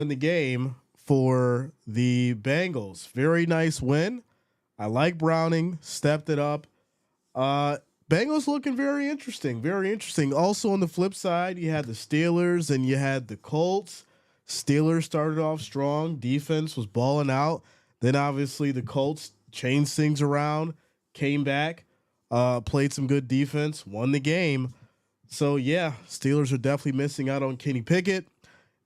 in the game for the Bengals. Very nice win. I like Browning, stepped it up. Uh Bengals looking very interesting, very interesting. Also on the flip side, you had the Steelers and you had the Colts. Steelers started off strong, defense was balling out. Then obviously the Colts changed things around, came back, played some good defense, won the game. So yeah, Steelers are definitely missing out on Kenny Pickett.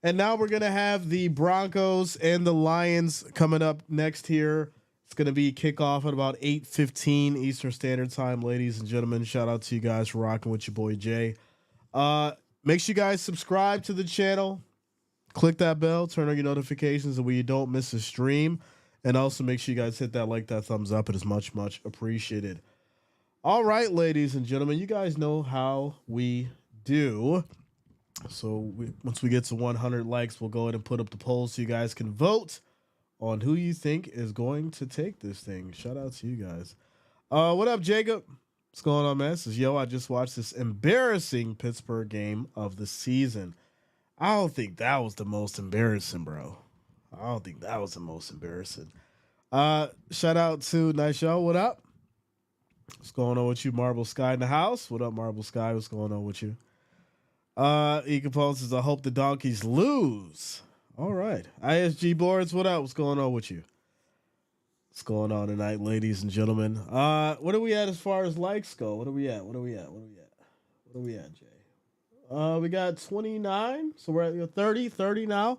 And now we're gonna have the Broncos and the Lions coming up next here. It's gonna be kickoff at about 8:15 Eastern Standard Time, ladies and gentlemen. Shout out to you guys for rocking with your boy Jay. Uh, Make sure you guys subscribe to the channel, click that bell, turn on your notifications, so you don't miss a stream. And also make sure you guys hit that like, that thumbs up. It is much, much appreciated. All right, ladies and gentlemen, you guys know how we do. So once we get to 100 likes, we'll go ahead and put up the poll so you guys can vote on who you think is going to take this thing. Shout out to you guys. What up, Jacob? What's going on, man? This is I just watched this embarrassing Pittsburgh game of the season. I don't think that was the most embarrassing, bro. I don't think that was the most embarrassing. Shout out to Nice Show. What up? What's going on with you, Marble Sky in the house? What up, Marble Sky? What's going on with you? Ecopulse says, I hope the Donkeys lose. All right. ISG Boards, what up? What's going on with you? What's going on tonight, ladies and gentlemen? What are we at as far as likes go? What are we at? What are we at? What are we at? What are we at, Jay? We got 29. So we're at 30 now.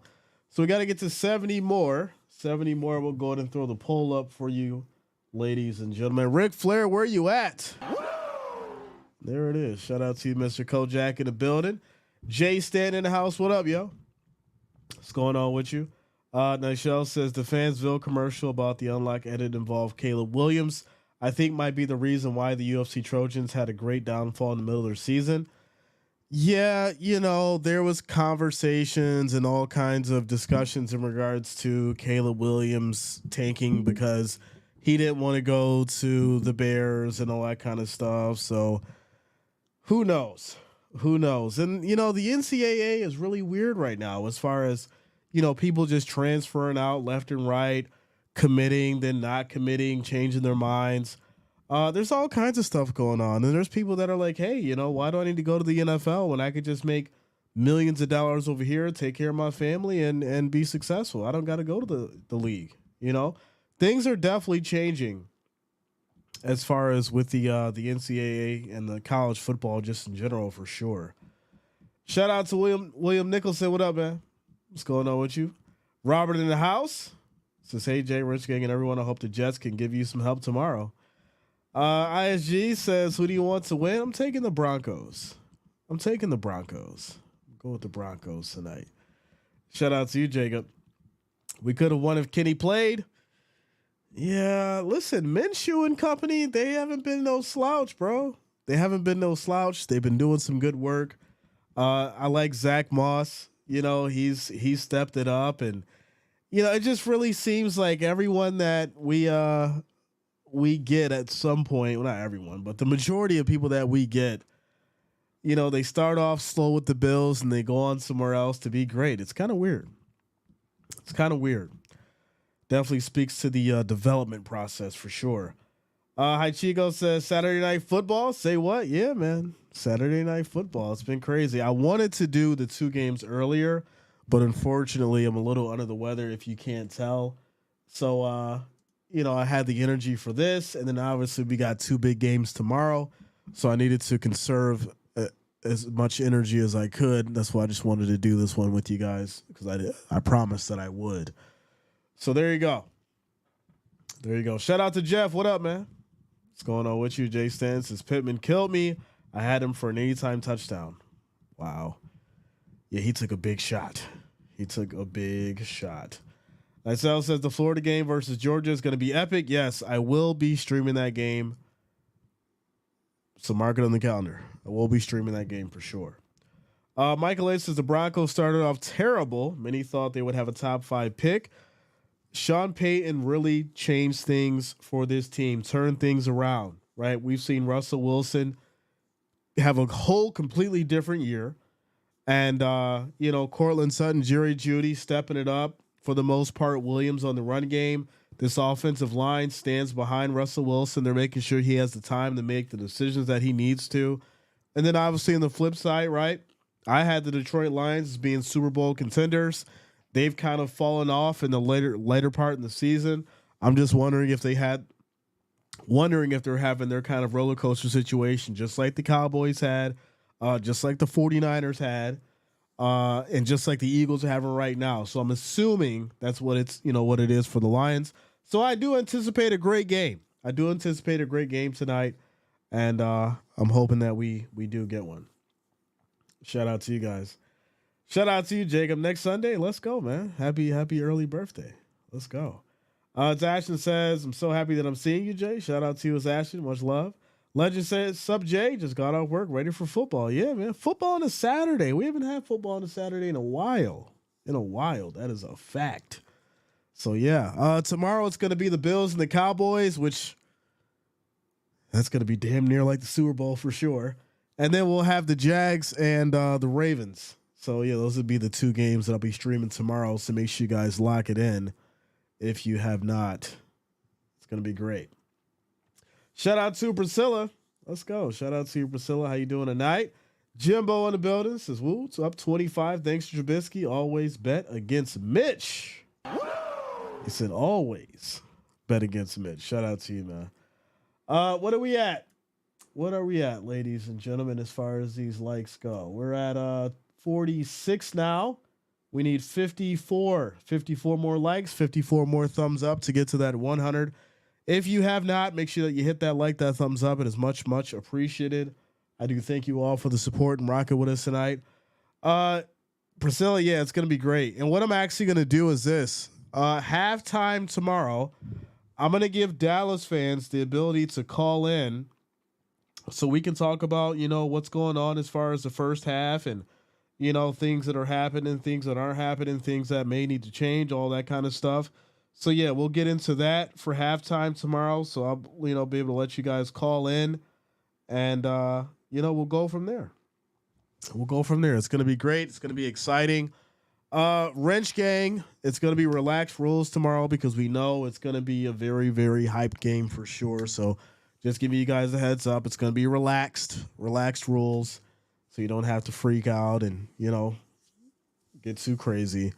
So we got to get to 70 more. 70 more. We'll go ahead and throw the poll up for you, ladies and gentlemen. Ric Flair, where you at? There it is. Shout out to you, Mr. Kojak in the building. Jay Stan in the house. What up, yo? What's going on with you? Nichelle says the Fansville commercial about the unlock edit involved Caleb Williams. I think might be the reason why the UFC Trojans had a great downfall in the middle of their season. Yeah, there was conversations and all kinds of discussions in regards to Caleb Williams tanking because he didn't want to go to the Bears and all that kind of stuff. So who knows? Who knows? And, the NCAA is really weird right now as far as, people just transferring out left and right, committing, then not committing, changing their minds. There's all kinds of stuff going on. And there's people that are like, hey, why do I need to go to the NFL when I could just make millions of dollars over here, take care of my family and be successful? I don't got to go to the league. Things are definitely changing as far as with the NCAA and the college football just in general, for sure. Shout out to William Nicholson. What up, man? What's going on with you? Robert in the house says, hey, Jay, Rich Gang, and everyone. I hope the Jets can give you some help tomorrow. ISG says, who do you want to win? I'm taking the Broncos. I'm going with the Broncos tonight. Shout out to you, Jacob. We could have won if Kenny played. Yeah, listen, Minshew and company, they haven't been no slouch, bro. They haven't been no slouch. They've been doing some good work. I like Zach Moss. He's stepped it up, and it just really seems like everyone that we get at some point, well, not everyone, but the majority of people that we get, they start off slow with the Bills and they go on somewhere else to be great. It's kind of weird. Definitely speaks to the development process for sure. Hi Chico says Saturday Night Football. Say what? Yeah, man. Saturday Night Football. It's been crazy. I wanted to do the 2 games earlier, but unfortunately I'm a little under the weather if you can't tell. So, I had the energy for this, and then obviously we got 2 big games tomorrow. So I needed to conserve as much energy as I could. That's why I just wanted to do this one with you guys because I promised that I would. So there you go. Shout out to Jeff. What up, man? What's going on with you? Jay Stan says Pittman killed me. I had him for an anytime touchdown. Wow. Yeah, he took a big shot. Isel says the Florida game versus Georgia is going to be epic. Yes, I will be streaming that game. So mark it on the calendar. I will be streaming that game for sure. Michael A says the Broncos started off terrible. Many thought they would have a top 5 pick. Sean Payton really changed things for this team, turned things around, right? We've seen Russell Wilson have a whole completely different year. And Cortland Sutton, Jerry Jeudy stepping it up for the most part. Williams on the run game. This offensive line stands behind Russell Wilson. They're making sure he has the time to make the decisions that he needs to. And then obviously on the flip side, right? I had the Detroit Lions as being Super Bowl contenders. They've kind of fallen off in the later part in the season. I'm just wondering if they're having their kind of roller coaster situation, just like the Cowboys had, just like the 49ers had, and just like the Eagles are having right now. So I'm assuming that's what what it is for the Lions. So I do anticipate a great game. I do anticipate a great game tonight, and I'm hoping that we do get one. Shout out to you guys. Shout out to you, Jacob. Next Sunday, let's go, man. Happy early birthday. Let's go. Ashton says, I'm so happy that I'm seeing you, Jay. Shout out to you, Ashton. Much love. Legend says, sup, Jay. Just got off work, ready for football. Yeah, man. Football on a Saturday. We haven't had football on a Saturday in a while. That is a fact. So, yeah. Tomorrow it's going to be the Bills and the Cowboys, which that's going to be damn near like the Super Bowl for sure. And then we'll have the Jags and the Ravens. So, yeah, those would be the two games that I'll be streaming tomorrow. So make sure you guys lock it in if you have not. It's going to be great. Shout out to Priscilla. Let's go. Shout out to you, Priscilla. How you doing tonight? Jimbo in the building says, woo, it's up 25. Thanks, Trubisky. Always bet against Mitch. He said, always bet against Mitch. Shout out to you, man. What are we at? What are we at, ladies and gentlemen, as far as these likes go? We're at 46 now. We need 54 more likes, 54 more thumbs up to get to that 100. If you have not, make sure that you hit that like, that thumbs up. It is much, much appreciated. I do thank you all for the support and rocking with us tonight. Priscilla, yeah, it's going to be great. And what I'm actually going to do is this. Halftime tomorrow, I'm going to give Dallas fans the ability to call in so we can talk about, what's going on as far as the first half and, things that are happening, things that aren't happening, things that may need to change, all that kind of stuff. So, yeah, we'll get into that for halftime tomorrow. So I'll, be able to let you guys call in and, we'll go from there. It's going to be great. It's going to be exciting. Wrench Gang, it's going to be relaxed rules tomorrow because we know it's going to be a very, very hyped game for sure. So just giving you guys a heads up. It's going to be relaxed rules. So you don't have to freak out and, get too crazy.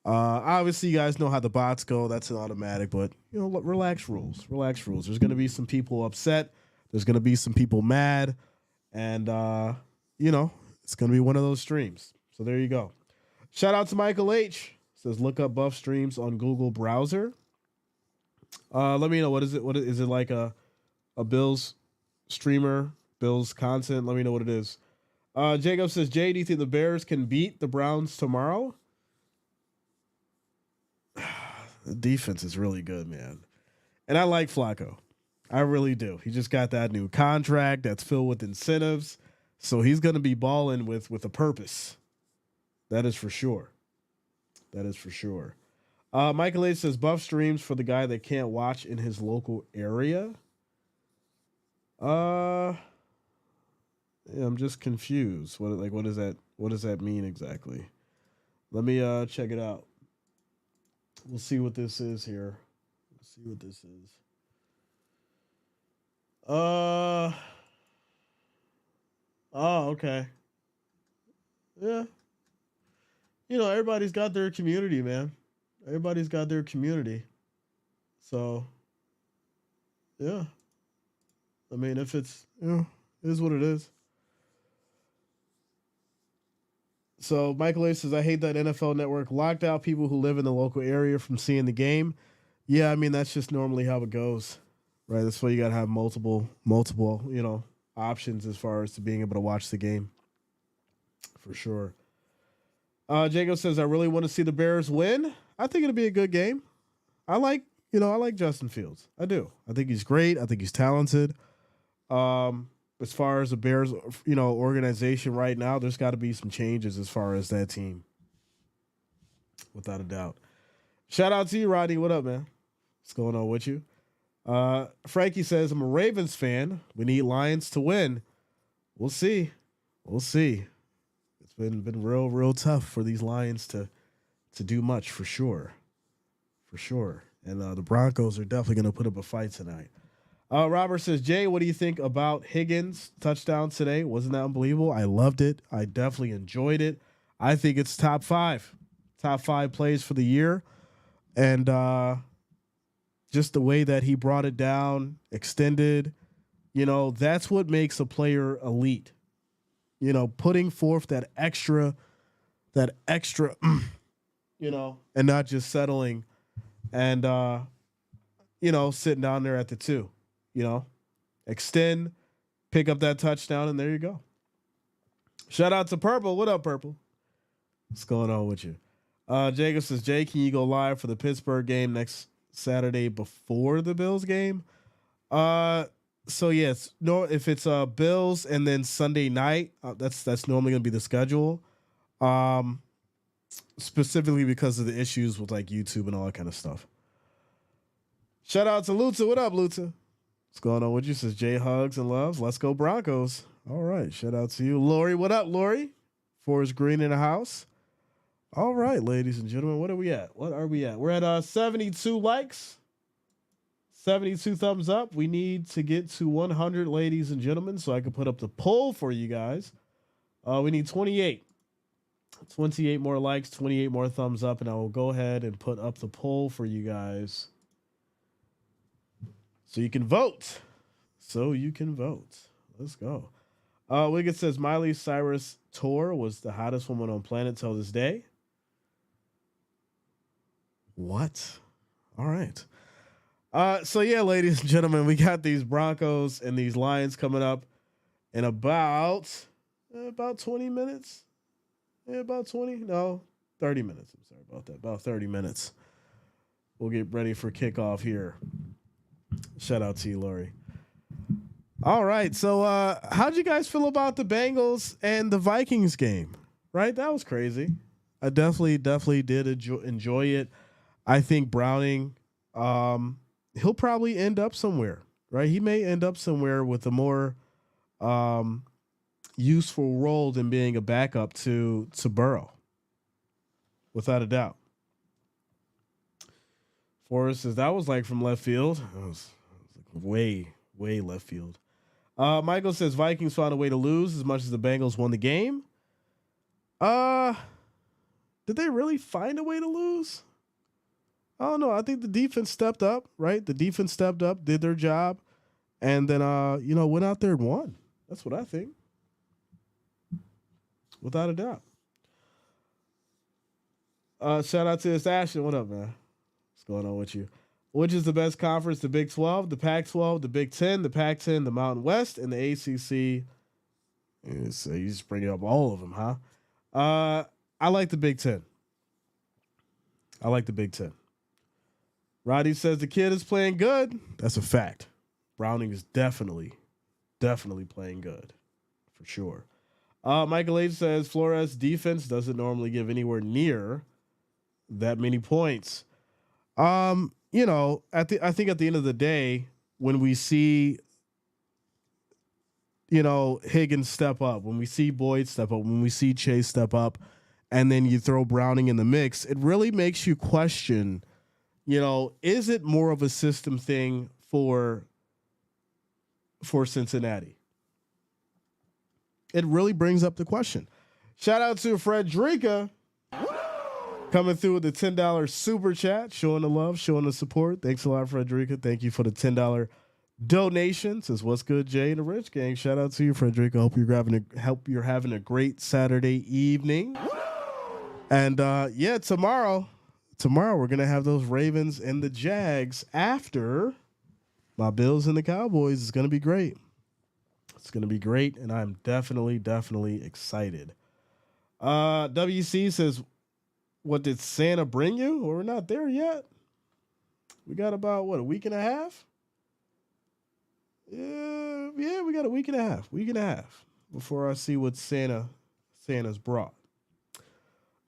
Obviously you guys know how the bots go. That's an automatic, but relaxed rules. There's going to be some people upset. There's going to be some people mad and, it's going to be one of those streams. So there you go. Shout out to Michael H. Says, look up Buff Streams on Google browser. Let me know. What is it? What is it like a Bills streamer, Bills content? Let me know what it is. Jacob says, Jay, do you think the Bears can beat the Browns tomorrow? The defense is really good, man. And I like Flacco. I really do. He just got that new contract that's filled with incentives. So he's going to be balling with a purpose. That is for sure. Michael H says, buff streams for the guy that can't watch in his local area. Yeah, I'm just confused. What does that mean exactly? Let me check it out. We'll see what this is here. Oh, okay. Yeah. Everybody's got their community, man. Everybody's got their community. So, yeah. I mean, if it's, it is what it is. So Michael A says, I hate that NFL Network locked out people who live in the local area from seeing the game. Yeah, I mean, that's just normally how it goes, right? That's why you got to have multiple, options as far as to being able to watch the game. For sure. Jacob says, I really want to see the Bears win. I think it'll be a good game. I like Justin Fields. I do. I think he's great. I think he's talented. As far as the Bears, organization right now, there's got to be some changes as far as that team. Without a doubt. Shout out to you, Rodney. What up, man? What's going on with you? Frankie says, I'm a Ravens fan. We need Lions to win. We'll see. It's been real tough for these Lions to do much for sure. For sure. And the Broncos are definitely going to put up a fight tonight. Robert says, Jay, what do you think about Higgins' touchdown today? Wasn't that unbelievable? I loved it. I definitely enjoyed it. I think it's top five plays for the year. And just the way that he brought it down, extended, that's what makes a player elite. Putting forth that extra, and not just settling and, sitting down there at the 2, extend, pick up that touchdown, and there you go. Shout out to Purple. What up, Purple? What's going on with you? Jacob says, Jay, can you go live for the Pittsburgh game next Saturday before the Bills game? So yes, no, if it's Bills and then Sunday night, that's normally gonna be the schedule. Specifically because of the issues with like YouTube and all that kind of stuff. Shout out to Luta. What up, Luta? What's going on with you? Says Jay hugs and loves. Let's go Broncos. All right. Shout out to you. Lori, what up, Lori? Forrest Green in the house. All right, ladies and gentlemen. What are we at? We're at 72 likes. 72 thumbs up. We need to get to 100, ladies and gentlemen, so I can put up the poll for you guys. We need 28. 28 more likes, 28 more thumbs up, and I will go ahead and put up the poll for you guys so you can vote. Let's go. Wiggins says Miley Cyrus tour was the hottest woman on planet till this day. What? All right. So yeah, ladies and gentlemen, we got these Broncos and these Lions coming up in about 20 minutes. Yeah, about 20. No, 30 minutes. I'm sorry about that. About 30 minutes. We'll get ready for kickoff here. Shout out to you, Lori. All right. So how'd you guys feel about the Bengals and the Vikings game? Right? That was crazy. I definitely did enjoy it. I think Browning, he'll probably end up somewhere, right? He may end up somewhere with a more useful role than being a backup to Burrow, without a doubt. Forrest says that was like from left field. That was like way left field. Michael says Vikings found a way to lose as much as the Bengals won the game. Did they really find a way to lose? I don't know. I think the defense stepped up, right? The defense stepped up, did their job, and then went out there and won. That's what I think. Without a doubt. Shout out to this Ashton. What up, man? What's going on with you? Which is the best conference? The Big 12, the Pac-12, the Big 10, the Pac-10, the Mountain West, and the ACC. So you just bring up all of them, huh? I like the Big 10. Roddy says the kid is playing good. That's a fact. Browning is definitely playing good, for sure. Michael H says Flores' defense doesn't normally give anywhere near that many points. I think at the end of the day, when we see, Higgins step up, when we see Boyd step up, when we see Chase step up, and then you throw Browning in the mix, it really makes you question, is it more of a system thing for Cincinnati? It really brings up the question. Shout out to Frederica coming through with the $10 super chat, showing the love, showing the support. Thanks a lot, Frederica. Thank you for the $10 donation. Says, what's good, Jay and the Rich Gang? Shout out to you, Frederica. Hope you're having a great Saturday evening. And tomorrow we're gonna have those Ravens and the Jags after my Bills and the Cowboys. It's gonna be great. It's going to be great, and I'm definitely excited. WC says, what did Santa bring you? Well, we're not there yet. We got about, a week and a half? Yeah, we got a week and a half before I see what Santa's brought.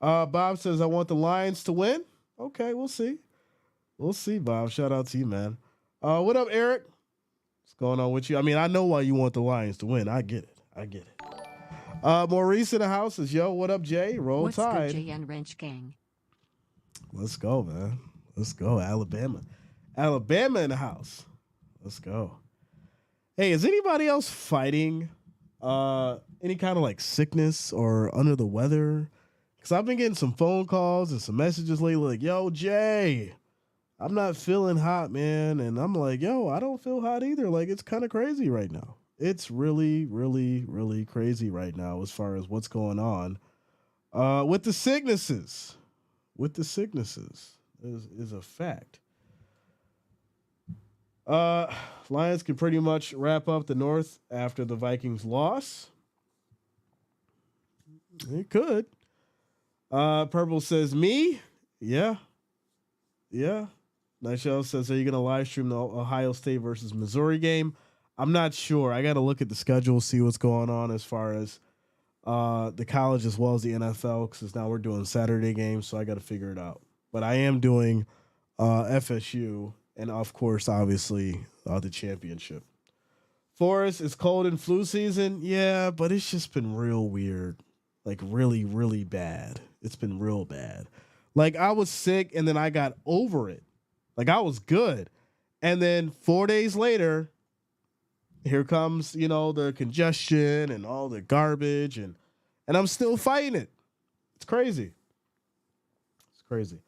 Bob says, I want the Lions to win. Okay, we'll see. We'll see, Bob. Shout out to you, man. What up, Eric? What's going on with you? I mean, I know why you want the Lions to win. I get it. Maurice in the house says, yo, what up, Jay? Roll What's Tide. good, JN Wrench Gang? Let's go, man. Let's go, Alabama. Alabama in the house. Let's go. Hey, is anybody else fighting any kind of like sickness or under the weather? Because I've been getting some phone calls and some messages lately like, yo, Jay, I'm not feeling hot, man. And I'm like, yo, I don't feel hot either. Like, it's kind of crazy right now. It's really, really, really crazy right now as far as what's going on with the sicknesses. With the sicknesses is a fact. Lions can pretty much wrap up the North after the Vikings loss. It could. Purple says, me? Yeah. Nightshell says, are you going to live stream the Ohio State versus Missouri game? I'm not sure. I got to look at the schedule, see what's going on as far as the college as well as the NFL, because now we're doing Saturday games, so I got to figure it out. But I am doing FSU and, of course, obviously, the championship. Forrest, it's cold and flu season. Yeah, but it's just been real weird. Like, really, really bad. It's been real bad. Like, I was sick, and then I got over it. Like, I was good. And then 4 days later, here comes, the congestion and all the garbage, and I'm still fighting it. It's crazy. It's crazy.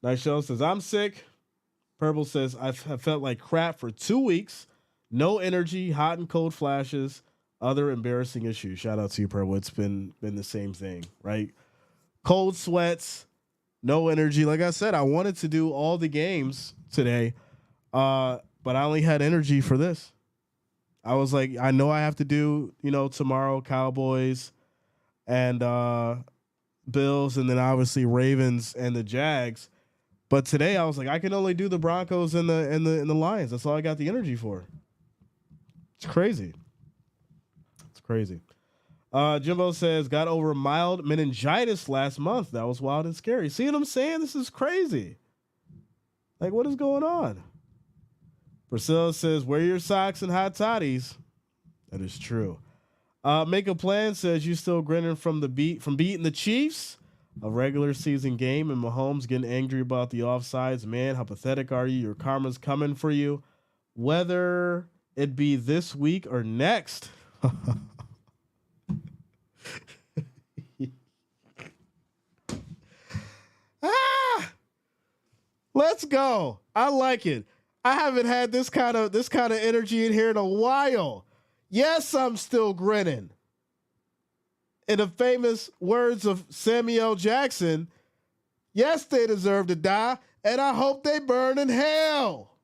Nightshell says, I'm sick. Purple says, I've felt like crap for 2 weeks. No energy, hot and cold flashes, other embarrassing issues. Shout out to you, Purple. It's been the same thing, right? Cold sweats, no energy. Like I said, I wanted to do all the games today, but I only had energy for this. I was like, I know I have to do, tomorrow Cowboys and Bills, and then obviously Ravens and the Jags. But today I was like, I can only do the Broncos and the Lions. That's all I got the energy for. It's crazy. It's crazy. Jimbo says, got over mild meningitis last month. That was wild and scary. See what I'm saying? This is crazy. Like, what is going on? Priscilla says, wear your socks and hot toddies. That is true. Make a Plan says, you still grinning from beating the Chiefs? A regular season game and Mahomes getting angry about the offsides. Man, how pathetic are you? Your karma's coming for you. Whether it be this week or next. Let's go. I like it. I haven't had this kind of energy in here in a while. Yes, I'm still grinning. In the famous words of Samuel Jackson, yes, they deserve to die, and I hope they burn in hell.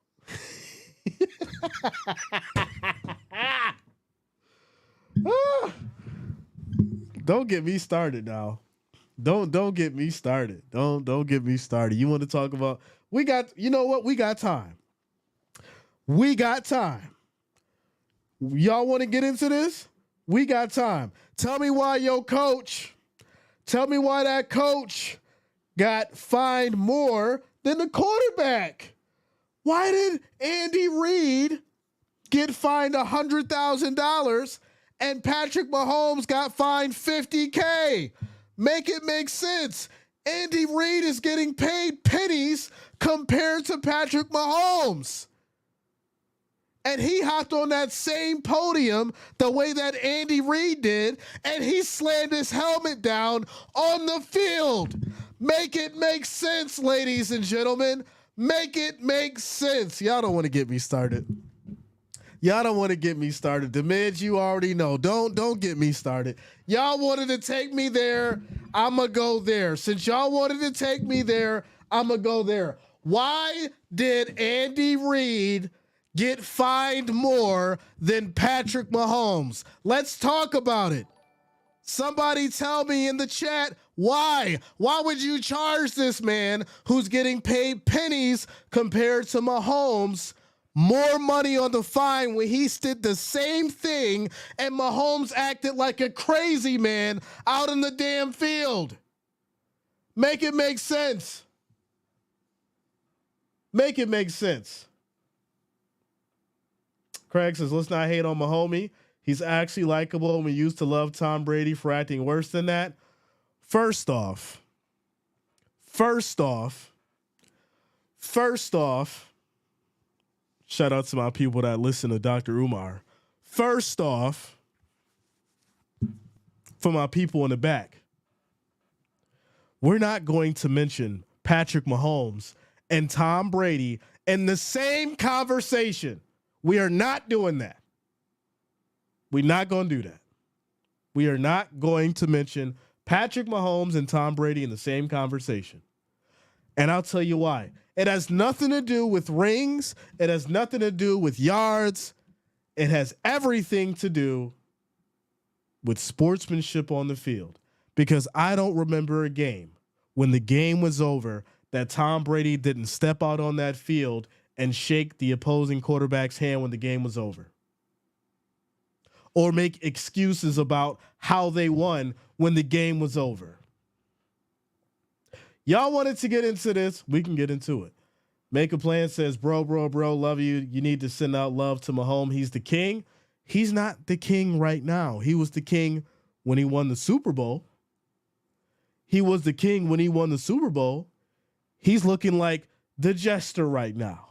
Don't get me started now. Don't get me started. Don't get me started. You want to talk about you know what? We got time. We got time. Y'all want to get into this? We got time. Tell me why that coach got fined more than the quarterback. Why did Andy Reid get fined $100,000 and Patrick Mahomes got fined $50K? Make it make sense. Andy Reid is getting paid pennies compared to Patrick Mahomes. And he hopped on that same podium the way that Andy Reid did, and he slammed his helmet down on the field. Make it make sense, ladies and gentlemen. Make it make sense. Y'all don't want to get me started. The mids, you already know. Don't get me started. Y'all wanted to take me there. I'ma go there. Since y'all wanted to take me there, I'ma go there. Why did Andy Reid get fined more than Patrick Mahomes? Let's talk about it. Somebody tell me in the chat why. Why would you charge this man who's getting paid pennies compared to Mahomes more money on the fine when he did the same thing and Mahomes acted like a crazy man out in the damn field? Make it make sense. Make it make sense. Craig says, let's not hate on Mahomes. He's actually likable, and we used to love Tom Brady for acting worse than that. First off, shout out to my people that listen to Dr. Umar. First off, for my people in the back, we're not going to mention Patrick Mahomes and Tom Brady in the same conversation. We are not doing that. We're not going to do that. We are not going to mention Patrick Mahomes and Tom Brady in the same conversation. And I'll tell you why. It has nothing to do with rings. It has nothing to do with yards. It has everything to do with sportsmanship on the field. Because I don't remember a game when the game was over that Tom Brady didn't step out on that field and shake the opposing quarterback's hand when the game was over. Or make excuses about how they won when the game was over. Y'all wanted to get into this. We can get into it. Make a Plan says, bro, love you. You need to send out love to Mahomes. He's the king. He's not the king right now. He was the king when he won the Super Bowl. He was the king when he won the Super Bowl. He's looking like the jester right now.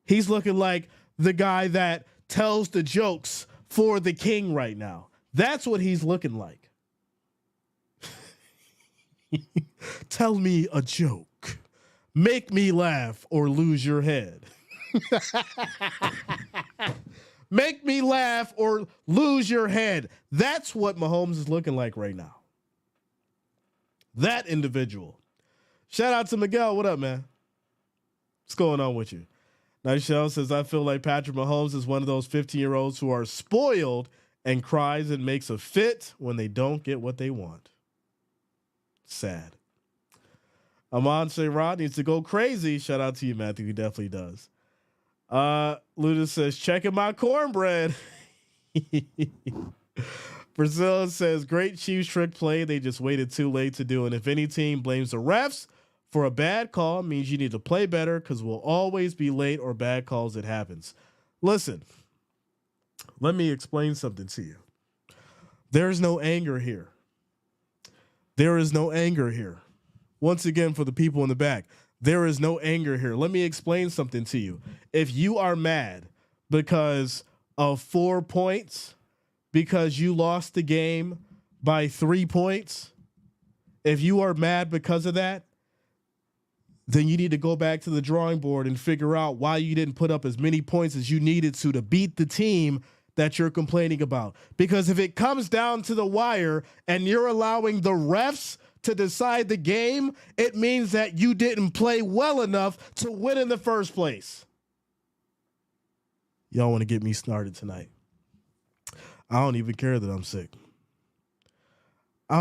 He's looking like the guy that tells the jokes for the king right now. That's what he's looking like. Tell me a joke. Make me laugh or lose your head. Make me laugh or lose your head. That's what Mahomes is looking like right now. That individual. Shout out to Miguel. What up, man? What's going on with you? Nice Shell says, I feel like Patrick Mahomes is one of those 15-year-olds who are spoiled and cries and makes a fit when they don't get what they want. Sad. Amon say Rod needs to go crazy. Shout out to you, Matthew. He definitely does. Luda says, checking my cornbread. Brazil says, great Chiefs trick play. They just waited too late to do it. If any team blames the refs for a bad call, means you need to play better because we'll always be late or bad calls. It happens. Listen, let me explain something to you. There is no anger here. There is no anger here. Once again, for the people in the back, there is no anger here. Let me explain something to you. If you are mad because of 4 points, because you lost the game by 3 points, if you are mad because of that, then you need to go back to the drawing board and figure out why you didn't put up as many points as you needed to beat the team that you're complaining about. Because if it comes down to the wire and you're allowing the refs to decide the game, it means that you didn't play well enough to win in the first place. Y'all want to get me started tonight. I don't even care that I'm sick. Y'all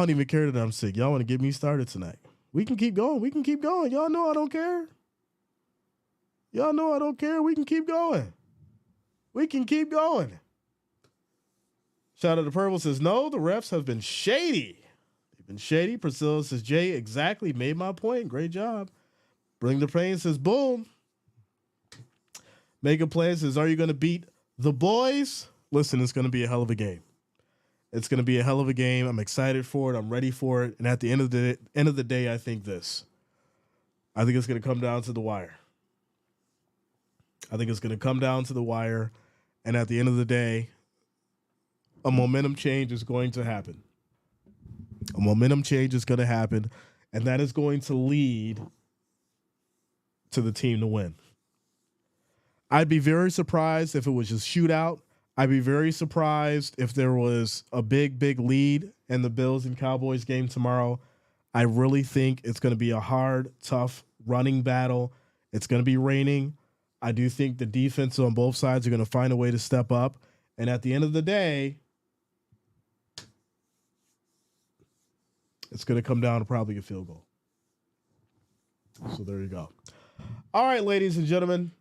want to get me started tonight. We can keep going. Y'all know I don't care. We can keep going. Shout out to Purple says, no, the refs have been shady. Priscilla says, Jay exactly made my point. Great job. Bring the Pain says, boom. Make a Plan says, are you going to beat the boys? Listen, it's going to be a hell of a game. I'm excited for it. I'm ready for it. And at the end of the day, I think it's going to come down to the wire. And at the end of the day, a momentum change is going to happen. And that is going to lead to the team to win. I'd be very surprised if it was just shootout. I'd be very surprised if there was a big lead in the Bills and Cowboys game tomorrow. I really think it's going to be a hard, tough running battle. It's going to be raining. I do think the defense on both sides are going to find a way to step up. And at the end of the day, it's going to come down to probably a field goal. So there you go. All right, ladies and gentlemen,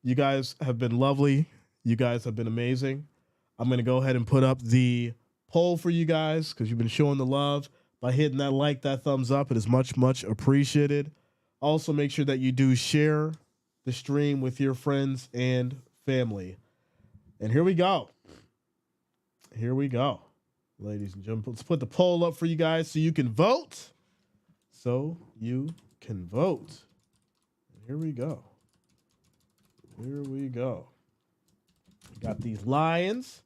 you guys have been lovely. You guys have been amazing. I'm going to go ahead and put up the poll for you guys because you've been showing the love by hitting that like, that thumbs up. It is much, much appreciated. Also, make sure that you do share the stream with your friends and family. And here we go. Here we go. Ladies and gentlemen, let's put the poll up for you guys so you can vote. So you can vote. Here we go. Here we go. Got these Lions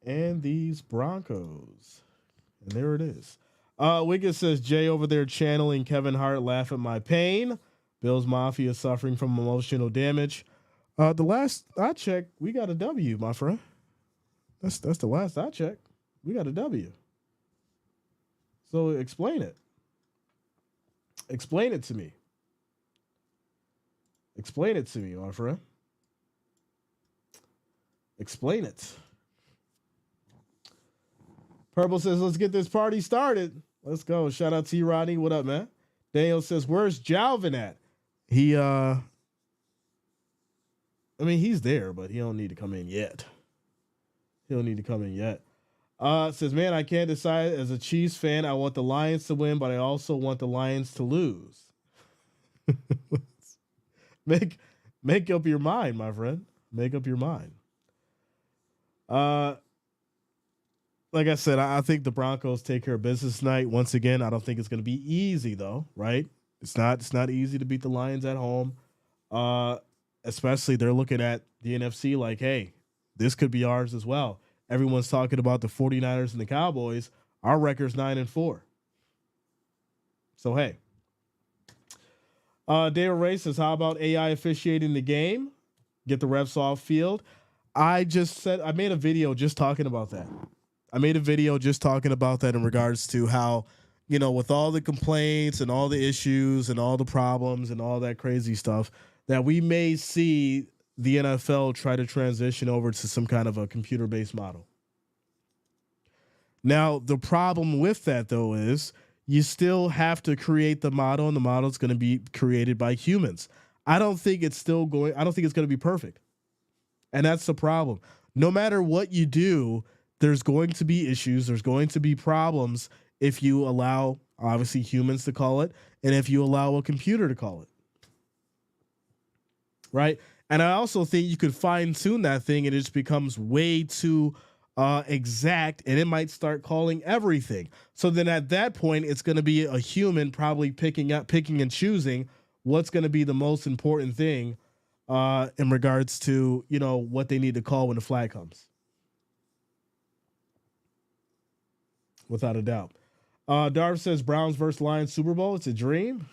and these Broncos. And there it is. Wiggins says, Jay over there channeling Kevin Hart, laugh at my pain. Bills Mafia suffering from emotional damage. The last I checked, we got a W, my friend. That's the last I checked. We got a W. So explain it. Explain it to me. Explain it to me, my friend. Explain it. Purple says, let's get this party started. Let's go. Shout out to you, Rodney. What up, man? Daniel says, where's Jalvin at? He, I mean, he's there, but he don't need to come in yet. He don't need to come in yet. Says, man, I can't decide. As a Chiefs fan, I want the Lions to win, but I also want the Lions to lose. Make up your mind, my friend. Make up your mind. Like I said, I think the Broncos take care of business tonight. Once again, I don't think it's going to be easy, though, right? It's not easy to beat the Lions at home. Especially they're looking at the NFC like, hey, this could be ours as well. Everyone's talking about the 49ers and the Cowboys. Our record's 9-4. So, hey. David Ray says, how about AI officiating the game? Get the refs off field. I made a video just talking about that. In regards to how, with all the complaints and all the issues and all the problems and all that crazy stuff, that we may see the NFL try to transition over to some kind of a computer-based model. Now, the problem with that, though, is you still have to create the model, and the model is going to be created by humans. I don't think it's going to be perfect. And that's the problem. No matter what you do, there's going to be issues. There's going to be problems if you allow, obviously, humans to call it, and if you allow a computer to call it. Right? And I also think you could fine-tune that thing, and it just becomes way too exact, and it might start calling everything. So then at that point, it's going to be a human probably picking and choosing what's going to be the most important thing in regards to, what they need to call when the flag comes. Without a doubt. Darv says Browns versus Lions Super Bowl. It's a dream.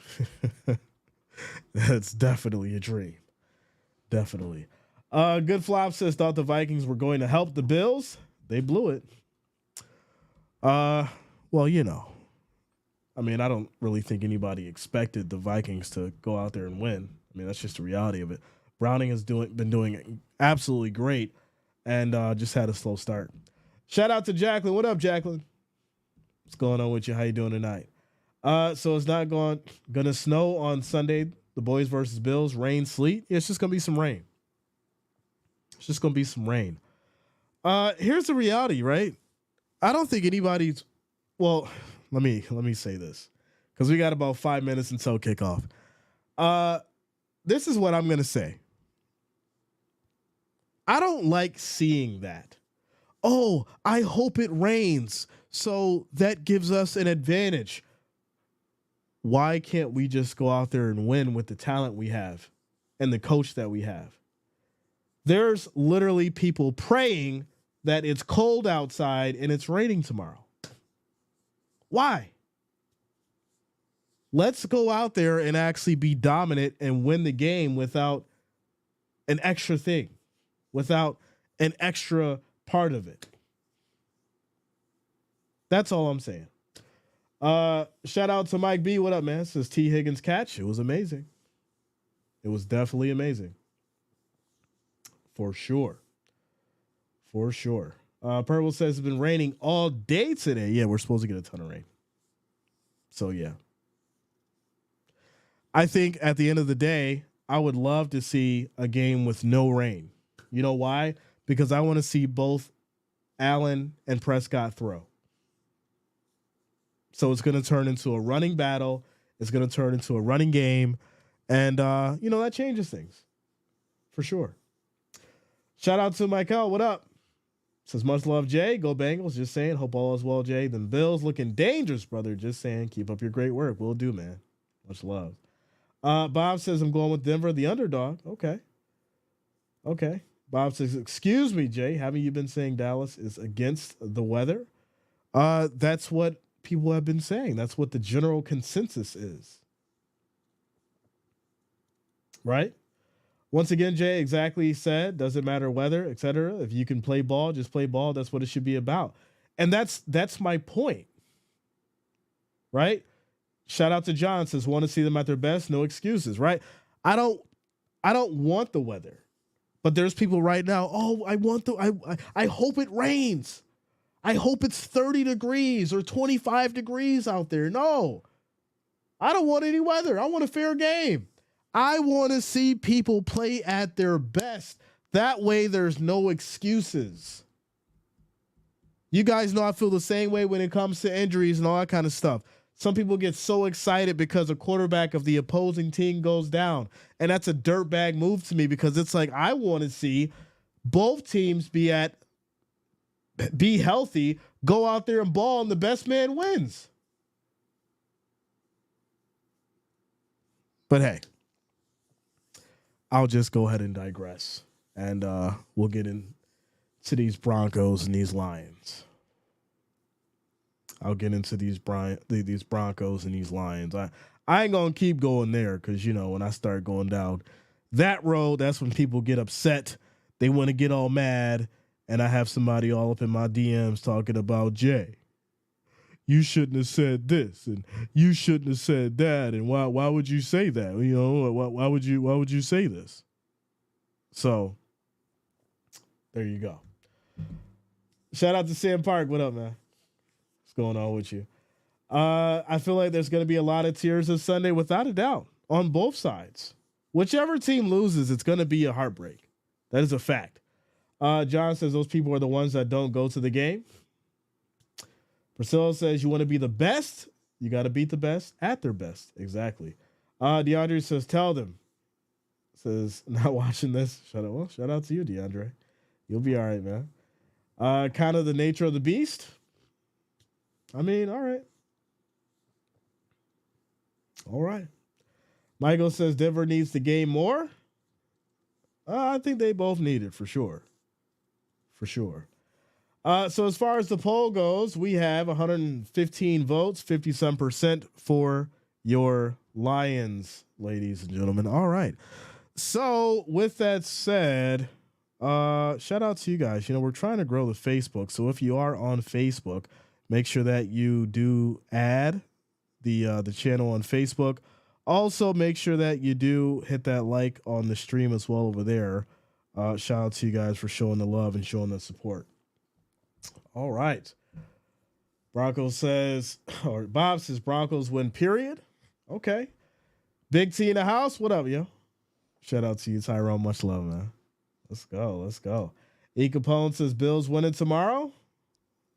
That's definitely a dream. Definitely. Good Flop says thought the Vikings were going to help the Bills. They blew it. Well, I mean, I don't really think anybody expected the Vikings to go out there and win. I mean, that's just the reality of it. Browning has been doing absolutely great, and just had a slow start. Shout out to Jacqueline. What up, Jacqueline? What's going on with you? How you doing tonight? So it's not gonna snow on Sunday. The boys versus Bills. Rain, sleet. Yeah, it's just gonna be some rain. Here's the reality, right? I don't think anybody's. Well, let me say this, because we got about 5 minutes until kickoff. This is what I'm gonna say. I don't like seeing that. Oh, I hope it rains, so that gives us an advantage. Why can't we just go out there and win with the talent we have and the coach that we have? There's literally people praying that it's cold outside and it's raining tomorrow. Why? Let's go out there and actually be dominant and win the game without an extra thing, without an extra part of it. That's all I'm saying. Shout out to Mike B. What up, man? Says T. Higgins catch. It was amazing. It was definitely amazing. For sure. Purple says it's been raining all day today. Yeah, we're supposed to get a ton of rain. So, yeah. I think at the end of the day, I would love to see a game with no rain. You know why? Because I want to see both Allen and Prescott throw. So it's going to turn into a running battle. It's going to turn into a running game. And, that changes things. For sure. Shout out to Michael. What up? Says much love, Jay. Go Bengals. Just saying. Hope all is well, Jay. Then Bills looking dangerous, brother. Just saying. Keep up your great work. Will do, man. Much love. Bob says I'm going with Denver, the underdog. Okay. Okay. Bob says, excuse me, Jay. Haven't you been saying Dallas is against the weather? That's what people have been saying. That's what the general consensus is. Right? Once again, Jay exactly said, doesn't matter weather, etc. If you can play ball, just play ball. That's what it should be about. And that's my point. Right? Shout out to John, says want to see them at their best, no excuses, right? I don't want the weather. But there's people right now, oh, I hope it rains. I hope it's 30 degrees or 25 degrees out there. No. I don't want any weather. I want a fair game. I want to see people play at their best. That way there's no excuses. You guys know I feel the same way when it comes to injuries and all that kind of stuff. Some people get so excited because a quarterback of the opposing team goes down. And that's a dirtbag move to me because it's like I want to see both teams be healthy, go out there and ball, and the best man wins. But hey, I'll just go ahead and digress. And we'll get into these Broncos and these Lions. I'll get into these Broncos and these Lions. I ain't going to keep going there because, you know, when I start going down that road, that's when people get upset. They want to get all mad. And I have somebody all up in my DMs talking about, Jay, you shouldn't have said this and you shouldn't have said that. And why would you say that? You know, why would you say this? So there you go. Shout out to Sam Park. What up, man? Going on with you. I feel like there's going to be a lot of tears this Sunday, without a doubt, on both sides. Whichever team loses, it's going to be a heartbreak. That is a fact. John says those people are the ones that don't go to the game. Priscilla says you want to be the best, you got to beat the best at their best. Exactly. DeAndre says tell them. Says not watching this. Shout out to you, DeAndre. You'll be all right, man. Kind of the nature of the beast. I mean, all right. All right. Michael says Denver needs to gain more. I think they both need it for sure. For sure. So as far as the poll goes, we have 115 votes, 50% for your Lions, ladies and gentlemen. All right. So with that said, shout out to you guys. You know, we're trying to grow the Facebook. So if you are on Facebook, make sure that you do add the channel on Facebook. Also, make sure that you do hit that like on the stream as well over there. Shout out to you guys for showing the love and showing the support. All right. Broncos says, or Bob says Broncos win, period. Okay. Big T in the house. What up, yo? Shout out to you, Tyrone. Much love, man. Let's go. Let's go. E. Capone says Bills winning tomorrow.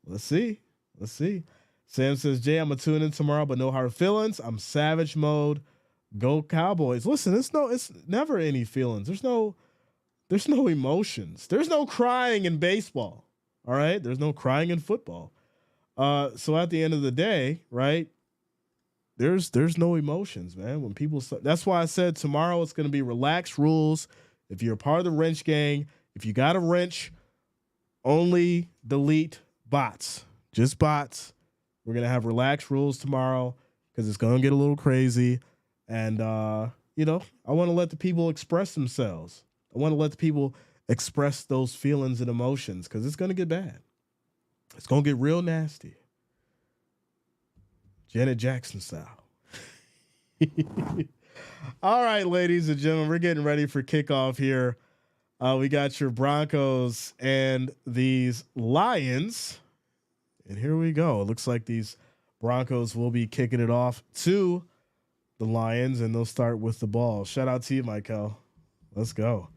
Let's see. Let's see. Sam says, Jay, I'm going to tune in tomorrow, but no hard feelings. I'm savage mode. Go Cowboys. Listen, it's never any feelings. There's no emotions. There's no crying in baseball. All right. There's no crying in football. So at the end of the day, right, there's no emotions, man. When people, that's why I said tomorrow it's going to be relaxed rules. If you're a part of the wrench gang, if you got a wrench, only delete bots. Just bots. We're going to have relaxed rules tomorrow because it's going to get a little crazy. And, you know, I want to let the people express themselves. I want to let the people express those feelings and emotions because it's going to get bad. It's going to get real nasty. Janet Jackson style. All right, ladies and gentlemen, we're getting ready for kickoff here. We got your Broncos and these Lions. And here we go. It looks like these Broncos will be kicking it off to the Lions, and they'll start with the ball. Shout out to you, Michael. Let's go.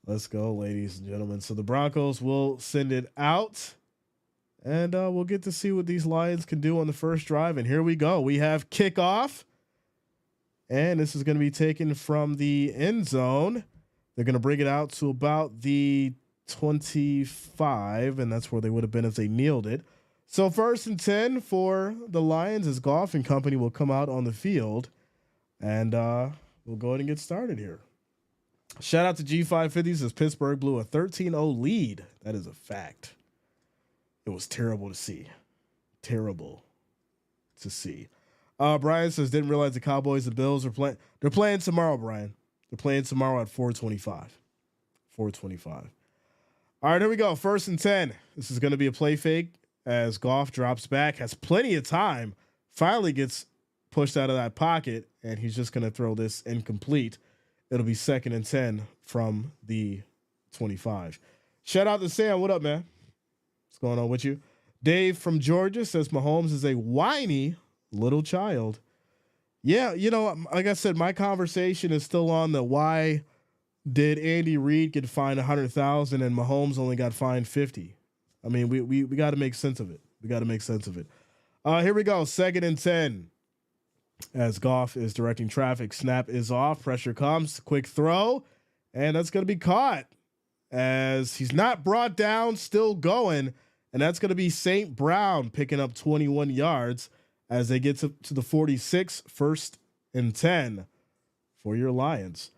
Let's go, ladies and gentlemen. So the Broncos will send it out, and we'll get to see what these Lions can do on the first drive. And here we go. We have kickoff, and this is going to be taken from the end zone. They're going to bring it out to about the 25, and that's where they would have been if they kneeled it. So 1st and 10 for the Lions as Goff and company will come out on the field, and we'll go ahead and get started here. Shout out to G550 as Pittsburgh blew a 13-0 lead. That is a fact. It was terrible to see. Terrible to see. Brian says, didn't realize the Cowboys and Bills are playing. They're playing tomorrow, Brian. They're playing tomorrow at 4:25. 4:25. All right, here we go. 1st and 10. This is going to be a play fake as Goff drops back, has plenty of time, finally gets pushed out of that pocket, and he's just going to throw this incomplete. It'll be 2nd and 10 from the 25. Shout out to Sam. What up, man? What's going on with you? Dave from Georgia says Mahomes is a whiny little child. Yeah, you know, like I said, my conversation is still on the why did Andy Reid get fined $100,000 and Mahomes only got fined $50,000. I mean, we got to make sense of it. We got to make sense of it. Here we go. 2nd and 10 as Goff is directing traffic. Snap is off. Pressure comes. Quick throw, and that's going to be caught as he's not brought down, still going, and that's going to be St. Brown picking up 21 yards as they get to the 46, 1st and 10 for your Lions.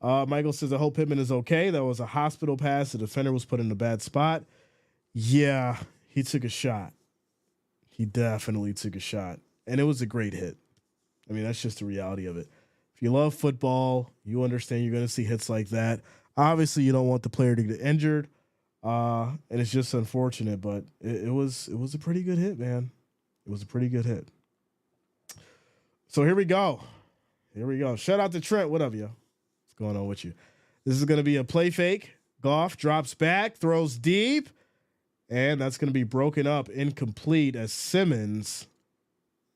Michael says, I hope Pittman is okay. That was a hospital pass. The defender was put in a bad spot. Yeah, he took a shot. He definitely took a shot. And it was a great hit. I mean, that's just the reality of it. If you love football, you understand you're going to see hits like that. Obviously, you don't want the player to get injured. And it's just unfortunate, but it was a pretty good hit, man. It was a pretty good hit. So here we go. Here we go. Shout out to Trent. What up, yo? What's going on with you? This is going to be a play fake. Goff drops back, throws deep, and that's going to be broken up, incomplete as Simmons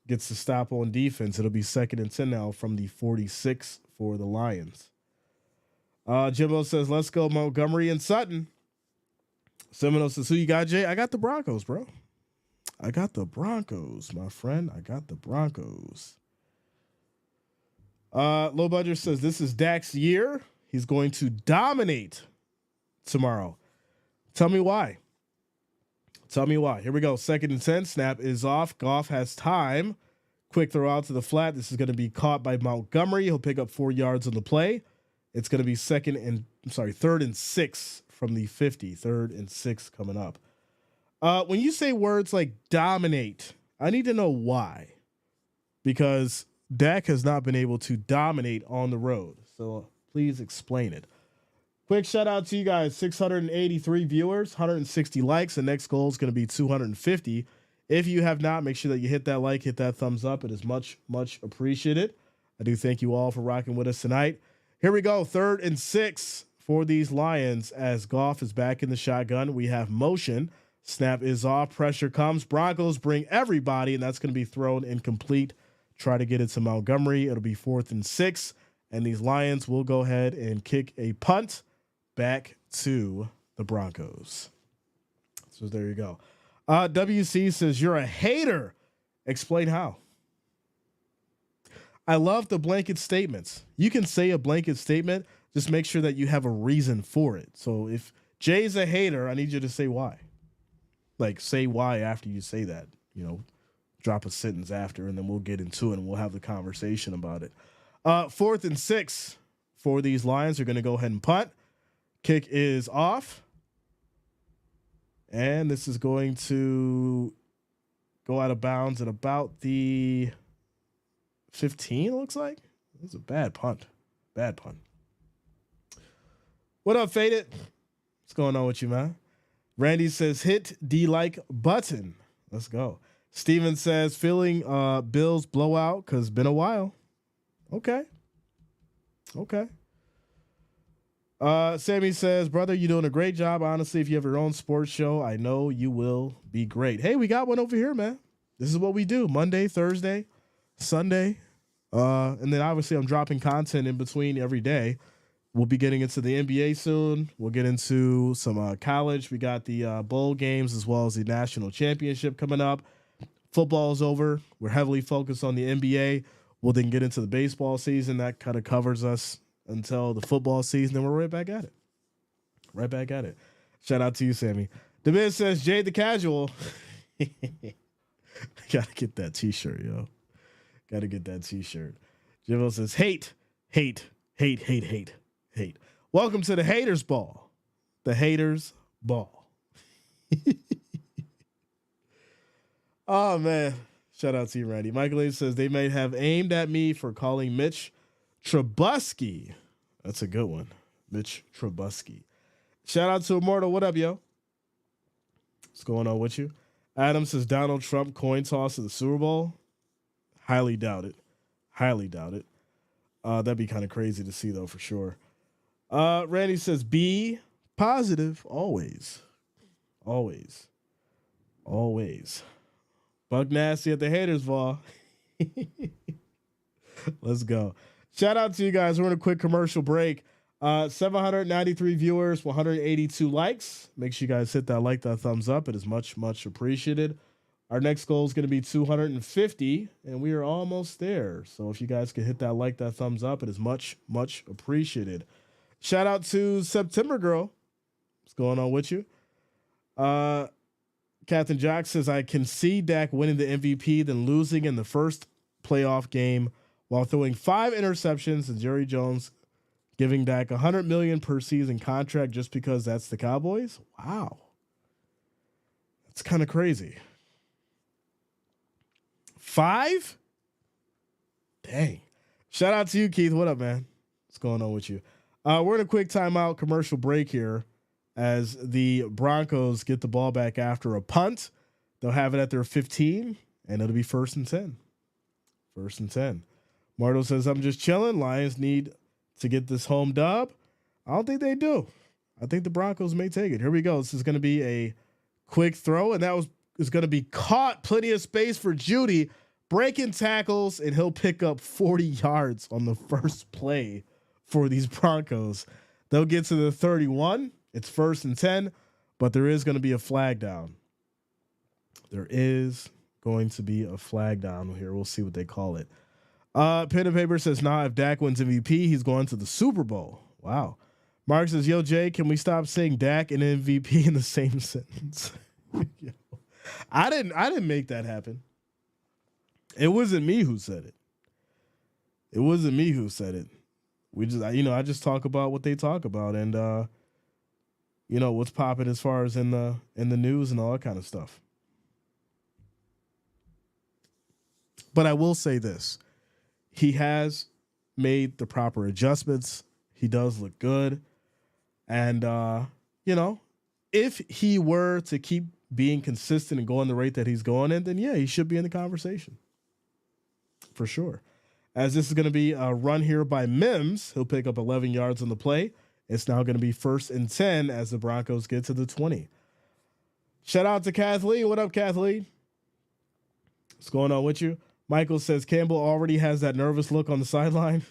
gets the stop on defense. It'll be 2nd and 10 now from the 46 for the Lions. Jimbo says, let's go Montgomery and Sutton. Semino says, who you got, Jay? I got the Broncos, bro. I got the Broncos, my friend. I got the Broncos. Low Budget says, this is Dak's year. He's going to dominate tomorrow. Tell me why. Tell me why. Here we go. 2nd and 10. Snap is off. Goff has time. Quick throw out to the flat. This is going to be caught by Montgomery. He'll pick up 4 yards on the play. It's going to be 3rd and 6 from the 50. 3rd and 6 coming up. When you say words like dominate, I need to know why. Because Dak has not been able to dominate on the road. So please explain it. Quick shout out to you guys. 683 viewers, 160 likes. The next goal is going to be 250. If you have not, make sure that you hit that like, hit that thumbs up. It is much, much appreciated. I do thank you all for rocking with us tonight. Here we go. 3rd and 6 for these Lions as Goff is back in the shotgun. We have motion. Snap is off. Pressure comes. Broncos bring everybody, and that's going to be thrown incomplete. Try to get it to Montgomery. It'll be 4th and 6, and these Lions will go ahead and kick a punt back to the Broncos. So there you go. WC says, you're a hater. Explain how. I love the blanket statements. You can say a blanket statement. Just make sure that you have a reason for it. So if Jay's a hater, I need you to say why. Like, say why after you say that. You know, drop a sentence after, and then we'll get into it, and we'll have the conversation about it. 4th and 6 for these Lions. Are going to go ahead and punt. Kick is off. And this is going to go out of bounds at about the 15, it looks like. This is a bad punt. Bad punt. What up, Faded? What's going on with you, man? Randy says, hit the like button. Let's go. Steven says, feeling Bills blowout because been a while. Okay. Okay. Sammy says, brother, you're doing a great job. Honestly, if you have your own sports show, I know you will be great. Hey, we got one over here, man. This is what we do. Monday, Thursday, Sunday. And then obviously I'm dropping content in between every day. We'll be getting into the NBA soon. We'll get into some college. We got the bowl games as well as the national championship coming up. Football is over. We're heavily focused on the NBA. We'll then get into the baseball season. That kind of covers us until the football season. Then we're right back at it. Right back at it. Shout out to you, Sammy. The Miz says, Jade the Casual. Gotta get that t-shirt, yo. Gotta get that t-shirt. Jimbo says, hate. Welcome to the Haters Ball. The Haters Ball. Oh, man. Shout out to you, Randy. Michael H. says, they may have aimed at me for calling Mitch Trubisky. That's a good one. Mitch Trubisky. Shout out to Immortal. What up, yo? What's going on with you? Adam says Donald Trump coin toss at the Super Bowl. Highly doubt it. That'd be kind of crazy to see, though, for sure. Randy says be positive always. Buck Nasty at the Haters Ball. Let's go. Shout out to you guys. We're in a quick commercial break. 793 viewers, 182 likes. Make sure you guys hit that like, that thumbs up. It is much, much appreciated. Our next goal is going to be 250, and we are almost there. So if you guys can hit that like, that thumbs up, it is much, much appreciated. Shout out to September Girl. What's going on with you? Captain Jock says, I can see Dak winning the MVP, then losing in the first playoff game while throwing 5 interceptions, and Jerry Jones giving Dak $100 million per season contract just because that's the Cowboys. Wow. That's kind of crazy. 5? Dang. Shout out to you, Keith. What up, man? What's going on with you? We're in a quick timeout commercial break here as the Broncos get the ball back after a punt. They'll have it at their 15, and it'll be 1st and 10. 1st and 10. Mardo says, I'm just chilling. Lions need to get this home dub. I don't think they do. I think the Broncos may take it. Here we go. This is going to be a quick throw, and that is going to be caught. Plenty of space for Judy, breaking tackles, and he'll pick up 40 yards on the first play for these Broncos. They'll get to the 31. It's 1st and 10, but there is going to be a flag down. There is going to be a flag down here. We'll see what they call it. Pen and Paper says, if Dak wins MVP, he's going to the Super Bowl. Wow. Mark says, yo, Jay, can we stop saying Dak and MVP in the same sentence? I didn't make that happen. It wasn't me who said it. We just, I just talk about what they talk about, and what's popping as far as in the news and all that kind of stuff. But I will say this. He has made the proper adjustments. He does look good. And, if he were to keep being consistent and going the rate that he's going in, then, yeah, he should be in the conversation. For sure. As this is going to be a run here by Mims, he'll pick up 11 yards on the play. It's now going to be 1st and 10 as the Broncos get to the 20. Shout out to Kathleen. What up, Kathleen? What's going on with you? Michael says Campbell already has that nervous look on the sideline.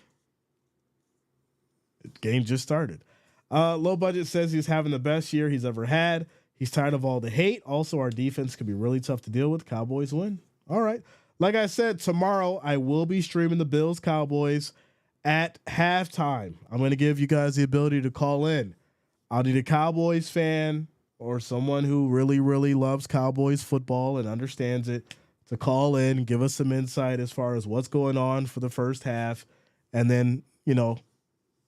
The game just started. Low Budget says he's having the best year he's ever had. He's tired of all the hate. Also, our defense could be really tough to deal with. Cowboys win. All right. Like I said, tomorrow I will be streaming the Bills Cowboys at halftime. I'm going to give you guys the ability to call in. I'll need a Cowboys fan or someone who really, really loves Cowboys football and understands it to call in, give us some insight as far as what's going on for the first half, and then,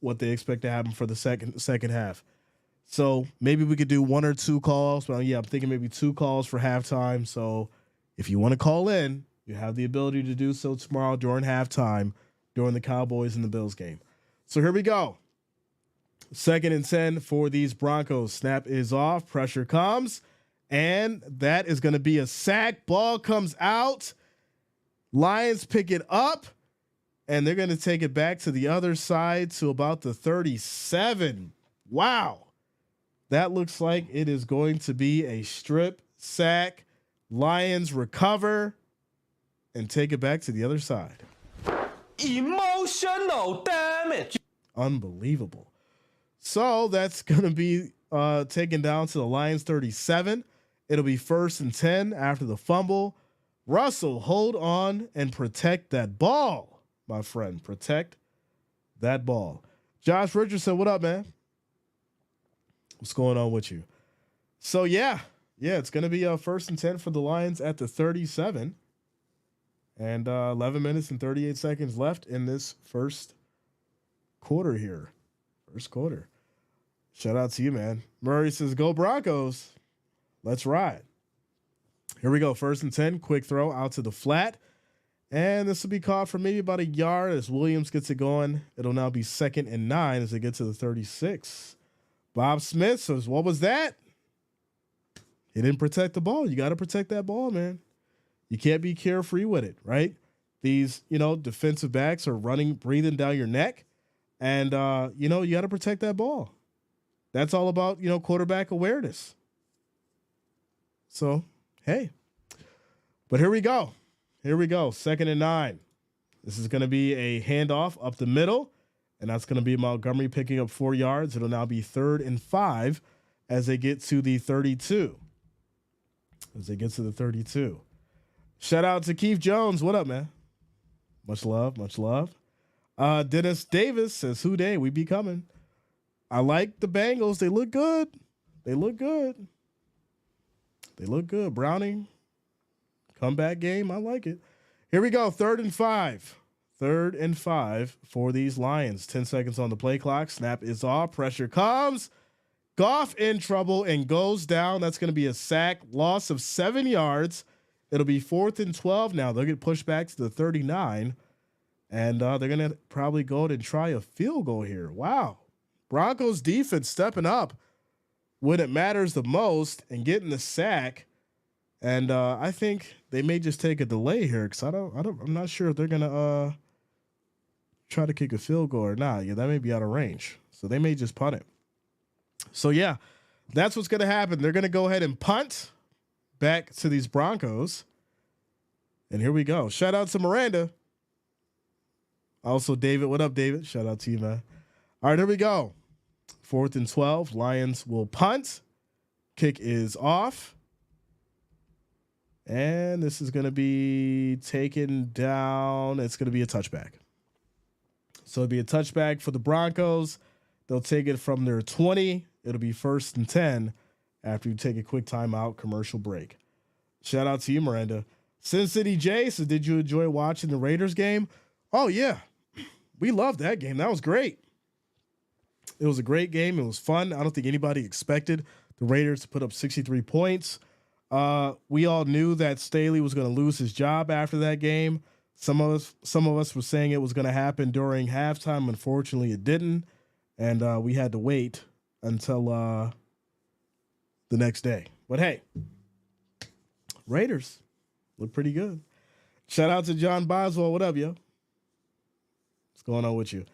what they expect to happen for the second half. So maybe we could do 1 or 2 calls. Well, yeah, I'm thinking maybe 2 calls for halftime. So if you want to call in, you have the ability to do so tomorrow during halftime, during the Cowboys and the Bills game. So here we go. 2nd and 10 for these Broncos. Snap is off. Pressure comes. And that is going to be a sack. Ball comes out. Lions pick it up. And they're going to take it back to the other side to about the 37. Wow. That looks like it is going to be a strip sack. Lions recover and take it back to the other side. Emotional damage. Unbelievable. So that's going to be taken down to the Lions 37. It'll be 1st and 10 after the fumble. Russell, hold on and protect that ball, my friend. Protect that ball. Josh Richardson, what up, man? What's going on with you? So yeah, it's gonna be a 1st and 10 for the Lions at the 37, and 11 minutes and 38 seconds left in this first quarter here. First quarter. Shout out to you, man. Murray says, "Go Broncos, let's ride." Here we go. 1st and 10. Quick throw out to the flat. And this will be caught for maybe about a yard as Williams gets it going. It'll now be 2nd and 9 as they get to the 36. Bob Smith says, "What was that?" He didn't protect the ball. You got to protect that ball, man. You can't be carefree with it, right? These, defensive backs are breathing down your neck. And, you got to protect that ball. That's all about, quarterback awareness. So, hey. But here we go. 2nd and 9. This is going to be a handoff up the middle, and that's going to be Montgomery picking up 4 yards. It'll now be 3rd and 5 as they get to the 32. Shout out to Keith Jones. What up, man? Much love. Dennis Davis says, "Who day? We be coming." I like the Bengals. They look good. Browning. Comeback game. I like it. Here we go. 3rd and 5. 3rd and 5 for these Lions. 10 seconds on the play clock. Snap is off. Pressure comes. Goff in trouble and goes down. That's going to be a sack. Loss of 7 yards. It'll be 4th and 12 now. They'll get pushed back to the 39. And they're going to probably go and try a field goal here. Wow. Broncos defense stepping up when it matters the most and getting the sack. And I think they may just take a delay here because I'm not sure if they're gonna try to kick a field goal or not. Yeah, that may be out of range, so they may just punt it. So yeah, that's what's gonna happen. They're gonna go ahead and punt back to these Broncos. And here we go. Shout out to Miranda. Also, David. What up, David? Shout out to you, man. All right, here we go. 4th and 12. Lions will punt. Kick is off. And this is going to be taken down. It's going to be a touchback. So it'll be a touchback for the Broncos. They'll take it from their 20. It'll be 1st and 10 after you take a quick timeout commercial break. Shout out to you, Miranda. Sin City J says, "Did you enjoy watching the Raiders game?" Oh, yeah. We loved that game. That was great. It was a great game. It was fun. I don't think anybody expected the Raiders to put up 63 points. We all knew that Staley was going to lose his job after that game. Some of us were saying it was going to happen during halftime. Unfortunately, it didn't, and we had to wait until the next day. But hey, Raiders look pretty good. Shout out to John Boswell. What up, yo? What's going on with you?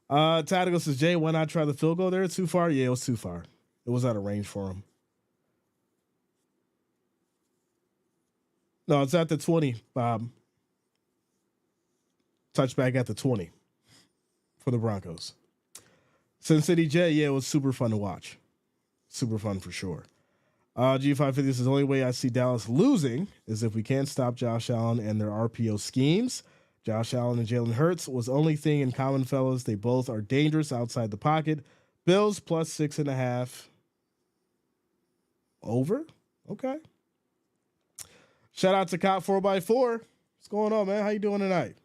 Tactical says, "Jay, why not try the field goal there? Too far?" Yeah, it was too far. It was out of range for him. No, it's at the 20, Bob. Touchback at the 20 for the Broncos. Sin City J, yeah, it was super fun to watch. Super fun for sure. G550 says, "The only way I see Dallas losing is if we can't stop Josh Allen and their RPO schemes. Josh Allen and Jalen Hurts was the only thing in common, fellas. They both are dangerous outside the pocket. Bills plus 6.5. Over? Okay. Shout out to Cop 4x4. What's going on, man? How you doing tonight?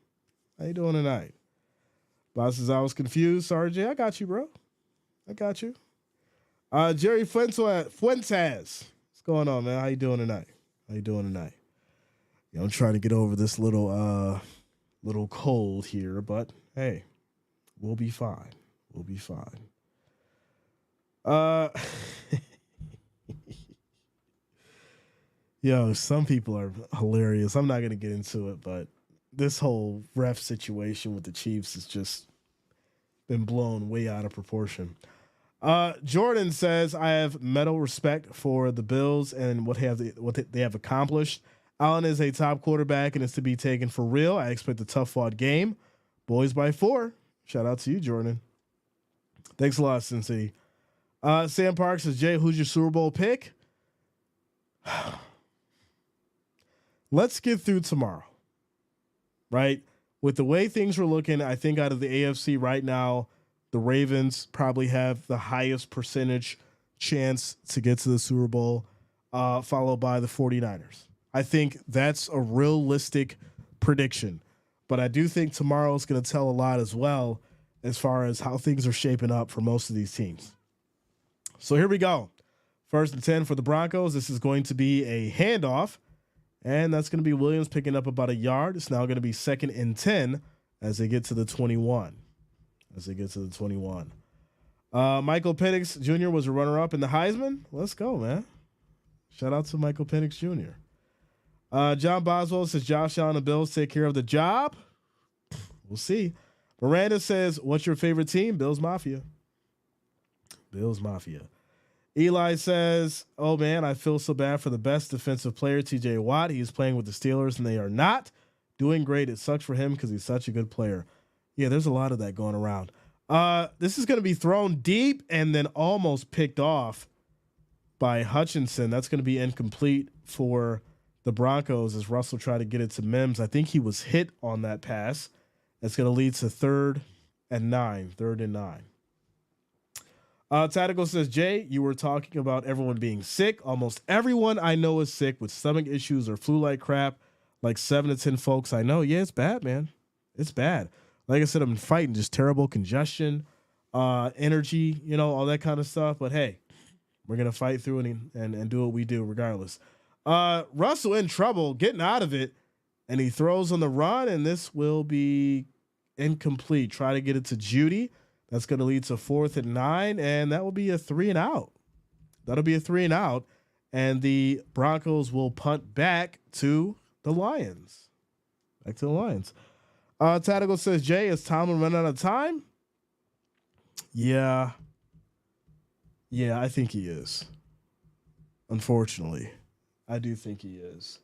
Boss says, "I was confused. Sorry, Jay. I got you, bro. I got you." Jerry Fuentes. What's going on, man? How you doing tonight? I'm trying to get over this little cold here, but hey, we'll be fine. Yo, some people are hilarious. I'm not going to get into it, but this whole ref situation with the Chiefs has just been blown way out of proportion. Jordan says, "I have metal respect for the Bills and what they have accomplished. Allen is a top quarterback and is to be taken for real. I expect a tough-fought game. Boys by 4. Shout out to you, Jordan. Thanks a lot, Sin City. Sam Parks says, "Jay, who's your Super Bowl pick?" Let's get through tomorrow, right? With the way things were looking, I think out of the AFC right now, the Ravens probably have the highest percentage chance to get to the Super Bowl, followed by the 49ers. I think that's a realistic prediction. But I do think tomorrow is going to tell a lot as well as far as how things are shaping up for most of these teams. So here we go. 1st and 10 for the Broncos. This is going to be a handoff, and that's going to be Williams picking up about a yard. It's now going to be 2nd and 10 as they get to the 21. Michael Penix Jr. was a runner-up in the Heisman. Let's go, man. Shout out to Michael Penix Jr. John Boswell says Josh Allen and Bills take care of the job. We'll see. Miranda says, what's your favorite team? Bills Mafia. Eli says, oh, man, I feel so bad for the best defensive player, TJ Watt. He's playing with the Steelers, and they are not doing great. It sucks for him because he's such a good player. Yeah, there's a lot of that going around. This is going to be thrown deep and then almost picked off by Hutchinson. That's going to be incomplete for the Broncos as Russell tried to get it to Mims. I think he was hit on that pass. That's going to lead to 3rd and 9. Tactical says, Jay, you were talking about everyone being sick. Almost everyone I know is sick with stomach issues or flu-like crap, like 7 to 10 folks I know. Yeah, it's bad, man. It's bad. Like I said, I'm fighting just terrible congestion, energy, all that kind of stuff. But, hey, we're going to fight through it and do what we do regardless. Russell in trouble, getting out of it, and he throws on the run, and this will be incomplete. Try to get it to Judy. That's going to lead to 4th and 9, and that will be a 3 and out. And the Broncos will punt back to the Lions. Tactical says, Jay, is Tomlin running out of time? Yeah, I think he is. Unfortunately, I do think he is.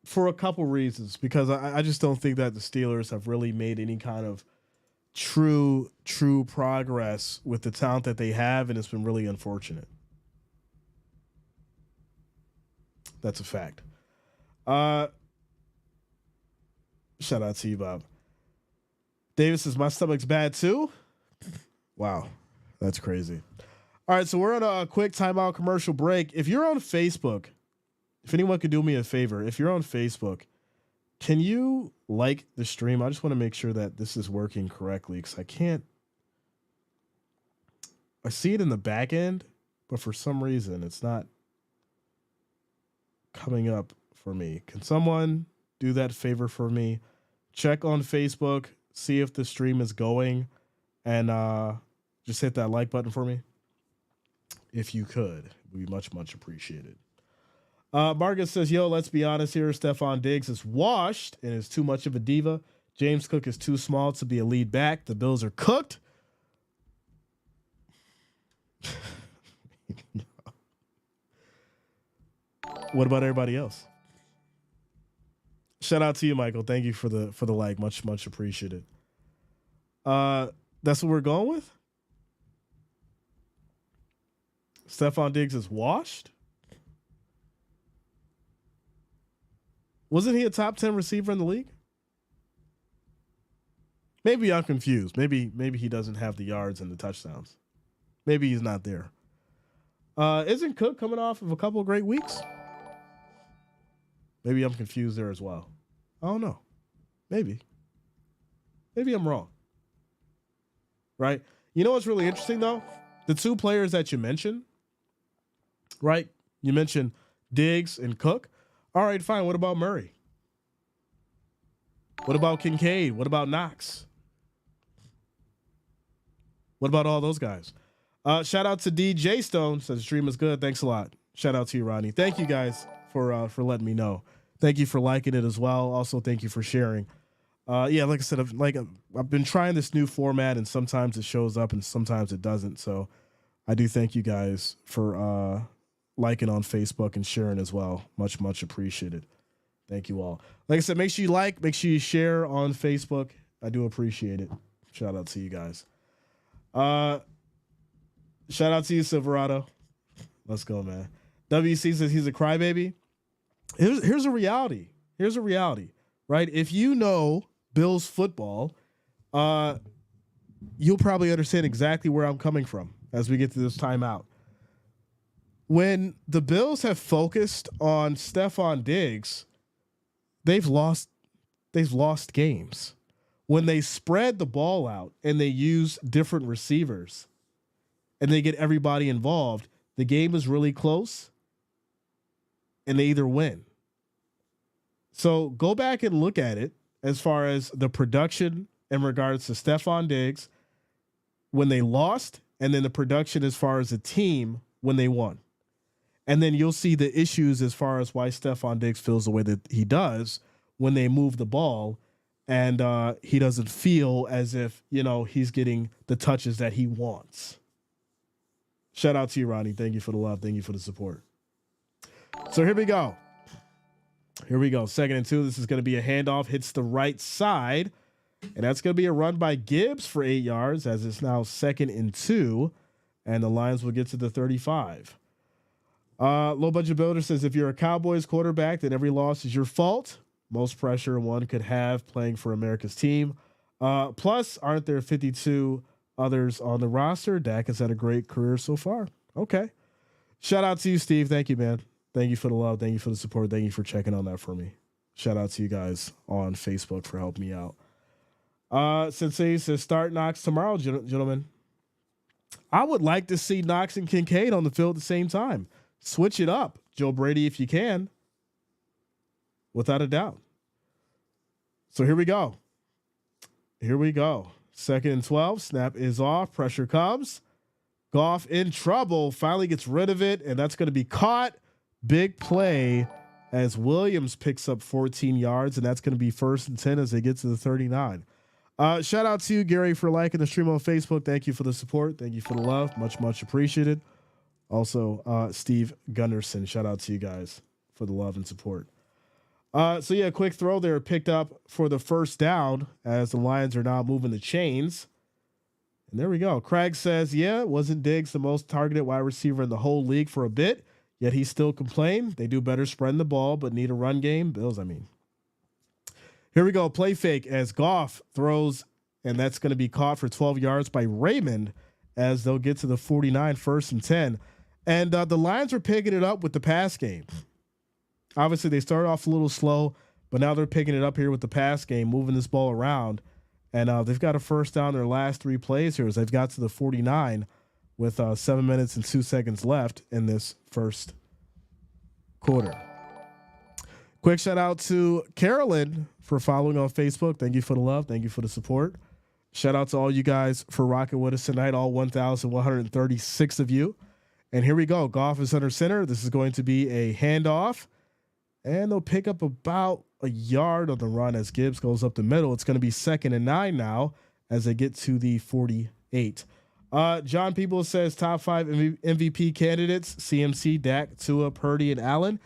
For a couple reasons, because I just don't think that the Steelers have really made any kind of true progress with the talent that they have, and it's been really unfortunate. That's a fact. Shout out to you, Bob. Davis says, my stomach's bad too. Wow, that's crazy. All right, so we're on a quick timeout commercial break. If you're on Facebook, if anyone could do me a favor, if you're on Facebook, can you like the stream? I just want to make sure that this is working correctly because I see it in the back end, but for some reason it's not coming up for me. Can someone do that favor for me? Check on Facebook, see if the stream is going, and just hit that like button for me. If you could, it would be much appreciated. Marcus says, yo, let's be honest here. Stephon Diggs is washed and is too much of a diva. James Cook is too small to be a lead back. The Bills are cooked. What about everybody else? Shout out to you, Michael. Thank you for the like. Much appreciated. That's what we're going with? Stephon Diggs is washed? Wasn't he a top 10 receiver in the league? Maybe I'm confused. Maybe he doesn't have the yards and the touchdowns. Maybe he's not there. Isn't Cook coming off of a couple of great weeks? Maybe I'm confused there as well. I don't know. Maybe I'm wrong. Right? You know what's really interesting, though? The two players that you mentioned, right? You mentioned Diggs and Cook. All right, fine. What about Murray? What about Kincaid? What about Knox? What about all those guys? Shout out to DJ Stone. Says the stream is good. Thanks a lot. Shout out to you, Ronnie. Thank you guys for letting me know. Thank you for liking it as well. Also, thank you for sharing. Yeah, like I said, I've been trying this new format, and sometimes it shows up and sometimes it doesn't. So I do thank you guys for liking on Facebook and sharing as well. Much appreciated. Thank you all. Like I said, make sure you like, make sure you share on Facebook. I do appreciate it. Shout out to you guys. Shout out to you, Silverado. Let's go, man. WC says he's a crybaby. Here's a reality. Here's a reality, right? If you know Bills football, you'll probably understand exactly where I'm coming from as we get to this timeout. When the Bills have focused on Stephon Diggs, they've lost games. When they spread the ball out and they use different receivers and they get everybody involved, the game is really close and they either win. So go back and look at it as far as the production in regards to Stephon Diggs when they lost, and then the production as far as the team when they won. And then you'll see the issues as far as why Stephon Diggs feels the way that he does when they move the ball and he doesn't feel as if, he's getting the touches that he wants. Shout out to you, Ronnie. Thank you for the love. Thank you for the support. So here we go. 2nd and 2. This is going to be a handoff. Hits the right side. And that's going to be a run by Gibbs for 8 yards as it's now 2nd and 2. And the Lions will get to the 35. Low Budget Builder says, if you're a Cowboys quarterback, then every loss is your fault. Most pressure one could have playing for America's team. Plus, aren't there 52 others on the roster? Dak has had a great career so far. Okay. Shout out to you, Steve. Thank you, man. Thank you for the love. Thank you for the support. Thank you for checking on that for me. Shout out to you guys on Facebook for helping me out. Sensei says, start Knox tomorrow, gentlemen. I would like to see Knox and Kincaid on the field at the same time. Switch it up, Joe Brady, if you can. Without a doubt. So here we go. 2nd and 12. Snap is off. Pressure comes. Goff in trouble. Finally gets rid of it, and that's going to be caught. Big play as Williams picks up 14 yards, and that's going to be 1st and 10 as they get to the 39. Shout out to you, Gary, for liking the stream on Facebook. Thank you for the support. Thank you for the love. Much, much appreciated. Also, Steve Gunderson. Shout out to you guys for the love and support. Quick throw there picked up for the 1st down as the Lions are now moving the chains. And there we go. Craig says, wasn't Diggs the most targeted wide receiver in the whole league for a bit, yet he still complained. They do better spreading the ball, but need a run game. Bills, Here we go. Play fake as Goff throws, and that's going to be caught for 12 yards by Raymond as they'll get to the 49, 1st and 10. And the Lions are picking it up with the pass game. Obviously, they started off a little slow, but now they're picking it up here with the pass game, moving this ball around. And they've got a 1st down their last 3 plays here as they've got to the 49 with 7 minutes and 2 seconds left in this 1st quarter. Quick shout out to Carolyn for following on Facebook. Thank you for the love. Thank you for the support. Shout out to all you guys for rocking with us tonight, all 1,136 of you. And here we go. Goff is under center. This is going to be a handoff. And they'll pick up about a yard on the run as Gibbs goes up the middle. It's going to be 2nd and 9 now as they get to the 48. John Peebles says top 5 MVP candidates: CMC, Dak, Tua, Purdy, and Allen.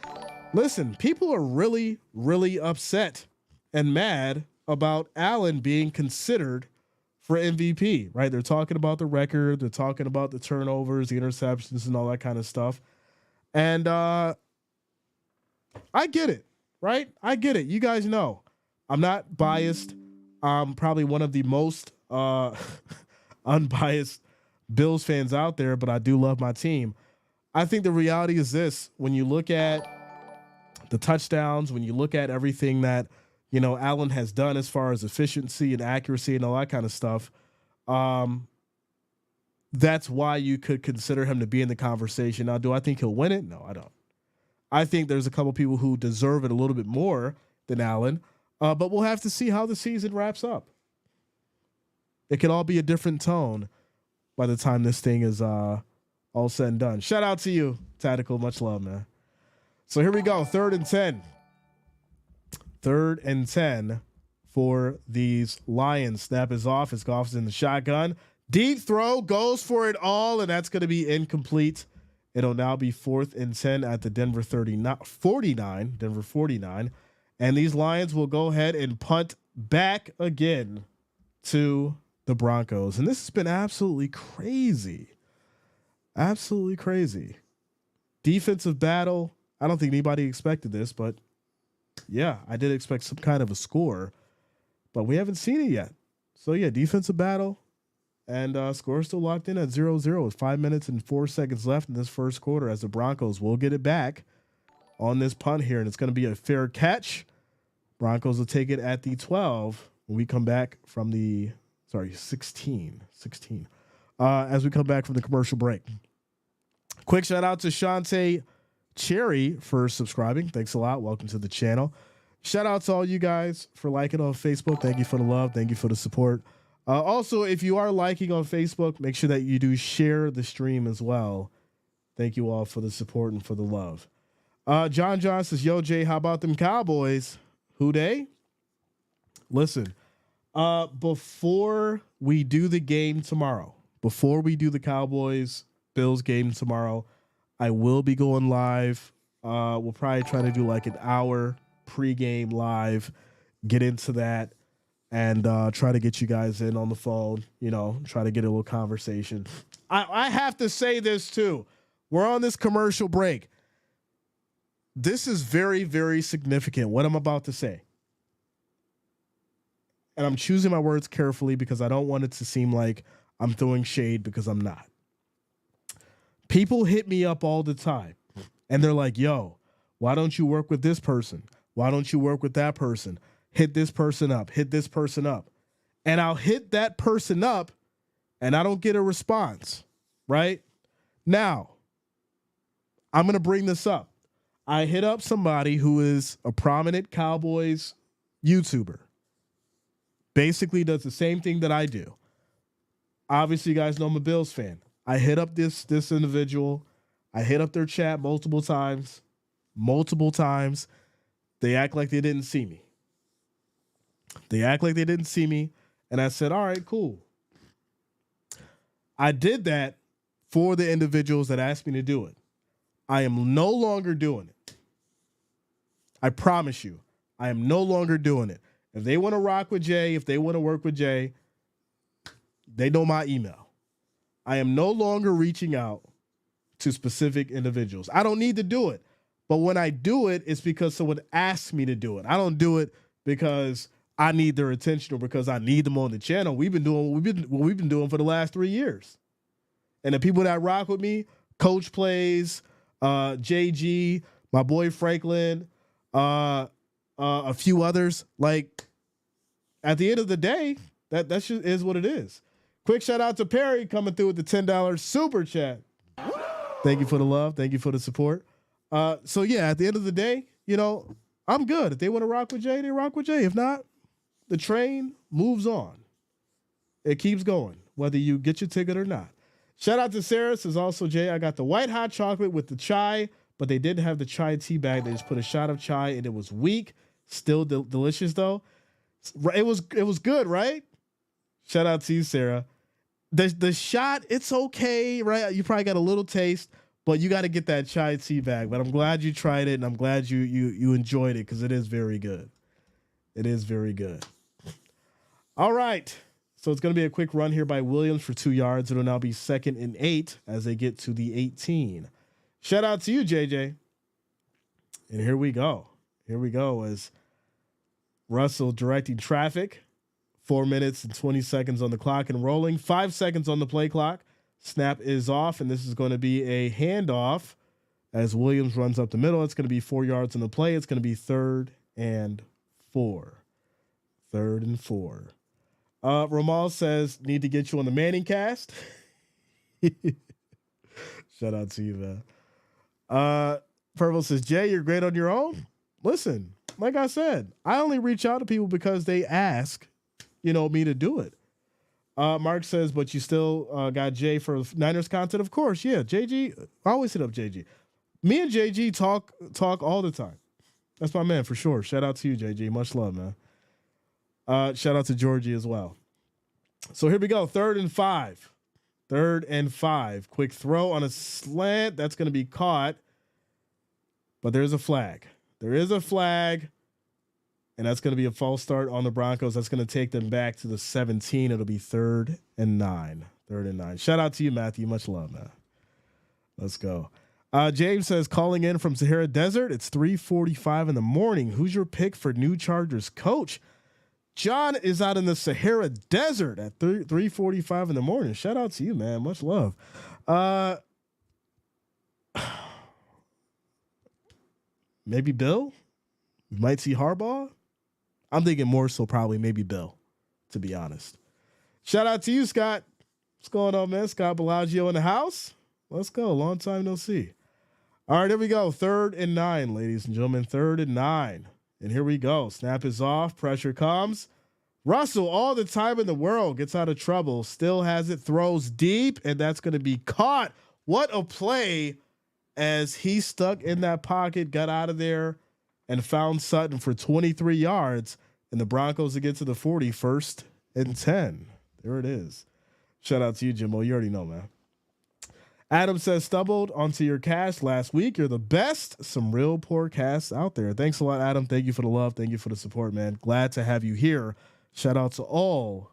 Listen, people are really, really upset and mad about Allen being considered for MVP, right? They're talking about the record. They're talking about the turnovers, the interceptions, and all that kind of stuff. And I get it, right? I get it. You guys know I'm not biased. I'm probably one of the most unbiased Bills fans out there, but I do love my team. I think the reality is this: when you look at the touchdowns, when you look at everything that, Allen has done as far as efficiency and accuracy and all that kind of stuff, that's why you could consider him to be in the conversation. Now, do I think he'll win it? No, I don't. I think there's a couple people who deserve it a little bit more than Allen, but we'll have to see how the season wraps up. It could all be a different tone by the time this thing is all said and done. Shout out to you, Tactical. Much love, man. So here we go. 3rd and 10. 3rd and 10 for these Lions. Snap is off as Goff's in the shotgun. Deep throw, goes for it all, and that's going to be incomplete. It'll now be 4th and 10 at the Denver 49. And these Lions will go ahead and punt back again to the Broncos. And this has been absolutely crazy. Absolutely crazy. Defensive battle. I don't think anybody expected this, but yeah, I did expect some kind of a score, but we haven't seen it yet. So yeah, defensive battle. And score still locked in at 0-0 with 5 minutes and 4 seconds left in this first quarter as the Broncos will get it back on this punt here. And it's going to be a fair catch. Broncos will take it at the 12 when we come back from the, 16. As we come back from the commercial break. Quick shout out to Shantae Cherry for subscribing. Thanks a lot. Welcome to the channel. Shout out to all you guys for liking on Facebook. Thank you for the love. Thank you for the support. Also, if you are liking on Facebook, make sure that you do share the stream as well. Thank you all for the support and for the love. John says, yo, Jay, how about them Cowboys? Who they? Listen, before we do the game tomorrow, before we do the Cowboys-Bills game tomorrow, I will be going live. We'll probably try to do like an hour pregame live, get into that. And try to get you guys in on the phone, try to get a little conversation. I have to say this too. We're on this commercial break. This is very, very significant, what I'm about to say. And I'm choosing my words carefully because I don't want it to seem like I'm throwing shade because I'm not. People hit me up all the time and they're like, yo, why don't you work with this person? Why don't you work with that person? Hit this person up, hit this person up. And I'll hit that person up and I don't get a response, right? Now, I'm going to bring this up. I hit up somebody who is a prominent Cowboys YouTuber. Basically does the same thing that I do. Obviously, you guys know I'm a Bills fan. I hit up this individual. I hit up their chat multiple times. They act like they didn't see me. And I said, all right, cool. I did that for the individuals that asked me to do it. I am no longer doing it. I promise you, I am no longer doing it. If they want to rock with Jay, if they want to work with Jay, they know my email. I am no longer reaching out to specific individuals. I don't need to do it. But when I do it, it's because someone asked me to do it. I don't do it because I need their attention or because I need them on the channel. We've been doing what we've been doing for the last 3 years. And the people that rock with me, Coach Plays, JG, my boy Franklin, a few others. Like, at the end of the day, that just is what it is. Quick shout out to Perry coming through with the $10 super chat. Thank you for the love. Thank you for the support. So yeah, at the end of the day, I'm good. If they want to rock with Jay, they rock with Jay. If not, the train moves on. It keeps going, whether you get your ticket or not. Shout out to Sarah. Says also, Jay, I got the white hot chocolate with the chai, but they didn't have the chai tea bag. They just put a shot of chai and it was weak. Still delicious though. It was good, right? Shout out to you, Sarah. The shot, it's okay, right? You probably got a little taste, but you got to get that chai tea bag. But I'm glad you tried it, and I'm glad you enjoyed it because it is very good. It is very good. All right. So it's going to be a quick run here by Williams for 2 yards. It'll now be 2nd and 8 as they get to the 18. Shout out to you, JJ. And here we go. As Russell directing traffic. 4 minutes and 20 seconds on the clock and rolling. 5 seconds on the play clock. Snap is off, and this is going to be a handoff as Williams runs up the middle. It's going to be 4 yards on the play. It's going to be 3rd and 4. 3rd and 4. Ramal says, need to get you on the Manning cast. Shout out to you, man. Purple says, Jay, you're great on your own. Listen, like I said, I only reach out to people because they ask, me to do it. Mark says, but you still got Jay for Niners content? Of course, yeah. JG, I always hit up JG. Me and JG talk all the time. That's my man for sure. Shout out to you, JG. Much love, man. Shout out to Georgie as well. So here we go. 3rd and 5. 3rd and 5. Quick throw on a slant. That's going to be caught. But there's a flag. There is a flag. And that's going to be a false start on the Broncos. That's going to take them back to the 17. It'll be 3rd and 9. 3rd and 9. Shout out to you, Matthew. Much love, man. Let's go. James says, calling in from Sahara Desert. It's 3:45 in the morning. Who's your pick for new Chargers coach? John is out in the Sahara Desert at 3:45 in the morning. Shout out to you, man. Much love. Maybe Bill. We might see Harbaugh. I'm thinking more so probably maybe Bill, to be honest. Shout out to you, Scott. What's going on, man? Scott Bellagio in the house. Let's go. Long time no see. All right, here we go. 3rd and 9, ladies and gentlemen. 3rd and 9. And here we go. Snap is off. Pressure comes. Russell, all the time in the world, gets out of trouble. Still has it. Throws deep, and that's going to be caught. What a play as he stuck in that pocket, got out of there, and found Sutton for 23 yards. And the Broncos to get to the 40, 1st and 10. There it is. Shout out to you, Jimbo. You already know, man. Adam says, stumbled onto your cast last week. You're the best. Some real poor casts out there. Thanks a lot, Adam. Thank you for the love. Thank you for the support, man. Glad to have you here. Shout out to all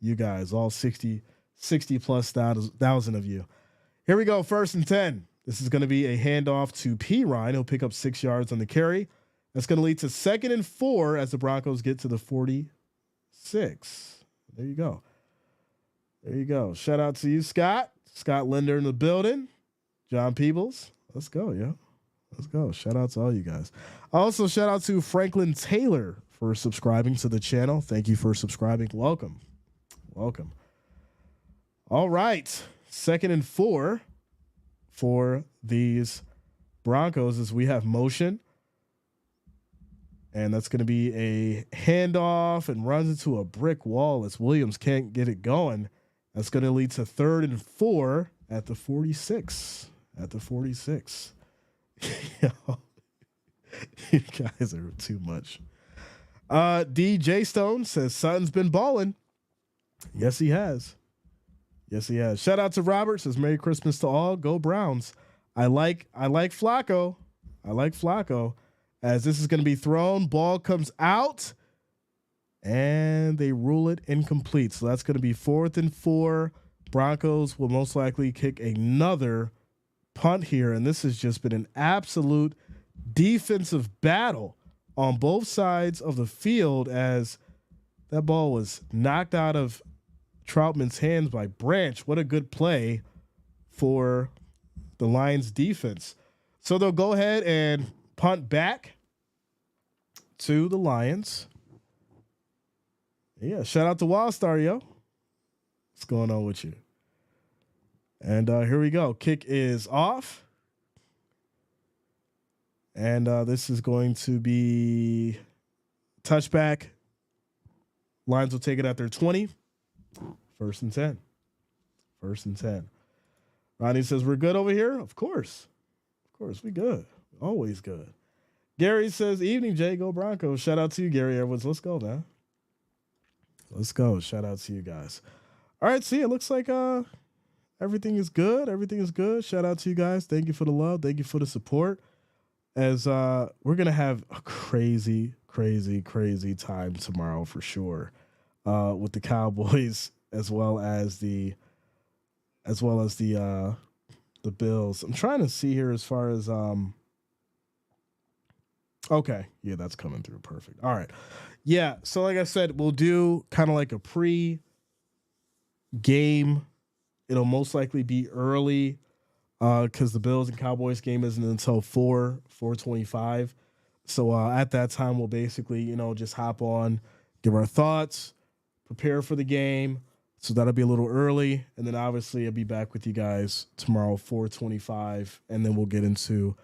you guys, all 60 plus thousand of you. Here we go. 1st and 10. This is going to be a handoff to P. Ryan. He'll pick up 6 yards on the carry. That's going to lead to 2nd and 4 as the Broncos get to the 46. There you go. There you go. Shout out to you, Scott. Scott Linder in the building. John Peebles. Let's go, yo. Let's go. Shout out to all you guys. Also, shout out to Franklin Taylor for subscribing to the channel. Thank you for subscribing. Welcome. Welcome. All right. 2nd and 4 for these Broncos as we have motion. And that's going to be a handoff and runs into a brick wall as Williams can't get it going. That's going to lead to 3rd and 4 at the 46. At the 46. Yo, you guys are too much. DJ Stone says Sutton's been balling. Yes, he has. Yes, he has. Shout out to Robert. Says Merry Christmas to all. Go Browns. I like Flacco. I like Flacco. As this is going to be thrown, ball comes out, and they rule it incomplete. So that's going to be 4th and 4. Broncos will most likely kick another punt here, and this has just been an absolute defensive battle on both sides of the field as that ball was knocked out of Troutman's hands by Branch. What a good play for the Lions defense. So they'll go ahead and punt back to the Lions. Yeah, shout out to Wildstar, yo. What's going on with you? And here we go. Kick is off. And this is going to be touchback. Lions will take it at their 20. 1st and 10. 1st and 10. Ronnie says, we're good over here? Of course. Of course, we good. Always good. Gary says, evening, Jay. Go Broncos. Shout out to you, Gary Edwards. Let's go, man. Let's go. Shout out to you guys. All right, see, it looks like everything is good. Everything is good. Shout out to you guys. Thank you for the love. Thank you for the support. As we're going to have a crazy time tomorrow for sure with the Cowboys as well as the Bills. I'm trying to see here as far as okay, yeah, that's coming through perfect. All right. Yeah, so like I said, we'll do kind of like a pre-game. It'll most likely be early because the Bills and Cowboys game isn't until 4:25. So at that time, we'll basically, just hop on, give our thoughts, prepare for the game. So that'll be a little early. And then obviously I'll be back with you guys tomorrow, 4:25. And then we'll get into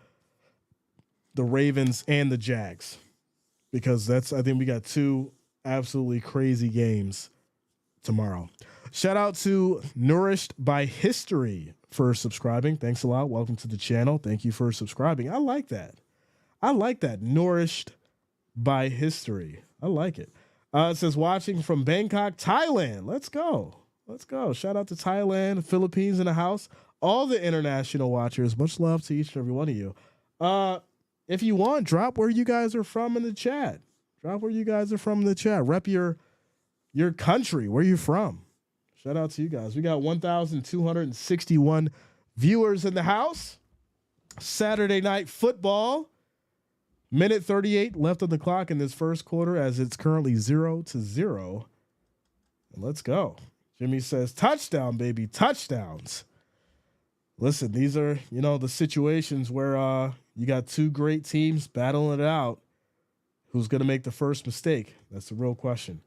the Ravens and the Jags because I think we got 2 absolutely crazy games tomorrow. Shout out to Nourished by History for subscribing. Thanks a lot. Welcome to the channel. Thank you for subscribing. I like that. Nourished by History. I like it. It says watching from Bangkok, Thailand. Let's go. Shout out to Thailand, Philippines in the house. All the international watchers. Much love to each and every one of you. If you want, drop where you guys are from in the chat. Rep your country, where you from. Shout out to you guys. We got 1,261 viewers in the house. Saturday night football. Minute 38 left on the clock in this first quarter as it's currently 0-0. Let's go. Jimmy says, touchdown, baby, touchdowns. Listen, these are, the situations where you got two great teams battling it out. Who's going to make the first mistake? That's the real question.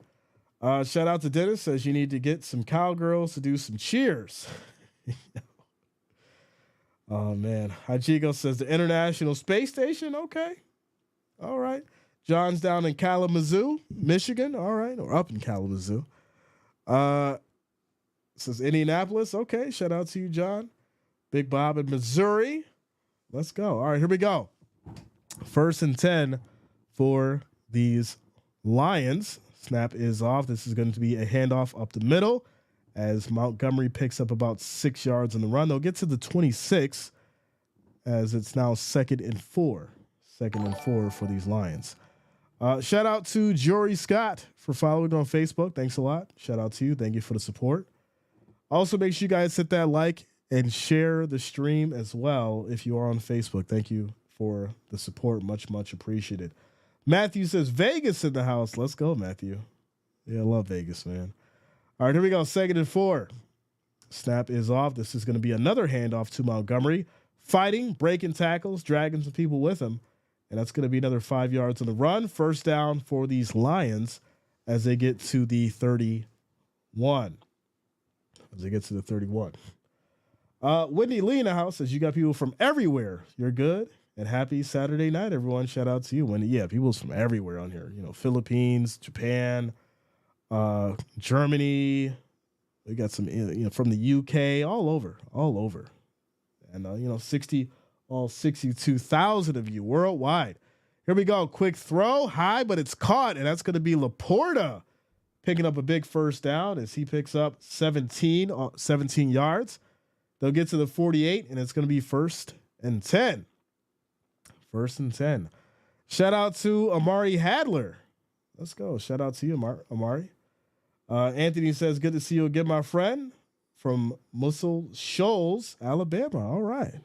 Shout out to Dennis, says you need to get some cowgirls to do some cheers. Oh, man. Hajigo says the International Space Station. Okay. All right. John's down in Kalamazoo, Michigan. All right. Or up in Kalamazoo. Says Indianapolis. Okay. Shout out to you, John. Big Bob in Missouri. Let's go. All right. Here we go. 1st and 10 for these Lions. Snap is off. This is going to be a handoff up the middle as Montgomery picks up about 6 yards on the run. They'll get to the 26 as it's now 2nd and 4. 2nd and 4 for these Lions. Shout out to Jory Scott for following on Facebook. Thanks a lot. Shout out to you. Thank you for the support. Also, make sure you guys hit that like and share the stream as well if you are on Facebook. Thank you for the support. Much, much appreciated. Matthew says Vegas in the house. Let's go, Matthew. Yeah, I love Vegas, man. All right, here we go. 2nd and 4. Snap is off. This is going to be another handoff to Montgomery. Fighting, breaking tackles, dragging some people with him. And that's going to be another 5 yards on the run. First down for these Lions as they get to the 31. Whitney Lee in the house says you got people from everywhere. You're good. And happy Saturday night, everyone. Shout out to you, Wendy. Yeah, people's from everywhere on here. Philippines, Japan, Germany. We got some, from the UK, all over. And, 62,000 of you worldwide. Here we go. Quick throw, high, but it's caught. And that's going to be Laporta picking up a big first down as he picks up 17 yards. They'll get to the 48, and it's going to be 1st and 10. 1st and 10. Shout out to Amari Hadler. Let's go. Shout out to you, Amari. Anthony says, good to see you again, my friend, from Muscle Shoals, Alabama. All right.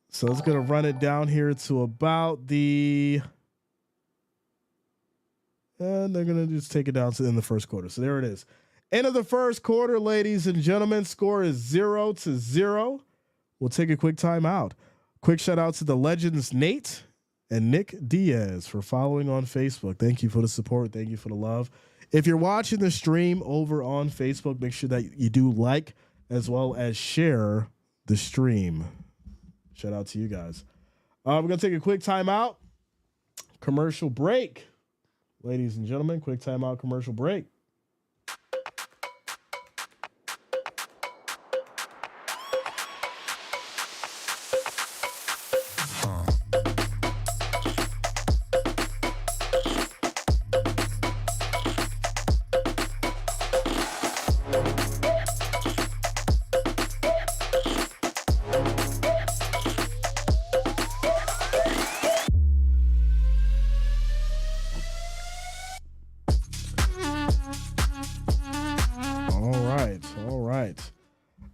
So it's going to run it down here to about the... And they're going to just take it down to in the first quarter. So there it is. End of the first quarter, ladies and gentlemen. Score is 0-0. We'll take a quick timeout. Quick shout out to the legends Nate and Nick Diaz for following on Facebook. Thank you for the support. Thank you for the love. If you're watching the stream over on Facebook, make sure that you do like as well as share the stream. Shout out to you guys. We're going to take a quick timeout. Commercial break. Ladies and gentlemen, quick timeout, commercial break.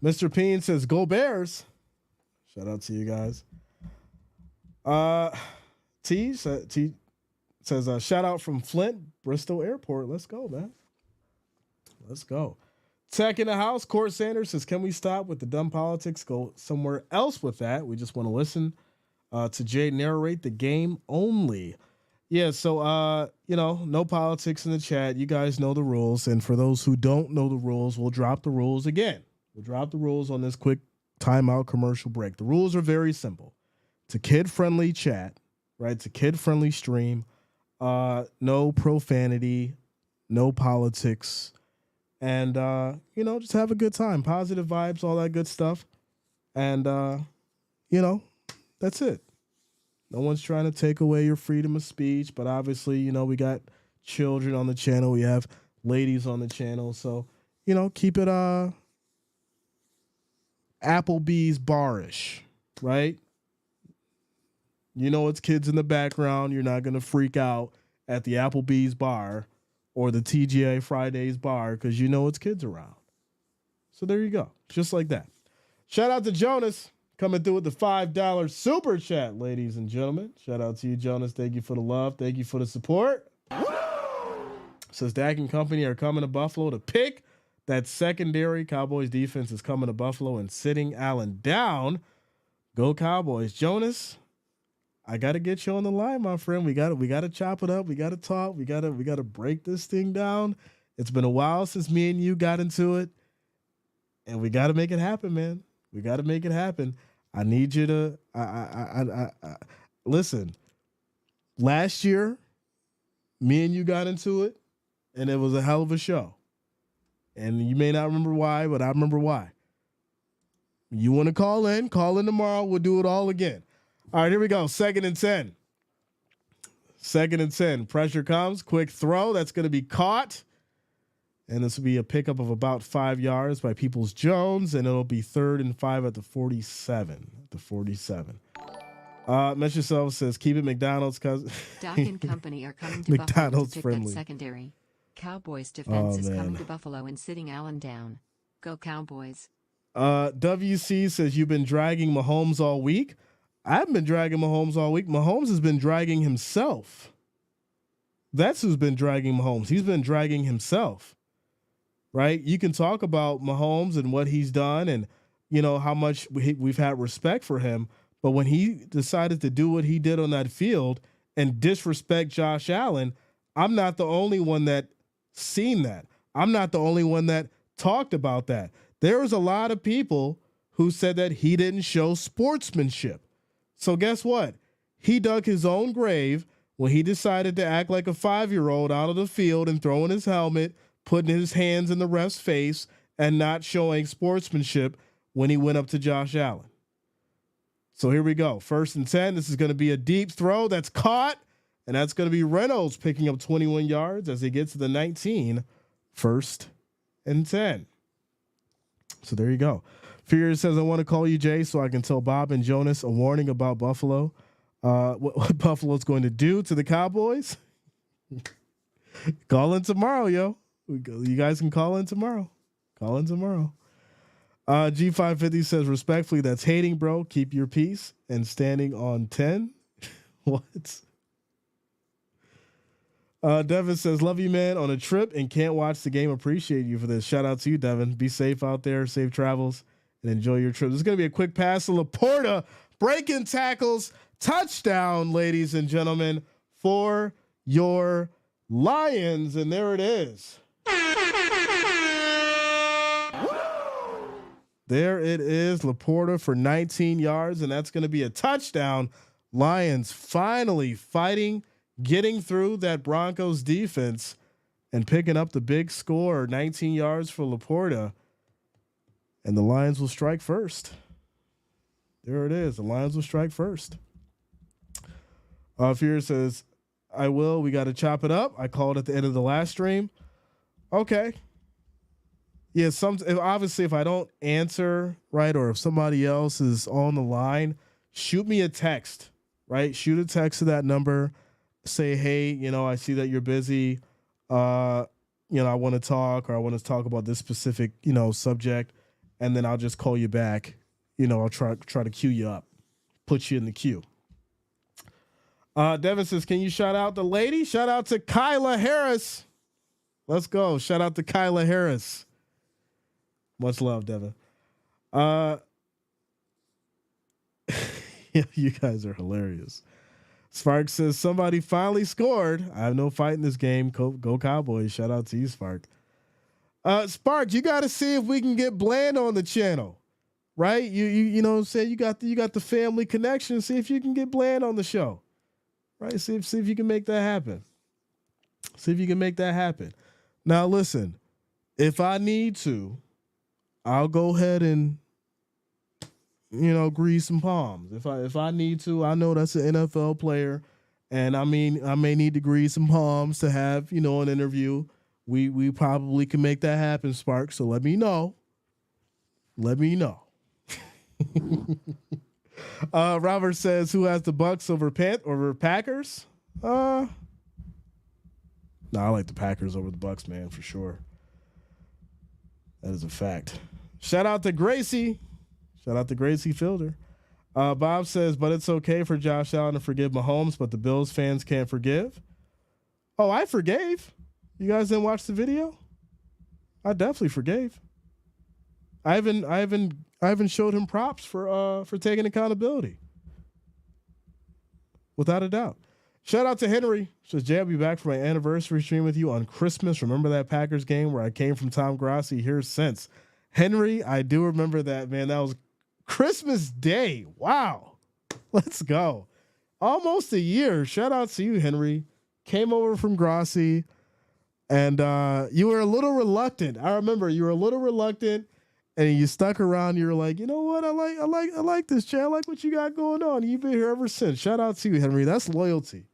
Mr. Peen says, go Bears. Shout out to you guys. T says, shout out from Flint, Bristol Airport. Let's go, man. Let's go. Tech in the house. Court Sanders says, can we stop with the dumb politics? Go somewhere else with that. We just want to listen to Jay narrate the game only. Yeah, so, no politics in the chat. You guys know the rules. And for those who don't know the rules, we'll drop the rules again. We'll drop the rules on this quick timeout commercial break. The rules are very simple. It's a kid-friendly chat, right? It's a kid-friendly stream. No profanity, no politics, and, just have a good time. Positive vibes, all that good stuff. And, that's it. No one's trying to take away your freedom of speech, but obviously, we got children on the channel. We have ladies on the channel. So, keep it, Applebee's barish, right? It's kids in the background. You're not going to freak out at the Applebee's bar or the TGI Fridays bar because it's kids around. So there you go. Just like that. Shout out to Jonas. coming through with the $5 super chat, ladies and gentlemen. Shout out to you, Jonas. Thank you for the love. Thank you for the support. Says Dak and company are coming to Buffalo to pick that secondary. Cowboys defense is coming to Buffalo and sitting Allen down. Go Cowboys. Jonas, I gotta get you on the line, my friend. We gotta chop it up. We gotta talk. We gotta break this thing down. It's been a while since me and you got into it, and we gotta make it happen, man. We gotta make it happen. I need you to. I listen. Last year, me and you got into it, and it was a hell of a show. And you may not remember why, but I remember why. You want to call in? Call in tomorrow. We'll do it all again. All right, here we go. 2nd and 10. 2nd and 10. Pressure comes. Quick throw. That's going to be caught. And this will be a pickup of about 5 yards by Peoples-Jones. And it'll be 3rd and 5 at the 47. Mesh Yourself says, keep it McDonald's. Doc and company are coming to McDonald's Buffalo to pick friendly. that secondary. Cowboys defense is coming to Buffalo and sitting Allen down. Go Cowboys. WC says, you've been dragging Mahomes all week. I haven't been dragging Mahomes all week. Mahomes has been dragging himself. That's who's been dragging Mahomes. He's been dragging himself, right? You can talk about Mahomes and what he's done and, you know, how much we've had respect for him. But when he decided to do what he did on that field and disrespect Josh Allen, I'm not the only one that seen that. I'm not the only one that talked about that. There was a lot of people who said that he didn't show sportsmanship. So guess what? He dug his own grave when he decided to act like a 5-year-old out of the field and throwing his helmet, putting his hands in the ref's face, and not showing sportsmanship when he went up to Josh Allen. So here we go. 1st and 10. This is going to be a deep throw that's caught, and that's going to be Reynolds picking up 21 yards as he gets to the 19. 1st and 10. So there you go. Fear says, I want to call you, Jay, so I can tell Bob and Jonas a warning about Buffalo. What Buffalo's going to do to the Cowboys. Call in tomorrow, yo. You guys can call in tomorrow. Call in tomorrow. G550 says, respectfully, that's hating, bro. Keep your peace and standing on 10. What? Devin says, love you, man, on a trip and can't watch the game. Appreciate you for this. Shout out to you, Devin. Be safe out there. Safe travels and enjoy your trip. This is going to be a quick pass to Laporta. Breaking tackles. Touchdown, ladies and gentlemen, for your Lions. And there it is. There it is. Laporta for 19 yards, and that's going to be a touchdown. Lions finally fighting, getting through that Broncos defense and picking up the big score, 19 yards for Laporta. And the Lions will strike first. There it is. The Lions will strike first. Fear says, I will. We got to chop it up. I called at the end of the last stream. Okay. Yeah, obviously if I don't answer, right, or if somebody else is on the line, shoot me a text, right? Shoot a text to that number. Say, hey, you know, I see that you're busy. You know, I want to talk, or I want to talk about this specific, you know, subject, and then I'll just call you back. You know, I'll try to queue you up, put you in the queue. Devin says, can you shout out the lady? Shout out to Kyla Harris. Let's go. Shout out to Kyla Harris. Much love, Devin. Yeah, you guys are hilarious. Spark says, somebody finally scored. I have no fight in this game. Go Cowboys. Shout out to you, Spark. Spark, you got to see if we can get Bland on the channel, right? You know what I'm saying? You got the family connection. See if you can get Bland on the show, right? See if you can make that happen. See if you can make that happen. Now, listen, if I need to, I'll go ahead and, you know, grease some palms. If I need to, I know that's an NFL player, and I mean, I may need to grease some palms to have, you know, an interview. We probably can make that happen, Spark. So let me know. Let me know. Robert says, who has the Bucks over Packers? No, I like the Packers over the Bucks, man, for sure. That is a fact. Shout out to Gracie. Shout out to Gracie Fielder. Bob says, but it's okay for Josh Allen to forgive Mahomes, but the Bills fans can't forgive. Oh, I forgave. You guys didn't watch the video? I definitely forgave. I haven't showed him props for taking accountability. Without a doubt. Shout out to Henry. Says, Jay, I'll be back for my anniversary stream with you on Christmas. Remember that Packers game where I came from Tom Grassi here since? Henry, I do remember that, man. That was Christmas Day. Wow. Let's go. Almost a year. Shout out to you, Henry. Came over from Grassi, and you were a little reluctant. I remember you were a little reluctant, and you stuck around. You were like, you know what? I like this, Jay. I like what you got going on. You've been here ever since. Shout out to you, Henry. That's loyalty.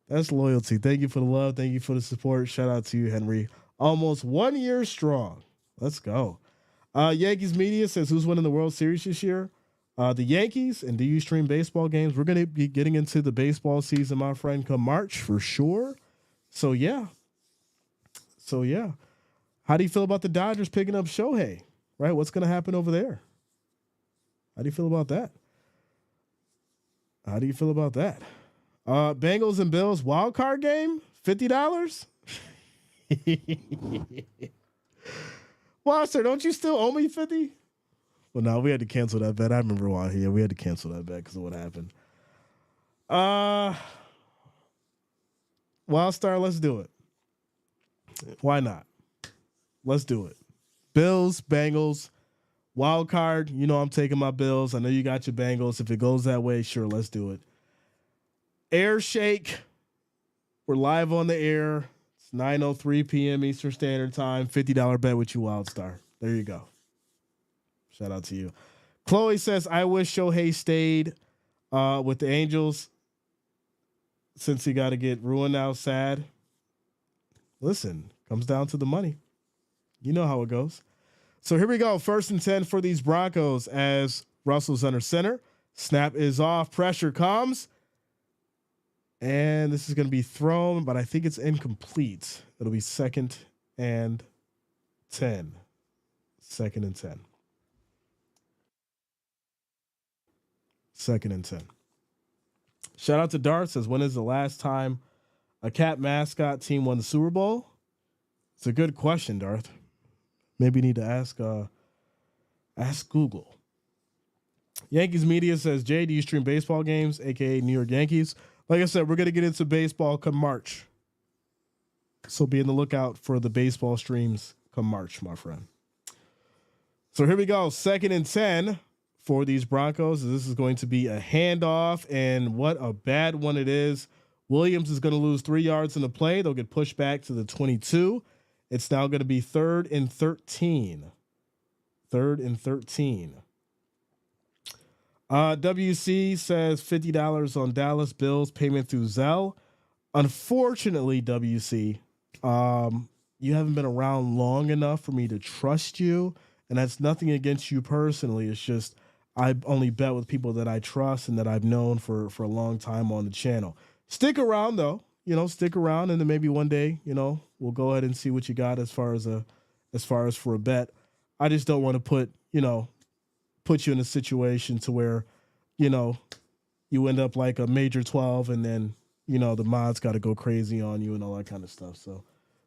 That's loyalty. Thank you for the love. Thank you for the support. Shout out to you, Henry. Almost 1 year strong. Let's go. Yankees Media says, who's winning the World Series this year? The Yankees. And do you stream baseball games? We're going to be getting into the baseball season, my friend, come March for sure. So, yeah. How do you feel about the Dodgers picking up Shohei? Right? What's going to happen over there? How do you feel about that? Bengals and Bills wild card game, $50. Well, sir, don't you still owe me 50? Well, no, we had to cancel that bet. I remember while here we had to cancel that bet because of what happened. Wildstar, let's do it. Why not? Let's do it. Bills, Bengals, wild card. You know I'm taking my Bills. I know you got your Bengals. If it goes that way, sure, let's do it. Air Shake. We're live on the air. It's 9:03 p.m. Eastern Standard Time. $50 bet with you, Wildstar. There you go. Shout out to you. Chloe says, I wish Shohei stayed with the Angels since he got to get ruined now. Sad. Listen, comes down to the money. You know how it goes. So here we go. 1st and 10 for these Broncos as Russell's under center. Snap is off. Pressure comes. And this is going to be thrown, but I think it's incomplete. It'll be 2nd and 10. 2nd and 10. 2nd and 10. Shout out to Dart. Says, when is the last time a cat mascot team won the Super Bowl? It's a good question, Darth. Maybe you need to ask Google. Yankees Media says, Jay, do you stream baseball games, a.k.a. New York Yankees? Like I said, we're going to get into baseball come March. So be on the lookout for the baseball streams come March, my friend. So here we go. 2nd and 10 for these Broncos. This is going to be a handoff, and what a bad one it is. Williams is going to lose 3 yards in the play. They'll get pushed back to the 22. It's now going to be 3rd and 13. 3rd and 13. WC says $50 on Dallas Bills payment through Zelle. Unfortunately, WC, you haven't been around long enough for me to trust you, and that's nothing against you personally. It's just I only bet with people that I trust and that I've known for a long time on the channel. Stick around though, stick around, and then maybe one day, we'll go ahead and see what you got as far as for a bet. I just don't want to put you in a situation to where, you end up like a major 12 and then, the mods got to go crazy on you and all that kind of stuff. So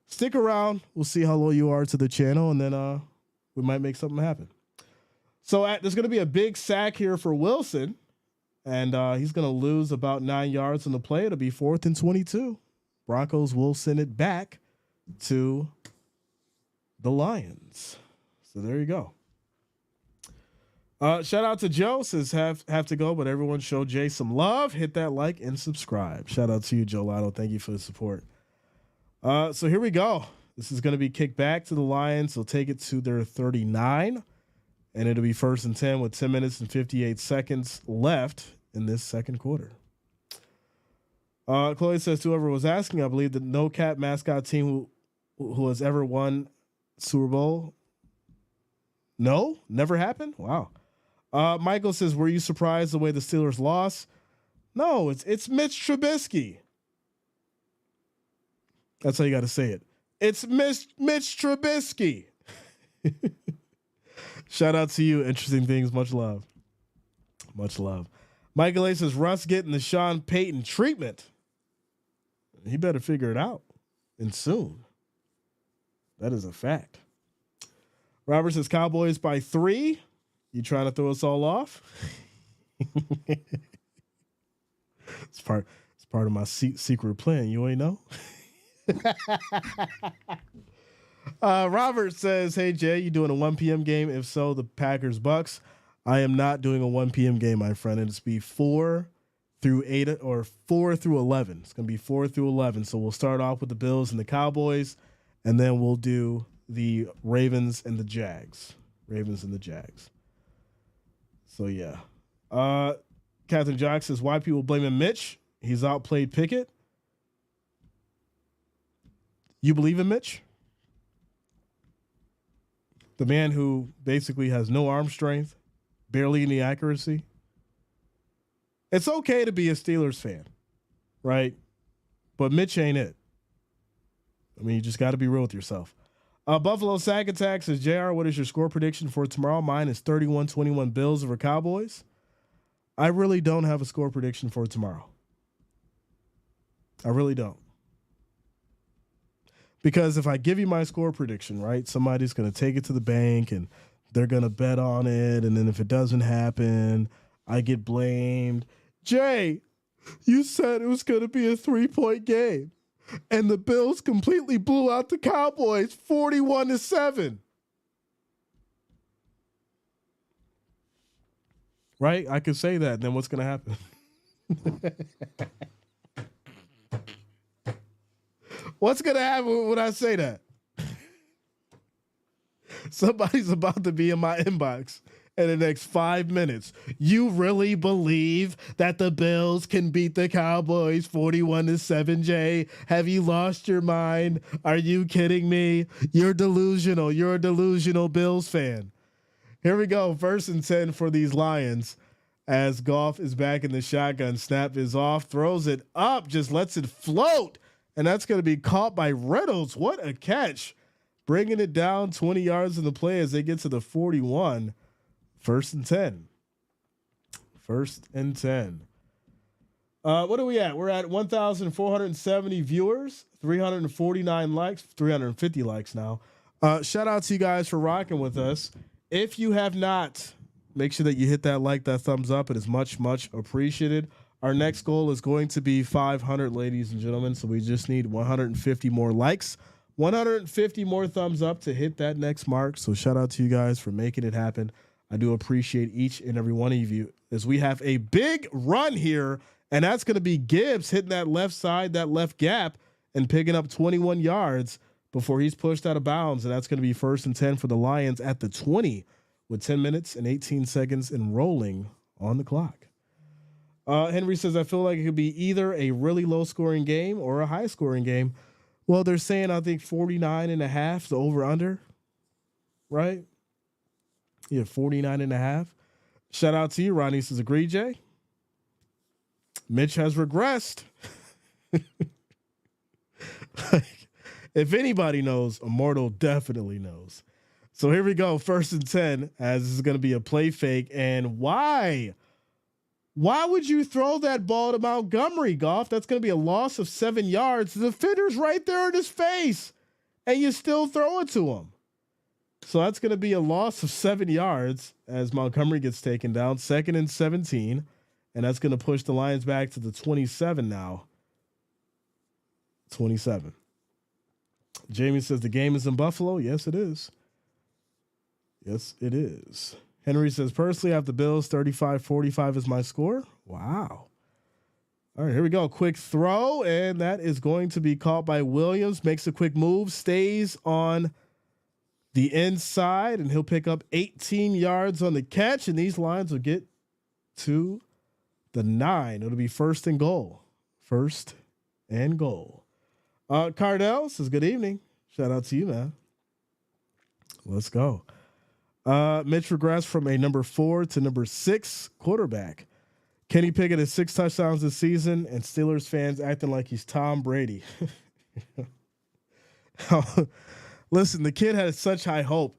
stick around. We'll see how loyal you are to the channel, and then we might make something happen. So there's going to be a big sack here for Wilson, and he's going to lose about 9 yards on the play. It'll be 4th and 22. Broncos will send it back to the Lions. So there you go. Shout out to Joe. Says have to go, but everyone show Jay some love. Hit that like and subscribe. Shout out to you, Joe Lotto. Thank you for the support. So here we go. This is going to be kicked back to the Lions. They'll take it to their 39, and it'll be 1st and 10 with 10 minutes and 58 seconds left in this second quarter. Chloe says, whoever was asking, I believe the no cat mascot team who has ever won Super Bowl. No, never happened. Wow. Michael says, were you surprised the way the Steelers lost? No, it's Mitch Trubisky. That's how you got to say it. It's Mitch Trubisky. Shout out to you. Interesting things. Much love. Much love. Michael A says Russ getting the Sean Payton treatment. He better figure it out, and soon. That is a fact. Robert says Cowboys by 3. You trying to throw us all off? It's part of my secret plan. You ain't know. Robert says, "Hey Jay, you doing a 1 p.m. game? If so, the Packers Bucks. I am not doing a 1 p.m. game, my friend. It's be 4 through 8 or 4 through 11. It's gonna be 4 through 11. So we'll start off with the Bills and the Cowboys, and then we'll do the Ravens and the Jags. So yeah. Catherine Jock says, why people blaming Mitch? He's outplayed Pickett. You believe in Mitch? The man who basically has no arm strength, barely any accuracy. It's okay to be a Steelers fan, right? But Mitch ain't it. I mean, you just got to be real with yourself. Buffalo Sack Attack says, JR, what is your score prediction for tomorrow? Mine is 31-21 Bills over Cowboys. I really don't have a score prediction for tomorrow. I really don't. Because if I give you my score prediction, right, somebody's going to take it to the bank and they're going to bet on it. And then if it doesn't happen, I get blamed. Jay, you said it was going to be a 3-point game. And the Bills completely blew out the Cowboys 41-7. Right? I can say that. Then what's going to happen? What's going to happen when I say that? Somebody's about to be in my inbox in the next 5 minutes. You really believe that the Bills can beat the Cowboys 41-7, Jay? Have you lost your mind? Are you kidding me? You're delusional. You're a delusional Bills fan. Here we go. 1st and 10 for these Lions as Goff is back in the shotgun. Snap is off, throws it up, just lets it float. And that's going to be caught by Reynolds. What a catch. Bringing it down 20 yards in the play as they get to the 41. 1st and 10. 1st and 10. What are we at? We're at 1,470 viewers, 349 likes, 350 likes now. Shout out to you guys for rocking with us. If you have not, make sure that you hit that like, that thumbs up. It is much, much appreciated. Our next goal is going to be 500, ladies and gentlemen. So we just need 150 more likes, 150 more thumbs up to hit that next mark. So shout out to you guys for making it happen. I do appreciate each and every one of you as we have a big run here. And that's going to be Gibbs hitting that left side, that left gap, and picking up 21 yards before he's pushed out of bounds. And that's going to be 1st and 10 for the Lions at the 20 with 10 minutes and 18 seconds and rolling on the clock. Henry says, I feel like it could be either a really low scoring game or a high scoring game. Well, they're saying, I think 49.5, the over under, right? Yeah, 49.5. Shout out to you. Ronnie says, agree, Jay. Mitch has regressed. If anybody knows, Immortal definitely knows. So here we go. 1st and 10, as this is going to be a play fake. And why? Why would you throw that ball to Montgomery, Goff? That's going to be a loss of 7 yards. The defender's right there in his face, and you still throw it to him. So that's going to be a loss of 7 yards as Montgomery gets taken down. 2nd and 17, and that's going to push the Lions back to the 27 now. 27. Jamie says the game is in Buffalo. Yes, it is. Yes, it is. Henry says, personally, I have the Bills 35-45 is my score. Wow. All right, here we go. Quick throw, and that is going to be caught by Williams. Makes a quick move, stays on the inside, and he'll pick up 18 yards on the catch, and these Lions will get to the 9. It'll be 1st and goal. 1st and goal. Cardell says, good evening. Shout out to you, man. Let's go. Mitch regressed from a number 4 to number 6 quarterback. Kenny Pickett has 6 touchdowns this season, and Steelers fans acting like he's Tom Brady. Listen, the kid had such high hope.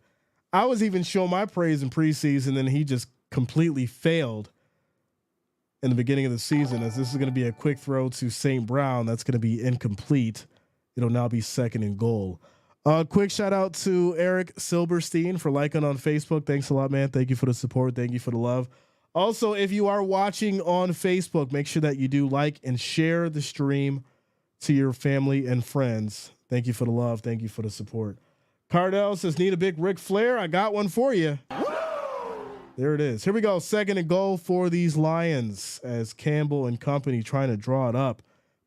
I was even showing my praise in preseason, and he just completely failed. in the beginning of the season, as this is going to be a quick throw to St. Brown. That's going to be incomplete. It'll now be 2nd and goal. Quick shout out to Eric Silberstein for liking on Facebook. Thanks a lot, man. Thank you for the support. Thank you for the love. Also, if you are watching on Facebook, make sure that you do like and share the stream to your family and friends. Thank you for the love. Thank you for the support. Cardell says, need a big Ric Flair? I got one for you. There it is. Here we go. 2nd and goal for these Lions as Campbell and company trying to draw it up.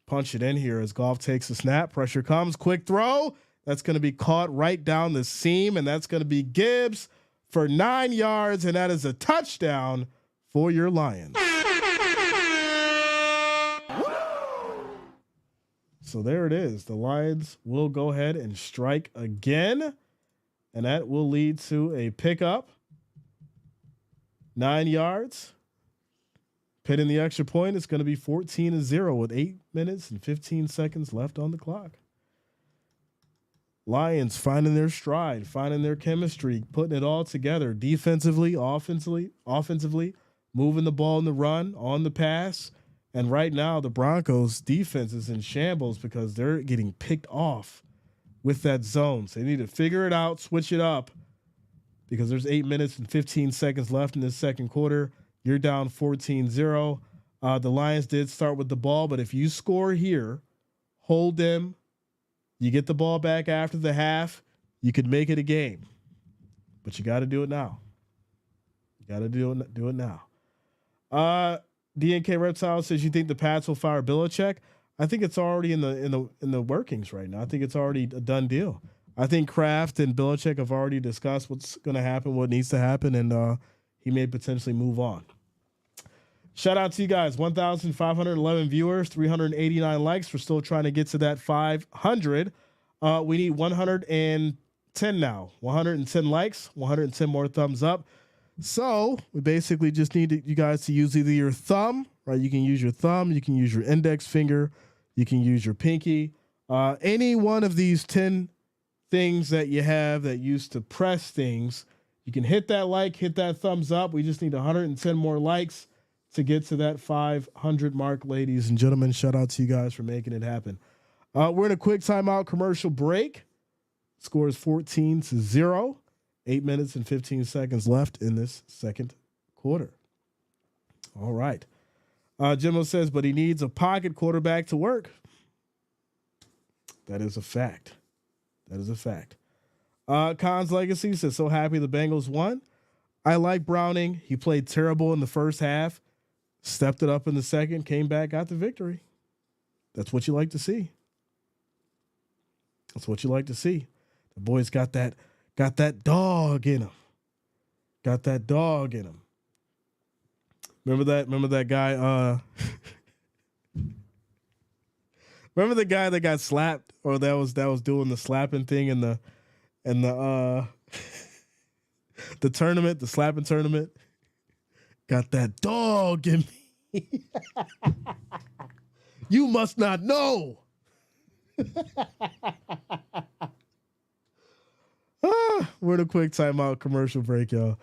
Punch it in here as Goff takes a snap. Pressure comes. Quick throw. That's going to be caught right down the seam, and that's going to be Gibbs for 9 yards, and that is a touchdown for your Lions. So there it is. The Lions will go ahead and strike again, and that will lead to a pickup. 9 yards. Pitting the extra point. It's going to be 14-0 with 8 minutes and 15 seconds left on the clock. Lions finding their stride, finding their chemistry, putting it all together defensively, offensively, moving the ball in the run, on the pass. And right now, the Broncos defense is in shambles because they're getting picked off with that zone. So they need to figure it out, switch it up, because there's 8 minutes and 15 seconds left in this second quarter. You're down 14-0. The Lions did start with the ball, but if you score here, hold them, you get the ball back after the half, you could make it a game. But you got to do it now. You got to do it now. DNK Reptile says, you think the Pats will fire Belichick? I think it's already in the workings right now. I think it's already a done deal. I think Kraft and Belichick have already discussed what's going to happen, what needs to happen, and he may potentially move on. Shout out to you guys. 1,511 viewers, 389 likes. We're still trying to get to that 500. We need 110 now. 110 likes, 110 more thumbs up. So we basically just need you guys to use either your thumb, right? You can use your thumb, you can use your index finger, you can use your pinky. Any one of these 10 things that you have that used to press things, you can hit that like, hit that thumbs up. We just need 110 more likes to get to that 500 mark, ladies and gentlemen. Shout out to you guys for making it happen. We're in a quick timeout commercial break. Score is 14-0. 8 minutes and 15 seconds left in this second quarter. All right. Jimmo says, but he needs a pocket quarterback to work. That is a fact. That is a fact. Khan's Legacy says, so happy the Bengals won. I like Browning. He played terrible in the first half, stepped it up in the second, came back, got the victory. That's what you like to see. That's what you like to see. The boys got that dog in him. Got that dog in him. Remember that guy, remember the guy that got slapped, or that was doing the slapping thing in the the tournament, the slapping tournament. Got that dog in me. You must not know. We're in a quick timeout commercial break, y'all.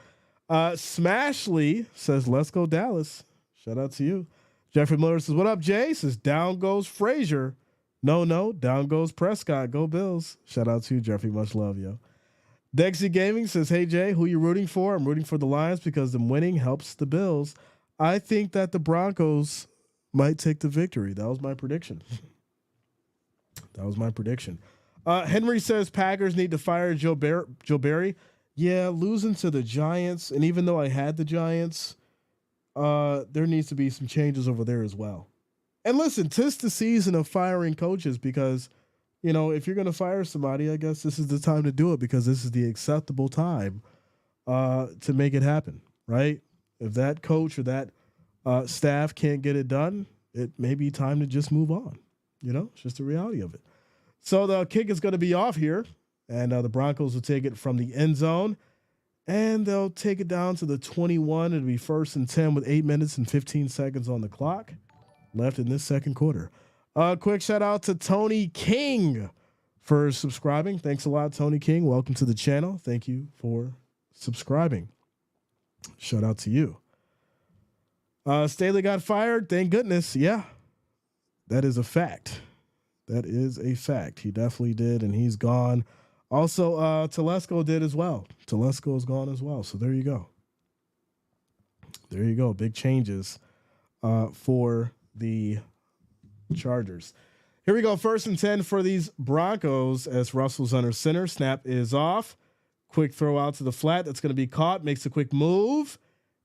Smashly says, let's go Dallas. Shout out to you. Jeffrey Miller says, what up, Jay? Says, down goes Frazier. No, down goes Prescott. Go Bills. Shout out to you, Jeffrey. Much love, yo. Dexy Gaming says, hey, Jay, who you rooting for? I'm rooting for the Lions because them winning helps the Bills. I think that the Broncos might take the victory. That was my prediction. Henry says Packers need to fire Joe Barry. Yeah, losing to the Giants, and even though I had the Giants, there needs to be some changes over there as well. And listen, 'tis the season of firing coaches because, you know, if you're going to fire somebody, I guess this is the time to do it because this is the acceptable time to make it happen, right? If that coach or that staff can't get it done, it may be time to just move on. You know, it's just the reality of it. So the kick is going to be off here, and the Broncos will take it from the end zone, and they'll take it down to the 21. It'll be 1st and 10 with 8 minutes and 15 seconds on the clock left in this second quarter. Quick shout out to Tony King for subscribing. Thanks a lot, Tony King. Welcome to the channel. Thank you for subscribing. Shout out to you. Staley got fired. Thank goodness. Yeah, that is a fact. That is a fact. He definitely did, and he's gone. Also, Telesco did as well. Telesco is gone as well. So there you go. There you go. Big changes for the Chargers. Here we go. 1st and 10 for these Broncos as Russell's under center. Snap is off. Quick throw out to the flat. That's going to be caught. Makes a quick move.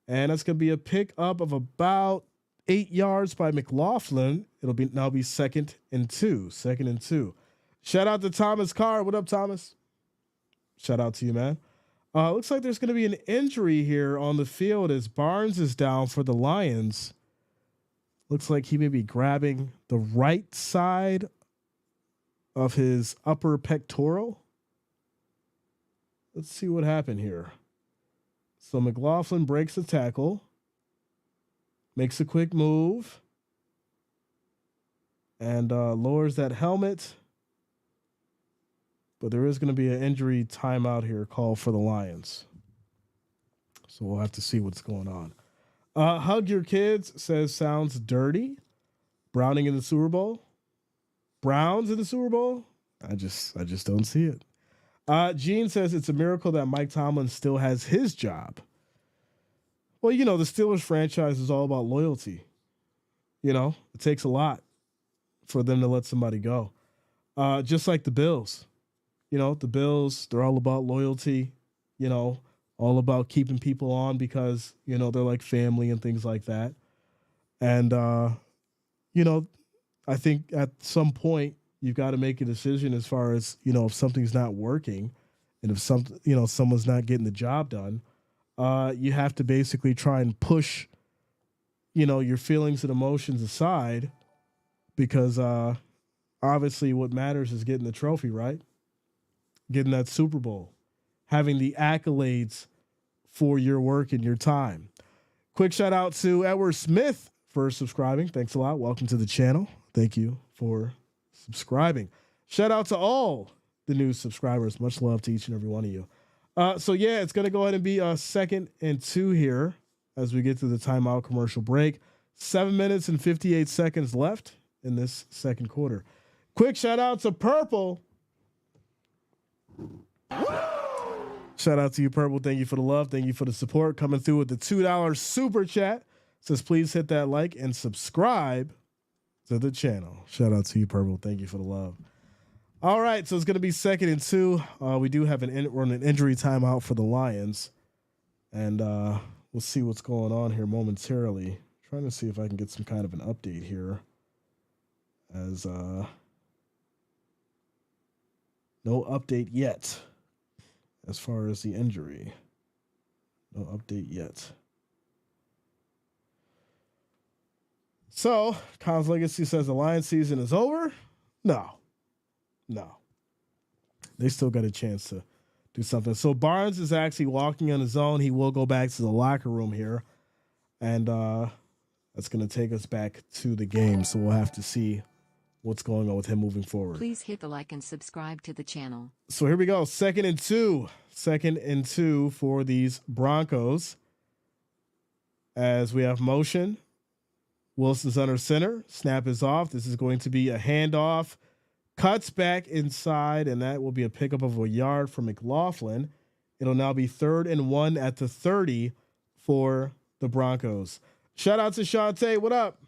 And that's going to be a pick up of about 8 yards by McLaughlin. It'll be now be 2nd and 2. 2nd and 2. Shout out to Thomas Carr. What up, Thomas? Shout out to you, man. Looks like there's going to be an injury here on the field as Barnes is down for the Lions. Looks like he may be grabbing the right side of his upper pectoral. Let's see what happened here. So McLaughlin breaks the tackle, makes a quick move, and lowers that helmet. But there is going to be an injury timeout here called for the Lions. So we'll have to see what's going on. Hug your kids says sounds dirty. Browning in the Super Bowl. Browns in the Super Bowl. I just don't see it. Gene says it's a miracle that Mike Tomlin still has his job. Well, you know, the Steelers franchise is all about loyalty. You know, it takes a lot for them to let somebody go. Just like the Bills. You know, the Bills, they're all about loyalty, you know, all about keeping people on because, you know, they're like family and things like that. And, you know, I think at some point you've got to make a decision as far as, you know, if something's not working and if someone's not getting the job done, you have to basically try and push, you know, your feelings and emotions aside because obviously what matters is getting the trophy, right? Getting that Super Bowl, having the accolades for your work and your time. Quick shout out to Edward Smith for subscribing. Thanks a lot. Welcome to the channel. Thank you for subscribing. Shout out to all the new subscribers. Much love to each and every one of you. So yeah, it's going to go ahead and be 2nd and 2 here as we get to the timeout commercial break. 7 minutes and 58 seconds left in this second quarter. Quick shout out to Purple. Shout out to you, Purple. Thank you for the love. Thank you for the support. Coming through with the $2 super chat. Says please hit that like and subscribe to the channel. Shout out to you, Purple. Thank you for the love. All right, so it's going to be 2nd and 2. We do have an injury timeout for the Lions, and we'll see what's going on here momentarily. Trying to see if I can get some kind of an update here. As no update yet as far as the injury. No update yet. So, Cons Legacy says the Lions season is over. No. They still got a chance to do something. So Barnes is actually walking on his own. He will go back to the locker room here. And that's going to take us back to the game. So we'll have to see what's going on with him moving forward. Please hit the like and subscribe to the channel. So here we go. 2nd and 2. 2nd and 2 for these Broncos. As we have motion. Wilson's under center. Snap is off. This is going to be a handoff. Cuts back inside, and that will be a pickup of a yard for McLaughlin. It'll now be 3rd and 1 at the 30 for the Broncos. Shout out to Shantae. What up?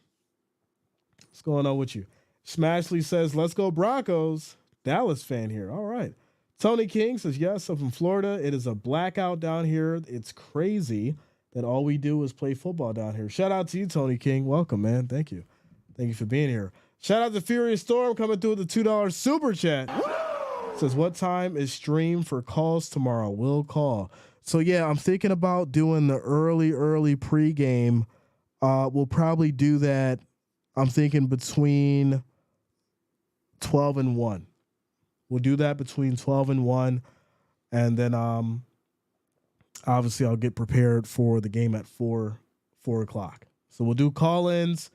What's going on with you? Smashley says, let's go Broncos. Dallas fan here. All right. Tony King says, yes, I'm from Florida. It is a blackout down here. It's crazy that all we do is play football down here. Shout out to you, Tony King. Welcome, man. Thank you. Thank you for being here. Shout out to Furious Storm coming through with the $2 super chat. Says, what time is stream for calls tomorrow? We'll call. So, yeah, I'm thinking about doing the early pregame. We'll probably do that. I'm thinking between 12 and 1. We'll do that between 12 and 1. And then obviously I'll get prepared for the game at 4 o'clock. So we'll do call-ins.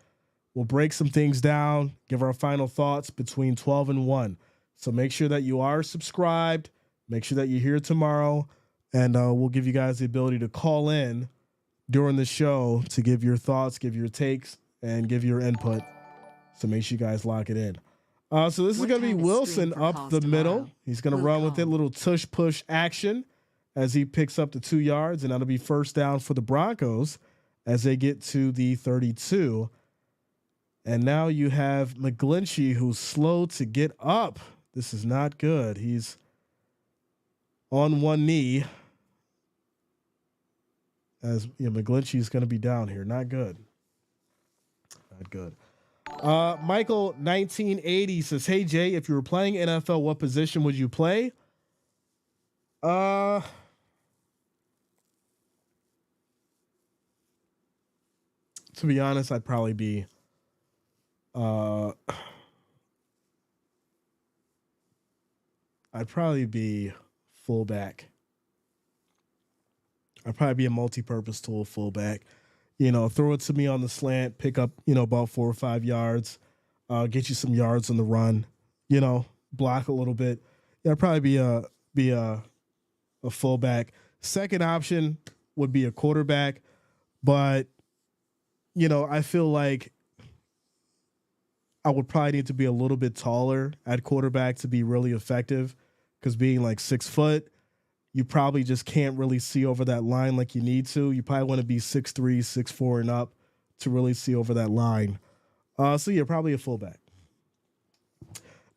We'll break some things down, give our final thoughts between 12 and 1. So make sure that you are subscribed. Make sure that you're here tomorrow. And we'll give you guys the ability to call in during the show to give your thoughts, give your takes, and give your input. So make sure you guys lock it in. So this is going to be Wilson up the middle. He's going to run with it, little tush push action as he picks up the 2 yards, and that'll be first down for the Broncos as they get to the 32. And now you have McGlinchey, who's slow to get up. This is not good. He's on one knee. As McGlinchey is going to be down here. Not good. Not good. Michael 1980 says, "Hey Jay, if you were playing NFL, what position would you play?" To be honest, I'd probably be fullback. I'd probably be a multi-purpose tool fullback. Throw it to me on the slant, pick up, about 4 or 5 yards, get you some yards on the run, block a little bit. Yeah, I'd probably be a fullback. Second option would be a quarterback, but I feel like I would probably need to be a little bit taller at quarterback to be really effective, because being like 6 foot, you probably just can't really see over that line like you need to. You probably want to be 6'3", 6'4", and up to really see over that line. So yeah, probably a fullback.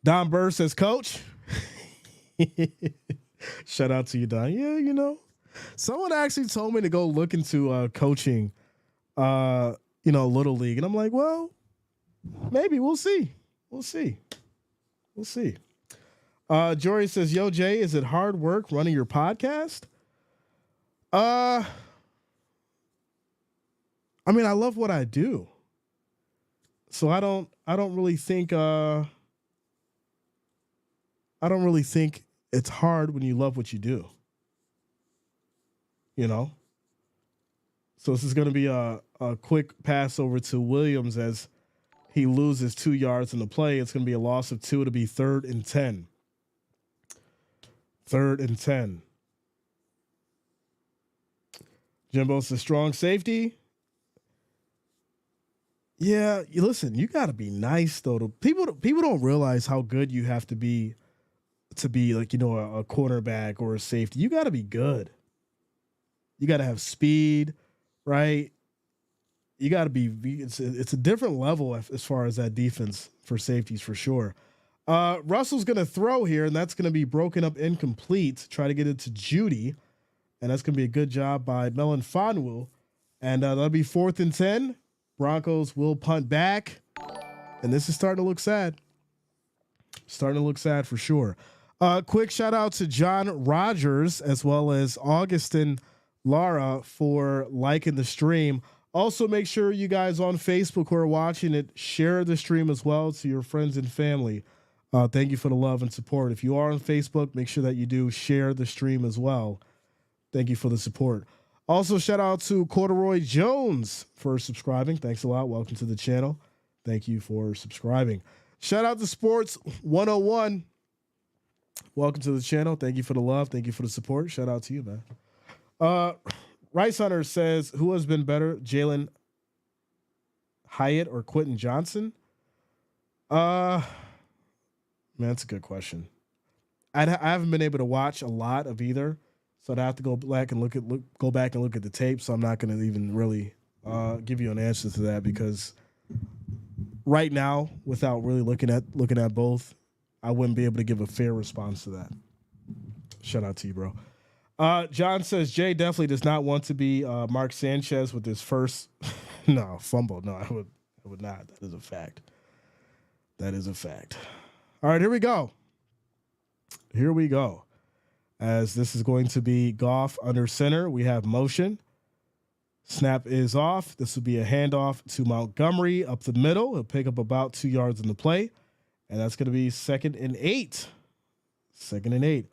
Don Burr says, "Coach." Shout out to you, Don. Yeah, someone actually told me to go look into coaching, Little League. And I'm like, well, maybe we'll see. We'll see. Jory says, "Yo, Jay, is it hard work running your podcast?" I love what I do. So I don't really think it's hard when you love what you do. So this is going to be a quick pass over to Williams as he loses 2 yards in the play. It's going to be a loss of 2 to be 3rd and 10. 3rd and 10. Jimbo's a strong safety. Yeah, listen, you got to be nice though. People don't realize how good you have to be like, a quarterback or a safety. You got to be good. You got to have speed, right? You got to be. It's a different level as far as that defense for safeties for sure. Russell's going to throw here, and that's going to be broken up incomplete. Try to get it to Judy, and that's going to be a good job by Melon Fonwu. And that'll be 4th and 10. Broncos will punt back, and this is starting to look sad. Starting to look sad for sure. Quick shout out to John Rogers as well as Augustin Lara for liking the stream. Also, make sure you guys on Facebook who are watching it share the stream as well to your friends and family. Thank you for the love and support. If you are on Facebook, make sure that you do share the stream as well. Thank you for the support. Also, shout out to Corduroy Jones for subscribing. Thanks a lot. Welcome to the channel. Thank you for subscribing. Shout out to Sports 101. Welcome to the channel. Thank you for the love. Thank you for the support. Shout out to you, man. Rice Hunter says, "Who has been better, Jalen Hyatt or Quentin Johnson?" Man, that's a good question. I haven't been able to watch a lot of either, so I'd have to go back and look at the tape. So I'm not going to even really give you an answer to that, because right now, without really looking at both, I wouldn't be able to give a fair response to that. Shout out to you, bro. John says Jay definitely does not want to be Mark Sanchez with his first fumble. No, I would not. That is a fact. That is a fact. All right, here we go. As this is going to be Goff under center, we have motion. Snap is off. This will be a handoff to Montgomery up the middle. He'll pick up about 2 yards in the play, and that's going to be 2nd and 8. 2nd and 8.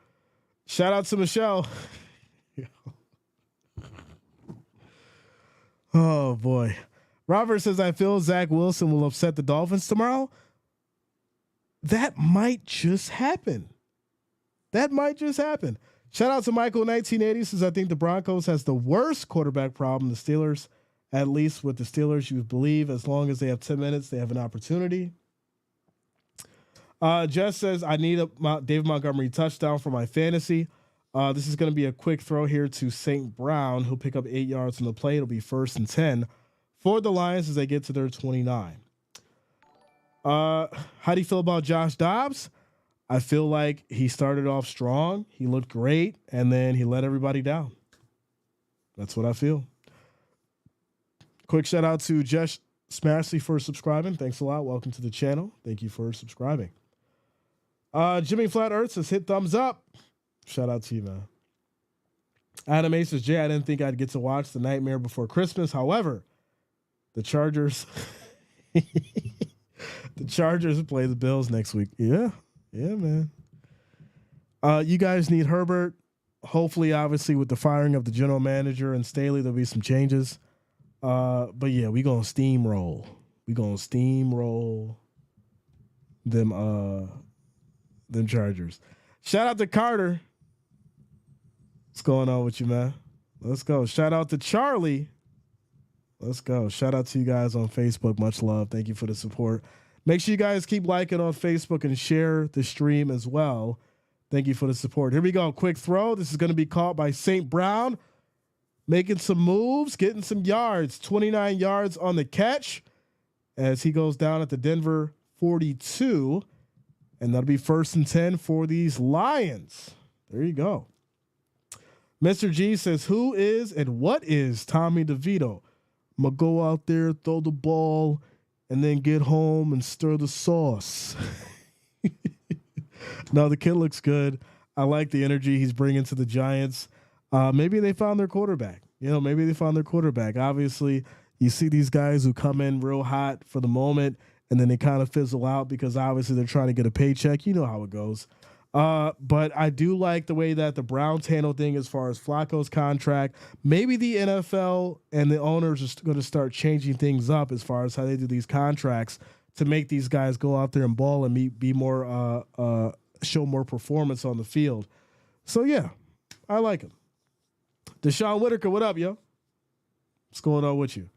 Shout out to Michelle. Oh, boy. Robert says, "I feel Zach Wilson will upset the Dolphins tomorrow." That might just happen. Shout out to Michael 1980 says, I think the Broncos has the worst quarterback problem. The Steelers, at least with the Steelers, you believe as long as they have 10 minutes, they have an opportunity. Jess says, I need a David Montgomery touchdown for my fantasy. This is going to be a quick throw here to St. Brown, who'll pick up 8 yards on the play. It'll be 1st and 10 for the Lions as they get to their 29. How do you feel about Josh Dobbs? I feel like he started off strong. He looked great, and then he let everybody down. That's what I feel. Quick shout out to Jess Smashley for subscribing. Thanks a lot. Welcome to the channel. Thank you for subscribing. Jimmy Flat Earth says, hit thumbs up. Shout out to you, man. Adam A says, Jay, I didn't think I'd get to watch The Nightmare Before Christmas. However, the Chargers play the Bills next week. Yeah, man. You guys need Herbert. Hopefully, obviously, with the firing of the general manager and Staley, there'll be some changes. But yeah, we gonna steamroll. Them Chargers. Shout out to Carter. What's going on with you, man? Let's go. Shout out to Charlie. Let's go. Shout out to you guys on Facebook. Much love. Thank you for the support. Make sure you guys keep liking on Facebook and share the stream as well. Thank you for the support. Here we go. Quick throw. This is going to be caught by St. Brown. Making some moves, getting some yards. 29 yards on the catch as he goes down at the Denver 42. And that'll be 1st and 10 for these Lions. There you go. Mr. G says, who is and what is Tommy DeVito? I'm going to go out there, throw the ball, and then get home and stir the sauce. No, the kid looks good. I like the energy he's bringing to the Giants. Maybe they found their quarterback. Obviously, you see these guys who come in real hot for the moment, and then they kind of fizzle out because obviously they're trying to get a paycheck. You know how it goes. But I do like the way that the Browns handle thing as far as Flacco's contract. Maybe the NFL and the owners are going to start changing things up as far as how they do these contracts to make these guys go out there and ball and be more show more performance on the field. So yeah, I like him. Deshaun Whitaker, what up, yo? What's going on with you?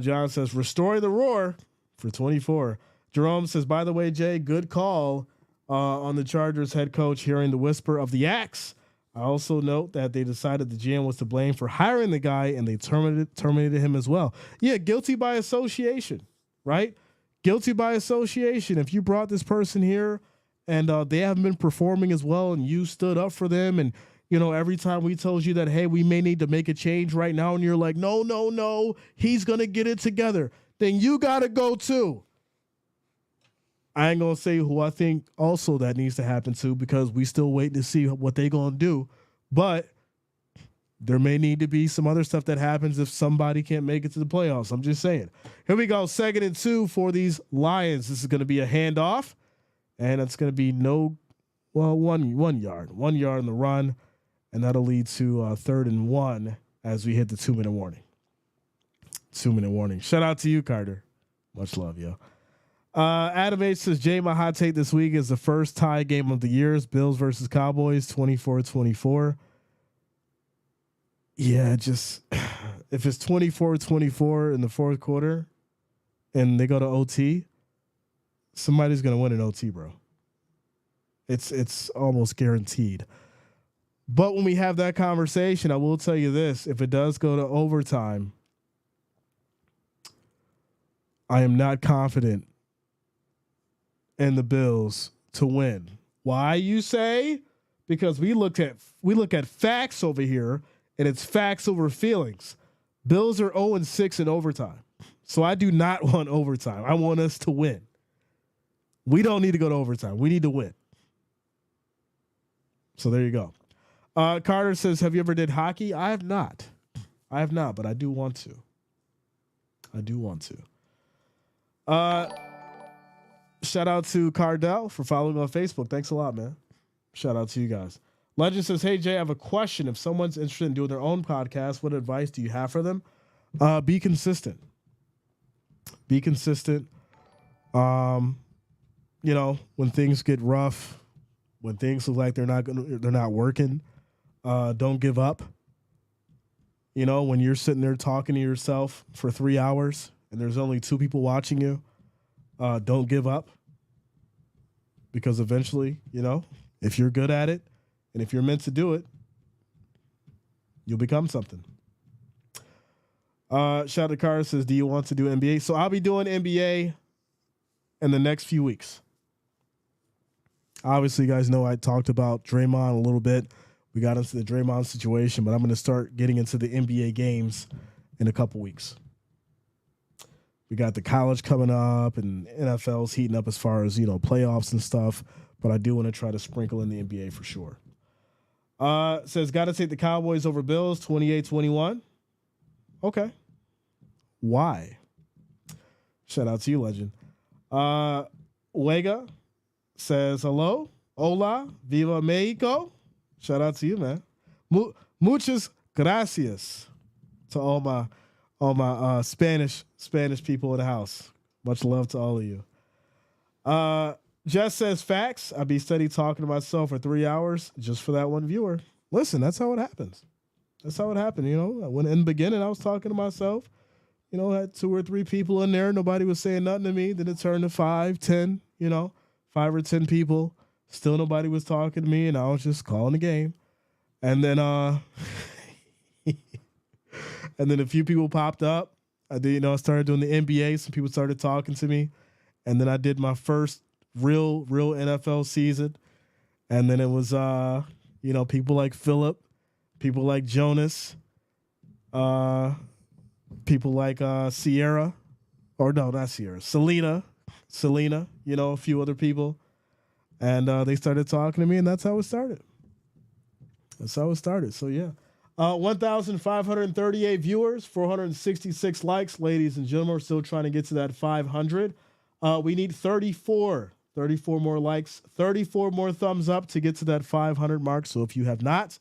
John says, restoring the roar for 24. Jerome says, by the way, Jay, good call on the Chargers head coach hearing the whisper of the axe. I also note that they decided the GM was to blame for hiring the guy and they terminated him as well. Yeah, guilty by association, right? Guilty by association. If you brought this person here and they haven't been performing as well and you stood up for them and every time we told you that, hey, we may need to make a change right now, and you're like, no, he's going to get it together, then you got to go too. I ain't going to say who I think also that needs to happen to because we still waiting to see what they going to do. But there may need to be some other stuff that happens if somebody can't make it to the playoffs. I'm just saying. Here we go. 2nd and 2 for these Lions. This is going to be a handoff, and it's going to be 1 yard. 1 yard in the run. And that'll lead to 3rd and 1 as we hit the 2-minute warning. 2-minute warning. Shout out to you, Carter. Much love, yo. Adam H says, Jay, my hot take this week is the first tie game of the year. Bills versus Cowboys, 24-24. Yeah, just if it's 24-24 in the 4th quarter and they go to OT, somebody's going to win an OT, bro. It's almost guaranteed. But when we have that conversation, I will tell you this. If it does go to overtime, I am not confident in the Bills to win. Why, you say? Because we look at facts over here, and it's facts over feelings. Bills are 0-6 in overtime. So I do not want overtime. I want us to win. We don't need to go to overtime. We need to win. So there you go. Carter says, have you ever did hockey? I have not, but I do want to. Shout out to Cardell for following on Facebook. Thanks a lot, man. Shout out to you guys. Legend says, hey, Jay, I have a question. If someone's interested in doing their own podcast, what advice do you have for them? Be consistent. When things get rough, when things look like they're not working, don't give up. You know, when you're sitting there talking to yourself for 3 hours and there's only 2 people watching you, don't give up. Because eventually, you know, if you're good at it and if you're meant to do it, you'll become something. Shout out to Carter says, do you want to do NBA? So I'll be doing NBA in the next few weeks. Obviously, you guys know I talked about Draymond a little bit. We got into the Draymond situation, but I'm going to start getting into the NBA games in a couple weeks. We got the college coming up and NFL's heating up as far as, you know, playoffs and stuff, but I do want to try to sprinkle in the NBA for sure. Says, got to take the Cowboys over Bills, 28-21. Okay. Why? Shout out to you, legend. Wega says, hello, hola, viva Mexico. Shout out to you, man. Muchas gracias to all my Spanish people in the house. Much love to all of you. Jess says, facts. I be steady talking to myself for 3 hours just for that one viewer. Listen, that's how it happens. That's how it happened. You know, when in the beginning I was talking to myself, you know, I had 2 or 3 people in there. Nobody was saying nothing to me. Then it turned to 5, 10, you know, 5 or 10 people. Still nobody was talking to me, and I was just calling the game. And then and then a few people popped up. I did, you know, I started doing the NBA. Some people started talking to me. And then I did my first real NFL season. And then it was you know, people like Philip, people like Jonas, people like Sierra. Or no, not Sierra. Selena, you know, a few other people. And they started talking to me, and that's how it started. So, yeah. 1,538 viewers, 466 likes. Ladies and gentlemen, we're still trying to get to that 500. We need 34 more likes, 34 more thumbs up to get to that 500 mark. So if you have not,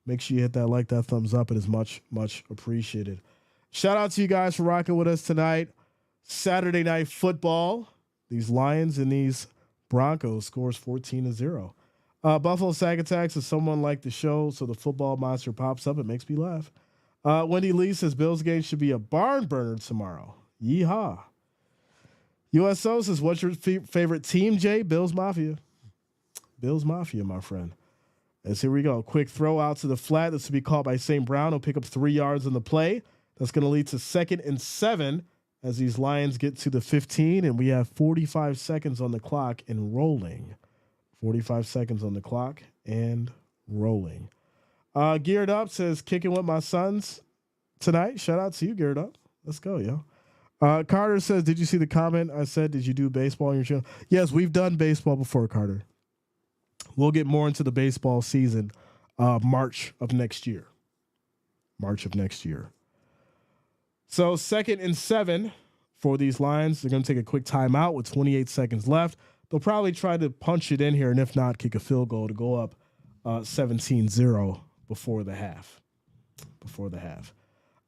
make sure you hit that thumbs up. It is much, much appreciated. Shout out to you guys for rocking with us tonight. Saturday Night Football. These Lions and these Broncos scores 14-0. Buffalo Sack Attacks is someone like the show, so the football monster pops up. It makes me laugh. Wendy Lee says Bills game should be a barn burner tomorrow. Yeehaw. USO says, what's your favorite team, Jay? Bills Mafia. Bills Mafia, my friend. As here we go. Quick throw out to the flat. This will be caught by St. Brown. He'll pick up 3 yards on the play. That's going to lead to 2nd and 7 as these Lions get to the 15, and we have 45 seconds on the clock and rolling. 45 seconds on the clock and rolling. Geared Up says, kicking with my sons tonight. Shout out to you, Geared Up. Let's go, yo. Carter says, did you see the comment I said, did you do baseball on your channel? Yes, we've done baseball before, Carter. We'll get more into the baseball season March of next year. So 2nd and 7 for these Lions. They're going to take a quick timeout with 28 seconds left. They'll probably try to punch it in here, and if not, kick a field goal to go up 17-0 before the half.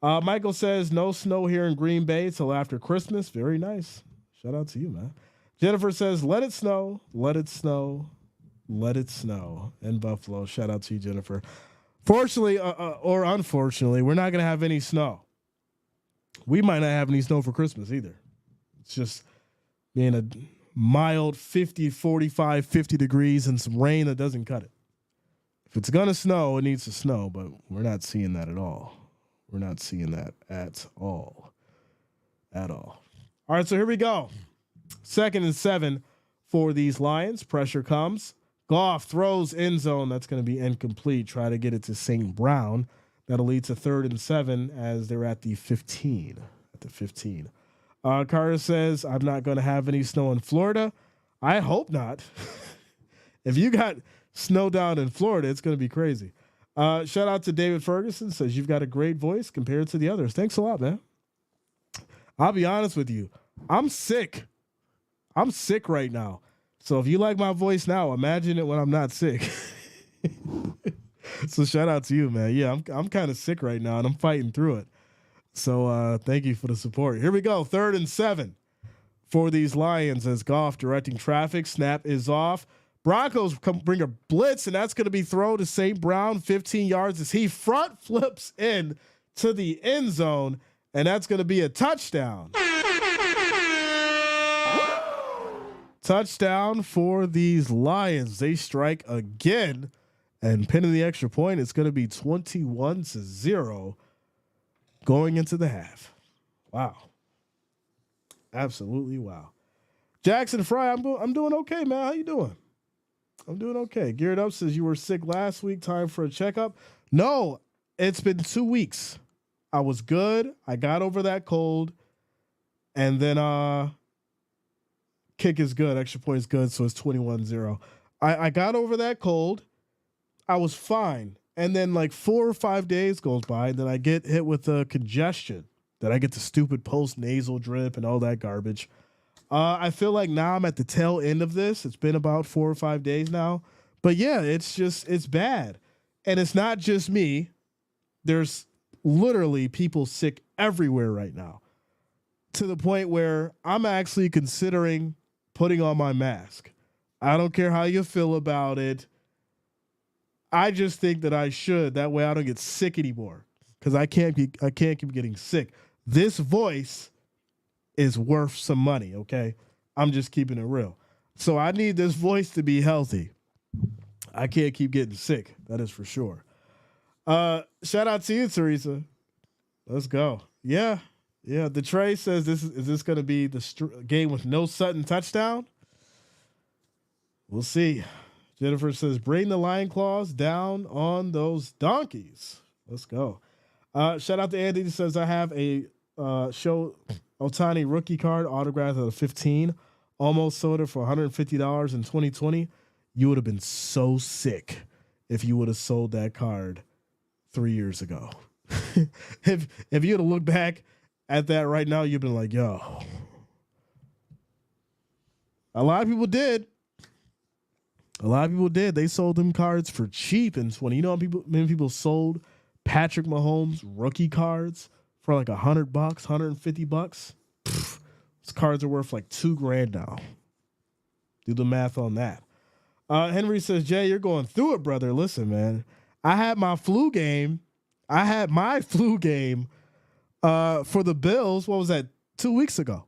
Michael says, no snow here in Green Bay till after Christmas. Very nice. Shout out to you, man. Jennifer says, let it snow in Buffalo. Shout out to you, Jennifer. Fortunately or unfortunately, we're not going to have any snow. We might not have any snow for Christmas either. It's just being a mild 50, 45, 50 degrees and some rain that doesn't cut it. If it's going to snow, it needs to snow, but we're not seeing that at all. We're not seeing that at all. All right, so here we go. 2nd and 7 for these Lions. Pressure comes. Goff throws end zone. That's going to be incomplete. Try to get it to St. Brown. That'll lead to 3rd and 7 as they're at the 15. Carter says, I'm not going to have any snow in Florida. I hope not. If you got snow down in Florida, it's going to be crazy. Shout out to David Ferguson. Says, you've got a great voice compared to the others. Thanks a lot, man. I'll be honest with you. I'm sick right now. So if you like my voice now, imagine it when I'm not sick. So shout out to you, man. Yeah, I'm kind of sick right now, and I'm fighting through it. So thank you for the support. Here we go. 3rd and 7 for these Lions as Goff directing traffic. Snap is off. Broncos bring a blitz, and that's going to be thrown to St. Brown, 15 yards as he front flips in to the end zone, and that's going to be a touchdown. Touchdown for these Lions. They strike again, and pinning the extra point, it's going to be 21-0 going into the half. Wow. Absolutely wow. Jackson Fry, I'm doing okay, man. How you doing? I'm doing okay. Geared Up says you were sick last week. Time for a checkup. No, it's been 2 weeks. I was good. I got over that cold. And then kick is good. Extra point is good. So it's 21-0. I got over that cold. I was fine. And then like 4 or 5 days goes by. And then I get hit with a congestion. Then I get the stupid post-nasal drip and all that garbage. I feel like now I'm at the tail end of this. It's been about 4 or 5 days now. But yeah, it's bad. And it's not just me. There's literally people sick everywhere right now, to the point where I'm actually considering putting on my mask. I don't care how you feel about it. I just think that I should. That way I don't get sick anymore, because I can't keep getting sick. This voice is worth some money, okay? I'm just keeping it real. So I need this voice to be healthy. I can't keep getting sick. That is for sure. Shout out to you, Teresa. Let's go. Yeah. The Trey says is this going to be the game with no Sutton touchdown? We'll see. Jennifer says, bring the Lion Claws down on those donkeys. Let's go. Shout out to Andy. He says, I have a show Otani rookie card autographed at a 15. Almost sold it for $150 in 2020. You would have been so sick if you would have sold that card 3 years ago. if you would have looked back at that right now, you'd been like, yo. A lot of people did. They sold them cards for cheap in 20. You know how many people sold Patrick Mahomes rookie cards for like $100, $150? Those cards are worth like $2,000 now. Do the math on that. Henry says, Jay, you're going through it, brother. Listen, man. I had my flu game. For the Bills. What was that? 2 weeks ago.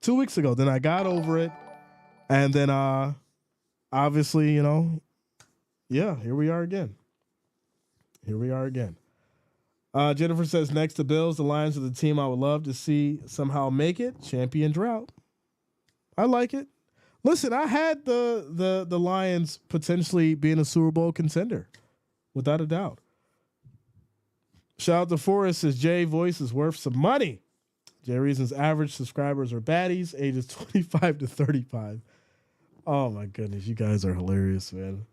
2 weeks ago. Then I got over it. And then obviously, here we are again. Jennifer says, next to Bills, the Lions are the team I would love to see somehow make it. Champion drought. I like it. Listen, I had the Lions potentially being a Super Bowl contender, without a doubt. Shout out to Forrest, says Jay voice is worth some money. Jay Reason's average subscribers are baddies, ages 25 to 35. Oh my goodness, you guys are hilarious, man.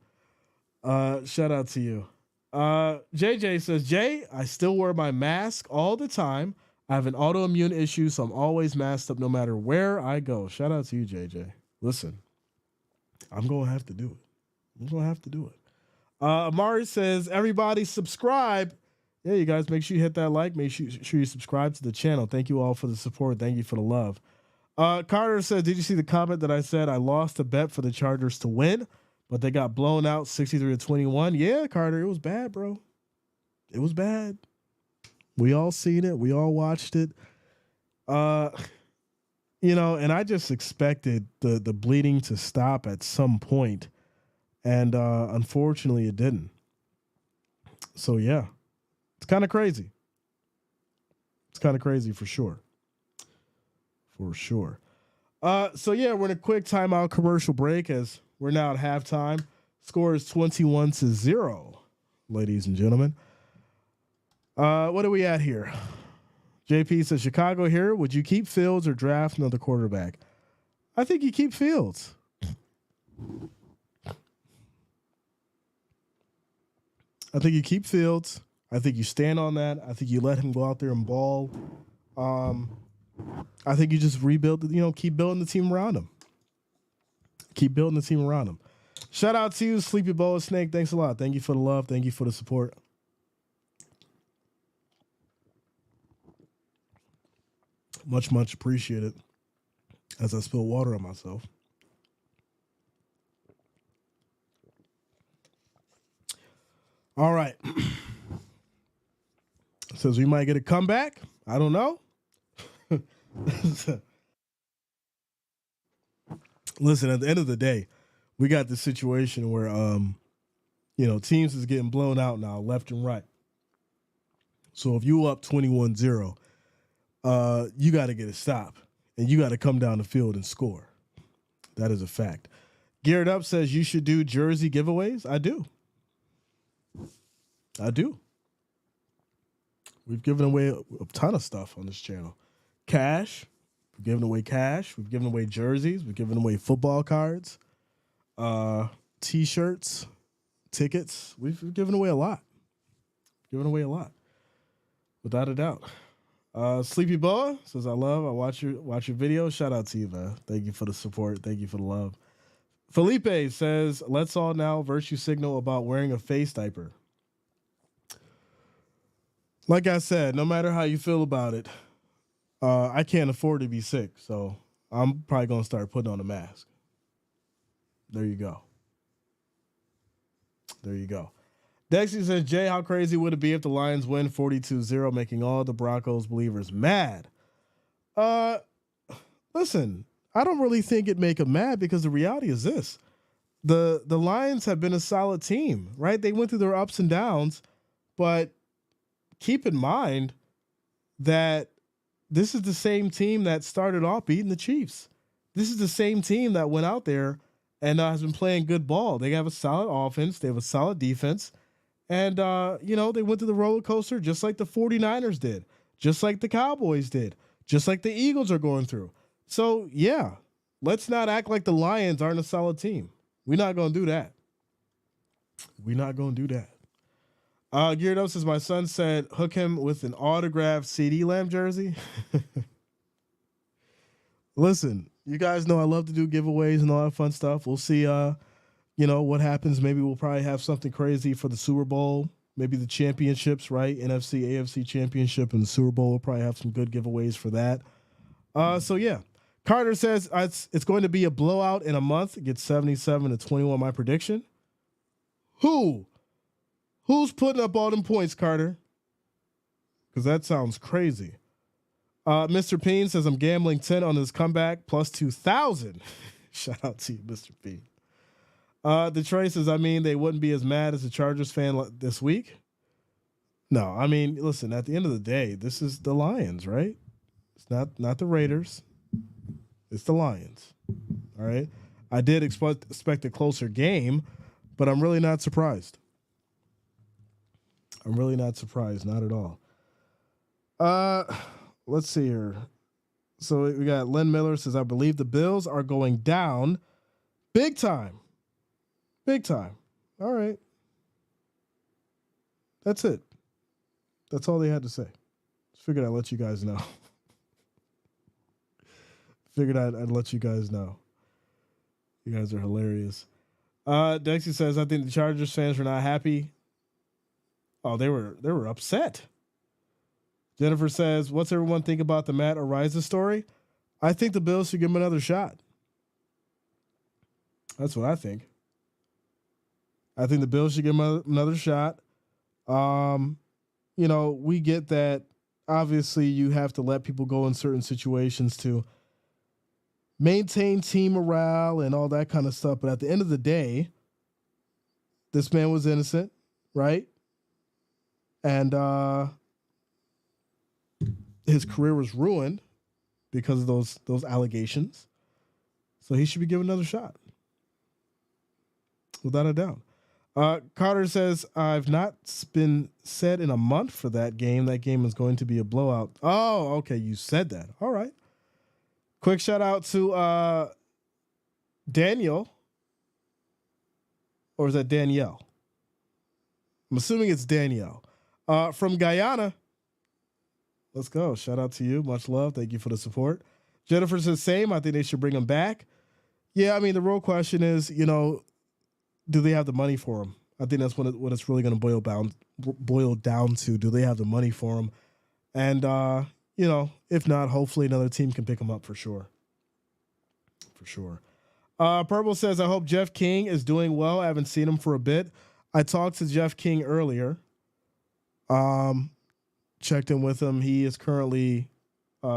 Shout out to you. JJ says, Jay, I still wear my mask all the time. I have an autoimmune issue, so I'm always masked up no matter where I go. Shout out to you, JJ. Listen, I'm going to have to do it. Amari says, everybody subscribe. Yeah, you guys, make sure you hit that like. Make sure you subscribe to the channel. Thank you all for the support. Thank you for the love. Carter says, did you see the comment that I said I lost a bet for the Chargers to win, but they got blown out 63-21? Yeah, Carter, it was bad, bro. It was bad. We all seen it. We all watched it. And I just expected the bleeding to stop at some point, and unfortunately it didn't. So yeah, it's kind of crazy. It's kind of crazy for sure. So yeah, we're in a quick timeout commercial break as we're now at halftime. Score is 21-0, ladies and gentlemen. What are we at here? JP says, Chicago here. Would you keep Fields or draft another quarterback? I think you keep Fields. I think you stand on that. I think you let him go out there and ball. I think you just rebuild, keep building the team around him. Shout out to you, Sleepy Boa Snake. Thanks a lot. Thank you for the love. Thank you for the support. Much, much appreciated as I spill water on myself. All right. Says we might get a comeback. I don't know. Listen, at the end of the day, we got this situation where teams is getting blown out now left and right. So if you up 21-0, you got to get a stop and you got to come down the field and score. That is a fact. Geared Up says you should do jersey giveaways. I do. We've given away a ton of stuff on this channel. Cash. We've given away cash. We've given away jerseys. We've given away football cards, T-shirts, tickets. We've given away a lot. Without a doubt. Sleepy Boa says, I watch your videos. Shout out to you, man. Thank you for the support. Thank you for the love. Felipe says, let's all now virtue signal about wearing a face diaper. Like I said, no matter how you feel about it, I can't afford to be sick, so I'm probably going to start putting on a mask. There you go. Dexy says, Jay, how crazy would it be if the Lions win 42-0, making all the Broncos believers mad? Listen, I don't really think it'd make them mad because the reality is this. The Lions have been a solid team, right? They went through their ups and downs, but keep in mind that this is the same team that started off beating the Chiefs. This is the same team that went out there and has been playing good ball. They have a solid offense. They have a solid defense. And, they went through the roller coaster just like the 49ers did, just like the Cowboys did, just like the Eagles are going through. So, yeah, let's not act like the Lions aren't a solid team. We're not going to do that. Geared Up says, my son said, hook him with an autographed CD Lamb jersey. Listen, you guys know I love to do giveaways and all that fun stuff. We'll see, what happens. Maybe we'll probably have something crazy for the Super Bowl. Maybe the championships, right? NFC, AFC championship and the Super Bowl. We'll probably have some good giveaways for that. So, yeah. Carter says it's going to be a blowout in a month. It gets 77-21, my prediction. Who's putting up all them points, Carter? Because that sounds crazy. Mr. Peen says, I'm gambling 10 on this comeback plus 2,000. Shout out to you, Mr. Peen. Detroit says, they wouldn't be as mad as a Chargers fan this week. No, listen, at the end of the day, this is the Lions, right? It's not the Raiders. It's the Lions. All right. I did expect a closer game, but I'm really not surprised. Not at all. Let's see here. So we got Len Miller says, I believe the Bills are going down big time. All right. That's it. That's all they had to say. Just figured I'd let you guys know. I'd let you guys know. You guys are hilarious. Dexy says, I think the Chargers fans were not happy. Oh, they were upset. Jennifer says, what's everyone think about the Matt Araiza story? I think the Bills should give him another shot. That's what I think. I think the Bills should give him another shot. We get that obviously you have to let people go in certain situations to maintain team morale and all that kind of stuff. But at the end of the day, this man was innocent, right? And his career was ruined because of those allegations. So he should be given another shot. Without a doubt. Carter says, I've not been said in a month for that game. That game is going to be a blowout. Oh, okay. You said that. All right. Quick shout out to Daniel. Or is that Danielle? I'm assuming it's Danielle. From Guyana. Let's go. Shout out to you. Much love. Thank you for the support. Jennifer says same. I think they should bring him back. Yeah, the real question is, do they have the money for him? I think that's what it's really going to boil down to. Do they have the money for him? And, if not, hopefully another team can pick him up for sure. Purple says, I hope Jeff King is doing well. I haven't seen him for a bit. I talked to Jeff King earlier. Checked in with him. He is currently he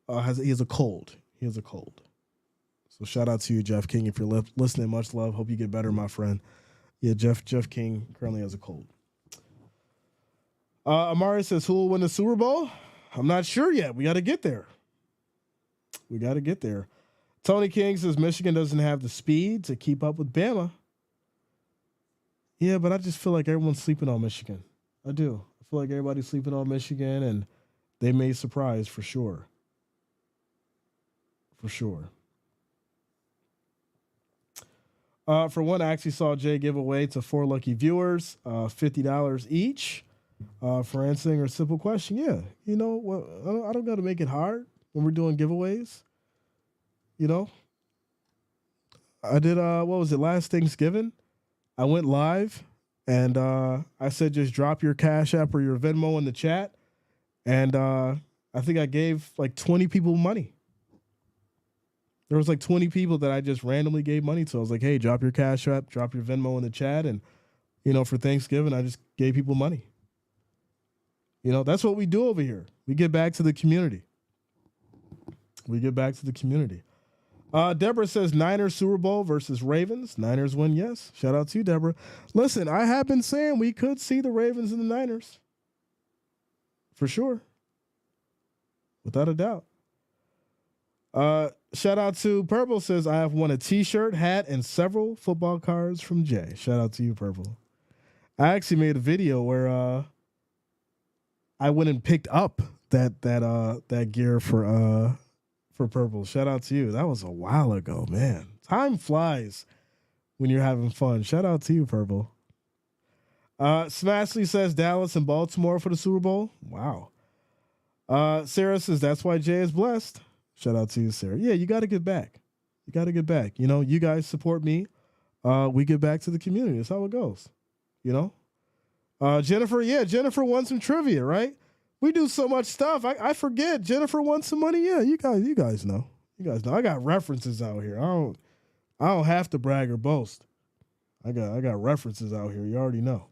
has a cold. He has a cold. So shout out to you, Jeff King. If you're listening, much love. Hope you get better, my friend. Yeah, Jeff King currently has a cold. Amari says, who will win the Super Bowl? I'm not sure yet. We got to get there. Tony King says Michigan doesn't have the speed to keep up with Bama. Yeah, but I just feel like everyone's sleeping on Michigan. I do. I feel like everybody's sleeping on Michigan, and they may surprise for sure. For sure. For one, I actually saw Jay give away to 4 lucky viewers $50 each for answering a simple question. Yeah, you know what? I don't got to make it hard when we're doing giveaways. You know, I did. What was it? Last Thanksgiving, I went live and I said just drop your Cash App or your Venmo in the chat, and I think I gave like 20 people money. There was like 20 people that I just randomly gave money to. I was like, hey, drop your Cash App, drop your Venmo in the chat. And, you know, for Thanksgiving, I just gave people money. You know, that's what we do over here. We get back to the community. Deborah says Niners Super Bowl versus Ravens. Niners win, yes. Shout out to you, Deborah. Listen, I have been saying we could see the Ravens and the Niners. For sure. Without a doubt. Shout out to Purple says, I have won a t-shirt, hat, and several football cards from Jay. Shout out to you, Purple. I actually made a video where I went and picked up that gear for Purple. Shout out to you. That was a while ago, man. Time flies when you're having fun. Shout out to you, Purple. Smashley says Dallas and Baltimore for the Super Bowl. Wow. Sarah says that's why Jay is blessed. Shout out to you, Sarah. Yeah, you got to get back. You know, you guys support me. We give back to the community. That's how it goes. You know? Jennifer won some trivia, right? We do so much stuff. I forget. Jennifer won some money. Yeah, you guys know. I got references out here. I don't have to brag or boast. I got references out here. You already know.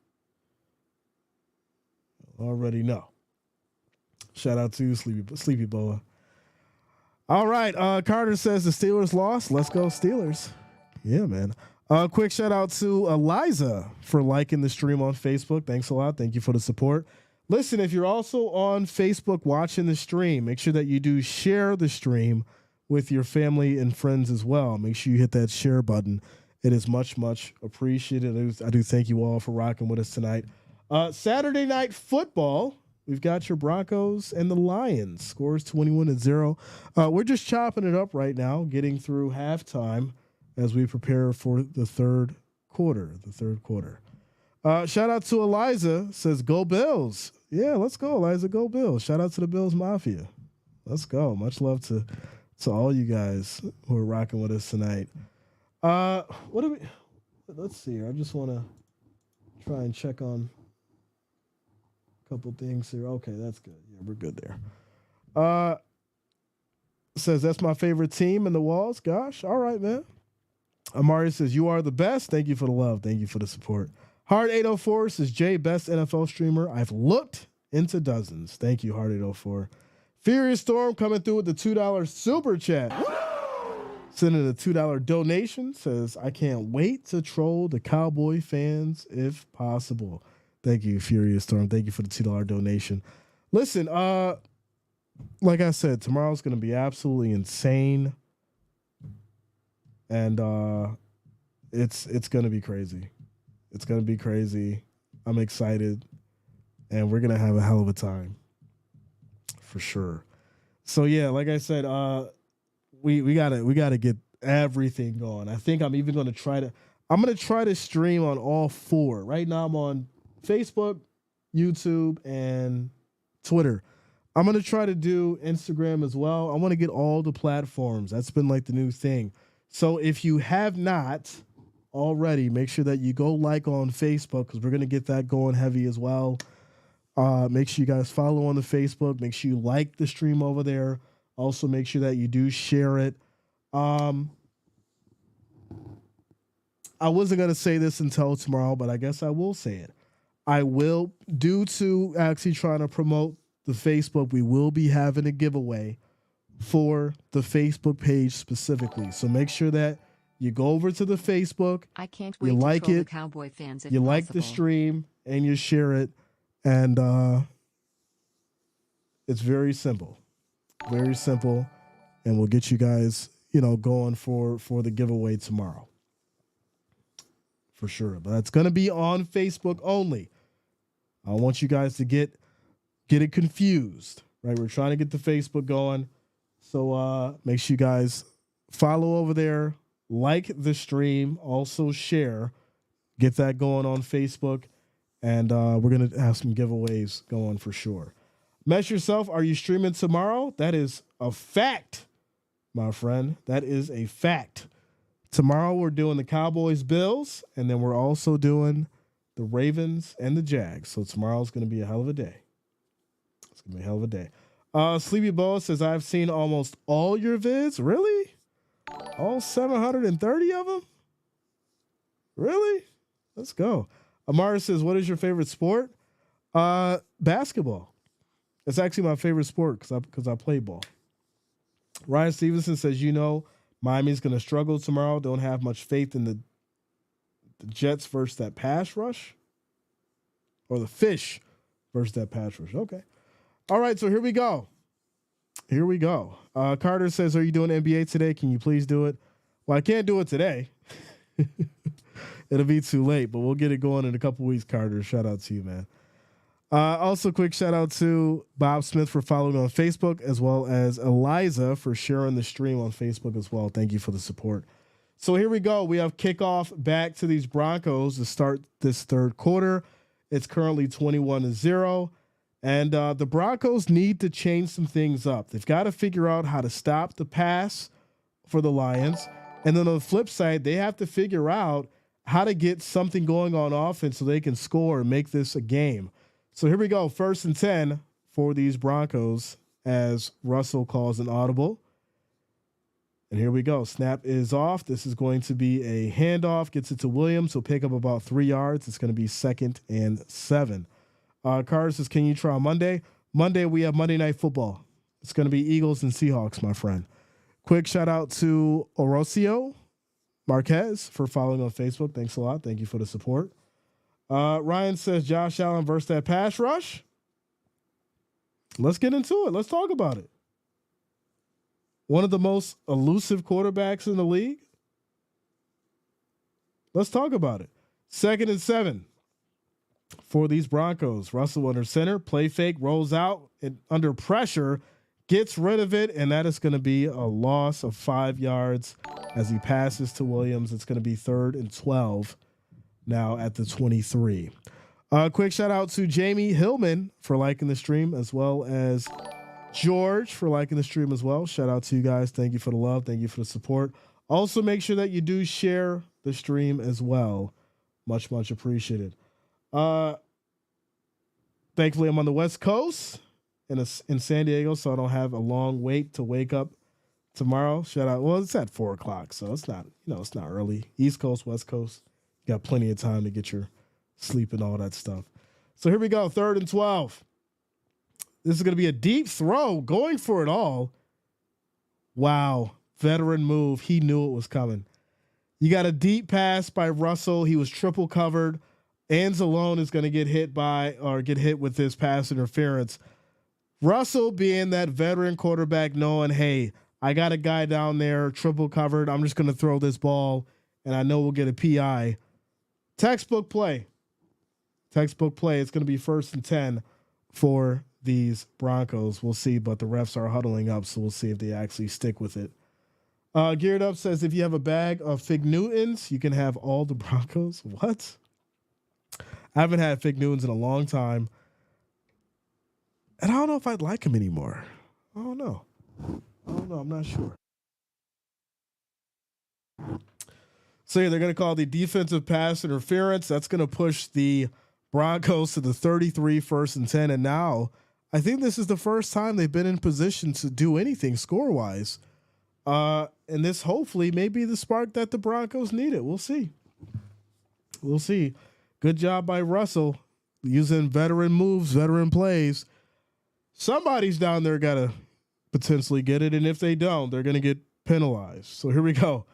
Shout out to you, Sleepy Boa. All right. Carter says the Steelers lost. Let's go Steelers. Yeah, man. Quick shout out to Eliza for liking the stream on Facebook. Thanks a lot. Thank you for the support. Listen, if you're also on Facebook watching the stream, make sure that you do share the stream with your family and friends as well. Make sure you hit that share button. It is much, much appreciated. I do thank you all for rocking with us tonight. Saturday Night Football. We've got your Broncos and the Lions. Scores 21-0. We're just chopping it up right now, getting through halftime as we prepare for the third quarter. Shout out to Eliza. Says, go Bills. Yeah, let's go, Eliza. Go Bills. Shout out to the Bills Mafia. Let's go. Much love to all you guys who are rocking with us tonight. Let's see here. I just want to try and check on couple things here. Okay, that's good. Yeah, we're good there. Says that's my favorite team in the walls. Gosh, all right, man. Amari says you are the best. Thank you for the love. Thank you for the support. Hard 804 says Jay, best NFL streamer. I've looked into dozens. Thank you, Hard 804. Furious Storm coming through with the $2 super chat. Sending a $2 donation. Says I can't wait to troll the Cowboy fans if possible. Thank you, Furious Storm. Thank you for the $2 donation. Listen, like I said, tomorrow's going to be absolutely insane, and it's going to be crazy. It's going to be crazy. I'm excited, and we're going to have a hell of a time for sure. So yeah, like I said, we gotta get everything going. I think I'm even going to try to stream on all 4. Right now I'm on Facebook, YouTube, and Twitter. I'm going to try to do Instagram as well. I want to get all the platforms. That's been like the new thing. So if you have not already, make sure that you go like on Facebook because we're going to get that going heavy as well. Make sure you guys follow on the Facebook. Make sure you like the stream over there. Also, make sure that you do share it. I wasn't going to say this until tomorrow, but I guess I will say it. I will, due to actually trying to promote the Facebook, we will be having a giveaway for the Facebook page specifically. So make sure that you go over to the Facebook. I can't wait you to like troll it, the Cowboy fans if you possible. like the stream, and you share it. And it's very simple. Very simple. And we'll get you guys, going for the giveaway tomorrow. For sure. But it's going to be on Facebook only. I don't want you guys to get it confused, right? We're trying to get the Facebook going. So make sure you guys follow over there, like the stream, also share, get that going on Facebook. And we're going to have some giveaways going for sure. Mesh yourself. Are you streaming tomorrow? That is a fact, my friend. That is a fact. Tomorrow we're doing the Cowboys Bills, and then we're also doing the Ravens and the Jags. So tomorrow's going to be a hell of a day. It's going to be a hell of a day. Sleepy Boa says, I've seen almost all your vids. Really? All 730 of them? Really? Let's go. Amara says, what is your favorite sport? Basketball. It's actually my favorite sport because I play ball. Ryan Stevenson says, Miami's going to struggle tomorrow. Don't have much faith in the Jets versus that pass rush. Or the Fish versus that pass rush. Okay. All right, so here we go. Carter says, are you doing NBA today? Can you please do it? Well, I can't do it today. It'll be too late, but we'll get it going in a couple weeks, Carter. Shout out to you, man. Also, quick shout out to Bob Smith for following on Facebook, as well as Eliza for sharing the stream on Facebook as well. Thank you for the support. So here we go. We have kickoff back to these Broncos to start this third quarter. It's currently 21-0. And the Broncos need to change some things up. They've got to figure out how to stop the pass for the Lions. And then on the flip side, they have to figure out how to get something going on offense so they can score and make this a game. So here we go. 1st and 10 for these Broncos as Russell calls an audible. And here we go. Snap is off. This is going to be a handoff. Gets it to Williams. He'll pick up about 3 yards. It's going to be 2nd and 7. Carter says, can you try on Monday? Monday, we have Monday Night Football. It's going to be Eagles and Seahawks, my friend. Quick shout out to Orocio Marquez for following on Facebook. Thanks a lot. Thank you for the support. Ryan says, Josh Allen versus that pass rush. Let's get into it. Let's talk about it. One of the most elusive quarterbacks in the league. Let's talk about it. 2nd and 7 for these Broncos. Russell under center, play fake, rolls out and under pressure, gets rid of it, and that is going to be a loss of 5 yards as he passes to Williams. It's going to be 3rd and 12 now at the 23. Quick shout out to Jamie Hillman for liking the stream, as well as George for liking the stream as well. Shout out to you guys. Thank you for the love. Thank you for the support. Also, make sure that you do share the stream as well. Much, much appreciated. Thankfully, I'm on the West Coast in San Diego, so I don't have a long wait to wake up tomorrow. Shout out. Well, it's at 4:00, so it's not, it's not early. East Coast, West Coast, you got plenty of time to get your sleep and all that stuff. So here we go. 3rd and 12. This is going to be a deep throw, going for it all. Wow. Veteran move. He knew it was coming. You got a deep pass by Russell. He was triple covered. Anzalone is going to get hit with this pass interference. Russell being that veteran quarterback, knowing, hey, I got a guy down there triple covered. I'm just going to throw this ball and I know we'll get a PI. Textbook play. It's going to be 1st and 10 for these Broncos. We'll see, but the refs are huddling up, so we'll see if they actually stick with it. Geared Up says, if you have a bag of Fig Newtons, you can have all the Broncos. What? I haven't had Fig Newtons in a long time. And I don't know if I'd like them anymore. I don't know. I'm not sure. So yeah, they're going to call the defensive pass interference. That's going to push the Broncos to the 33, 1st and 10. And now I think this is the first time they've been in position to do anything score-wise. And this hopefully may be the spark that the Broncos needed. We'll see. We'll see. Good job by Russell using veteran moves, veteran plays. Somebody's down there got to potentially get it, and if they don't, they're going to get penalized. So here we go.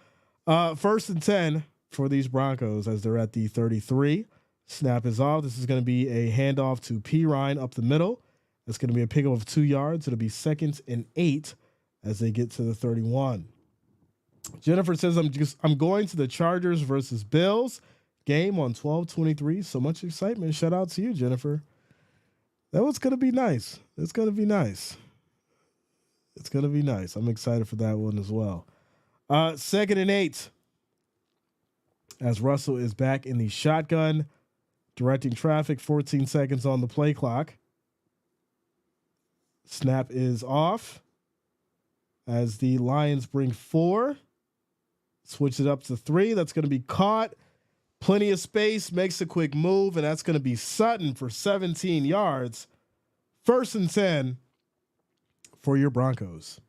1st and 10 for these Broncos as they're at the 33. Snap is off. This is going to be a handoff to P. Ryan up the middle. It's going to be a pickup of 2 yards. It'll be 2nd and 8 as they get to the 31. Jennifer says, I'm going to the Chargers versus Bills game on 12/23. So much excitement. Shout out to you, Jennifer. That was going to be nice. It's going to be nice. It's going to be nice. I'm excited for that one as well. 2nd and 8 as Russell is back in the shotgun, directing traffic, 14 seconds on the play clock. Snap is off as the Lions bring 4. Switch it up to 3. That's going to be caught. Plenty of space, makes a quick move, and that's going to be Sutton for 17 yards. 1st and 10 for your Broncos.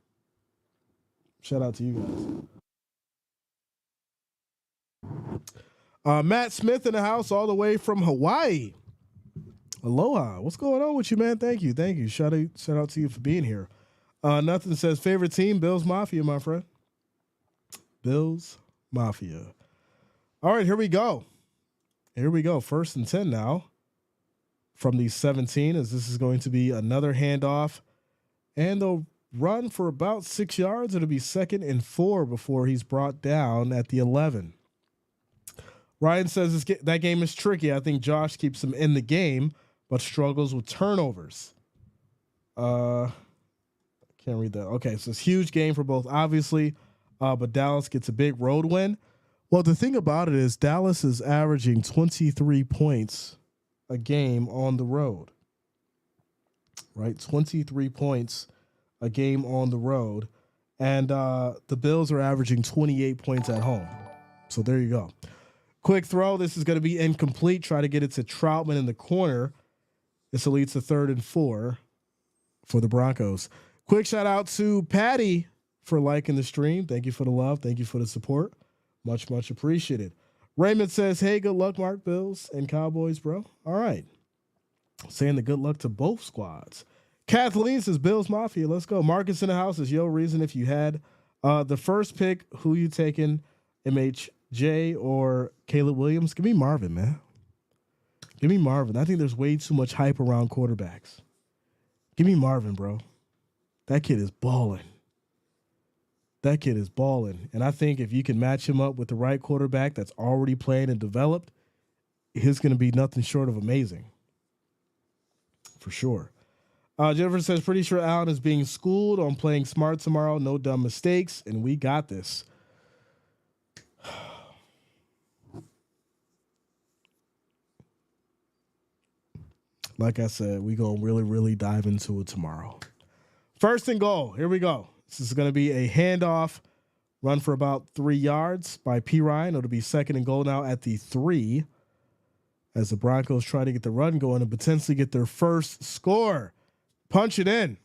Shout out to you guys. Matt Smith in the house all the way from Hawaii. Aloha. What's going on with you, man? Thank you. Shout out to you for being here. Nothing says favorite team, Bills Mafia, my friend. Bills Mafia. All right, here we go. 1st and 10 now from the 17, as this is going to be another handoff. And they'll run for about 6 yards. It'll be 2nd and 4 before he's brought down at the 11. Ryan says that game is tricky. I think Josh keeps him in the game, but struggles with turnovers. I can't read that. Okay, so it's a huge game for both, obviously, but Dallas gets a big road win. Well, the thing about it is Dallas is averaging 23 points a game on the road, right? 23 points a game on the road. And the Bills are averaging 28 points at home. So there you go. Quick throw. This is going to be incomplete. Try to get it to Troutman in the corner. This will lead to 3rd and 4 for the Broncos. Quick shout out to Patty for liking the stream. Thank you for the love. Thank you for the support. Much, much appreciated. Raymond says, hey, good luck, Mark, Bills and Cowboys, bro. All right. Saying the good luck to both squads. Kathleen says, Bills Mafia, let's go. Marcus in the house is your reason if you had the first pick, who you taking, MHJ or Caleb Williams? Give me Marvin, man. Give me Marvin. I think there's way too much hype around quarterbacks. Give me Marvin, bro. That kid is balling. And I think if you can match him up with the right quarterback that's already played and developed, he's going to be nothing short of amazing. For sure. Jennifer says, pretty sure Allen is being schooled on playing smart tomorrow. No dumb mistakes. And we got this. Like I said, we're going to really, really dive into it tomorrow. 1st and goal. Here we go. This is going to be a handoff, run for about 3 yards by P. Ryan. It'll be 2nd and goal now at the 3 as the Broncos try to get the run going and potentially get their first score. Punch it in.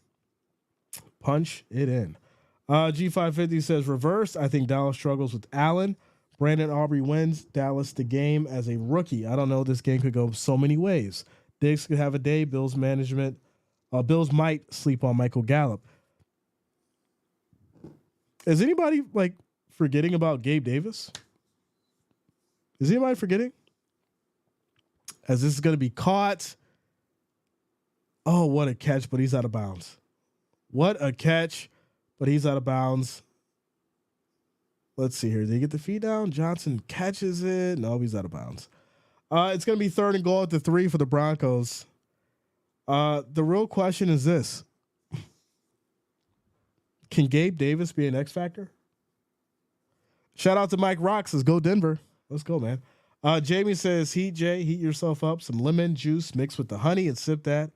G550 says reverse. I think Dallas struggles with Allen. Brandon Aubrey wins Dallas the game as a rookie. I don't know. This game could go so many ways. Diggs could have a day. Bills might sleep on Michael Gallup. Is anybody forgetting about Gabe Davis? Is anybody forgetting? As this is going to be caught. Oh, what a catch, but he's out of bounds. Let's see here. Did he get the feet down? Johnson catches it. No, he's out of bounds. It's going to be 3rd and goal at the 3 for the Broncos. The real question is this. Can Gabe Davis be an X factor? Shout out to Mike Rock says, go Denver. Let's go, man. Jamie says, heat yourself up. Some lemon juice mixed with the honey and sip that.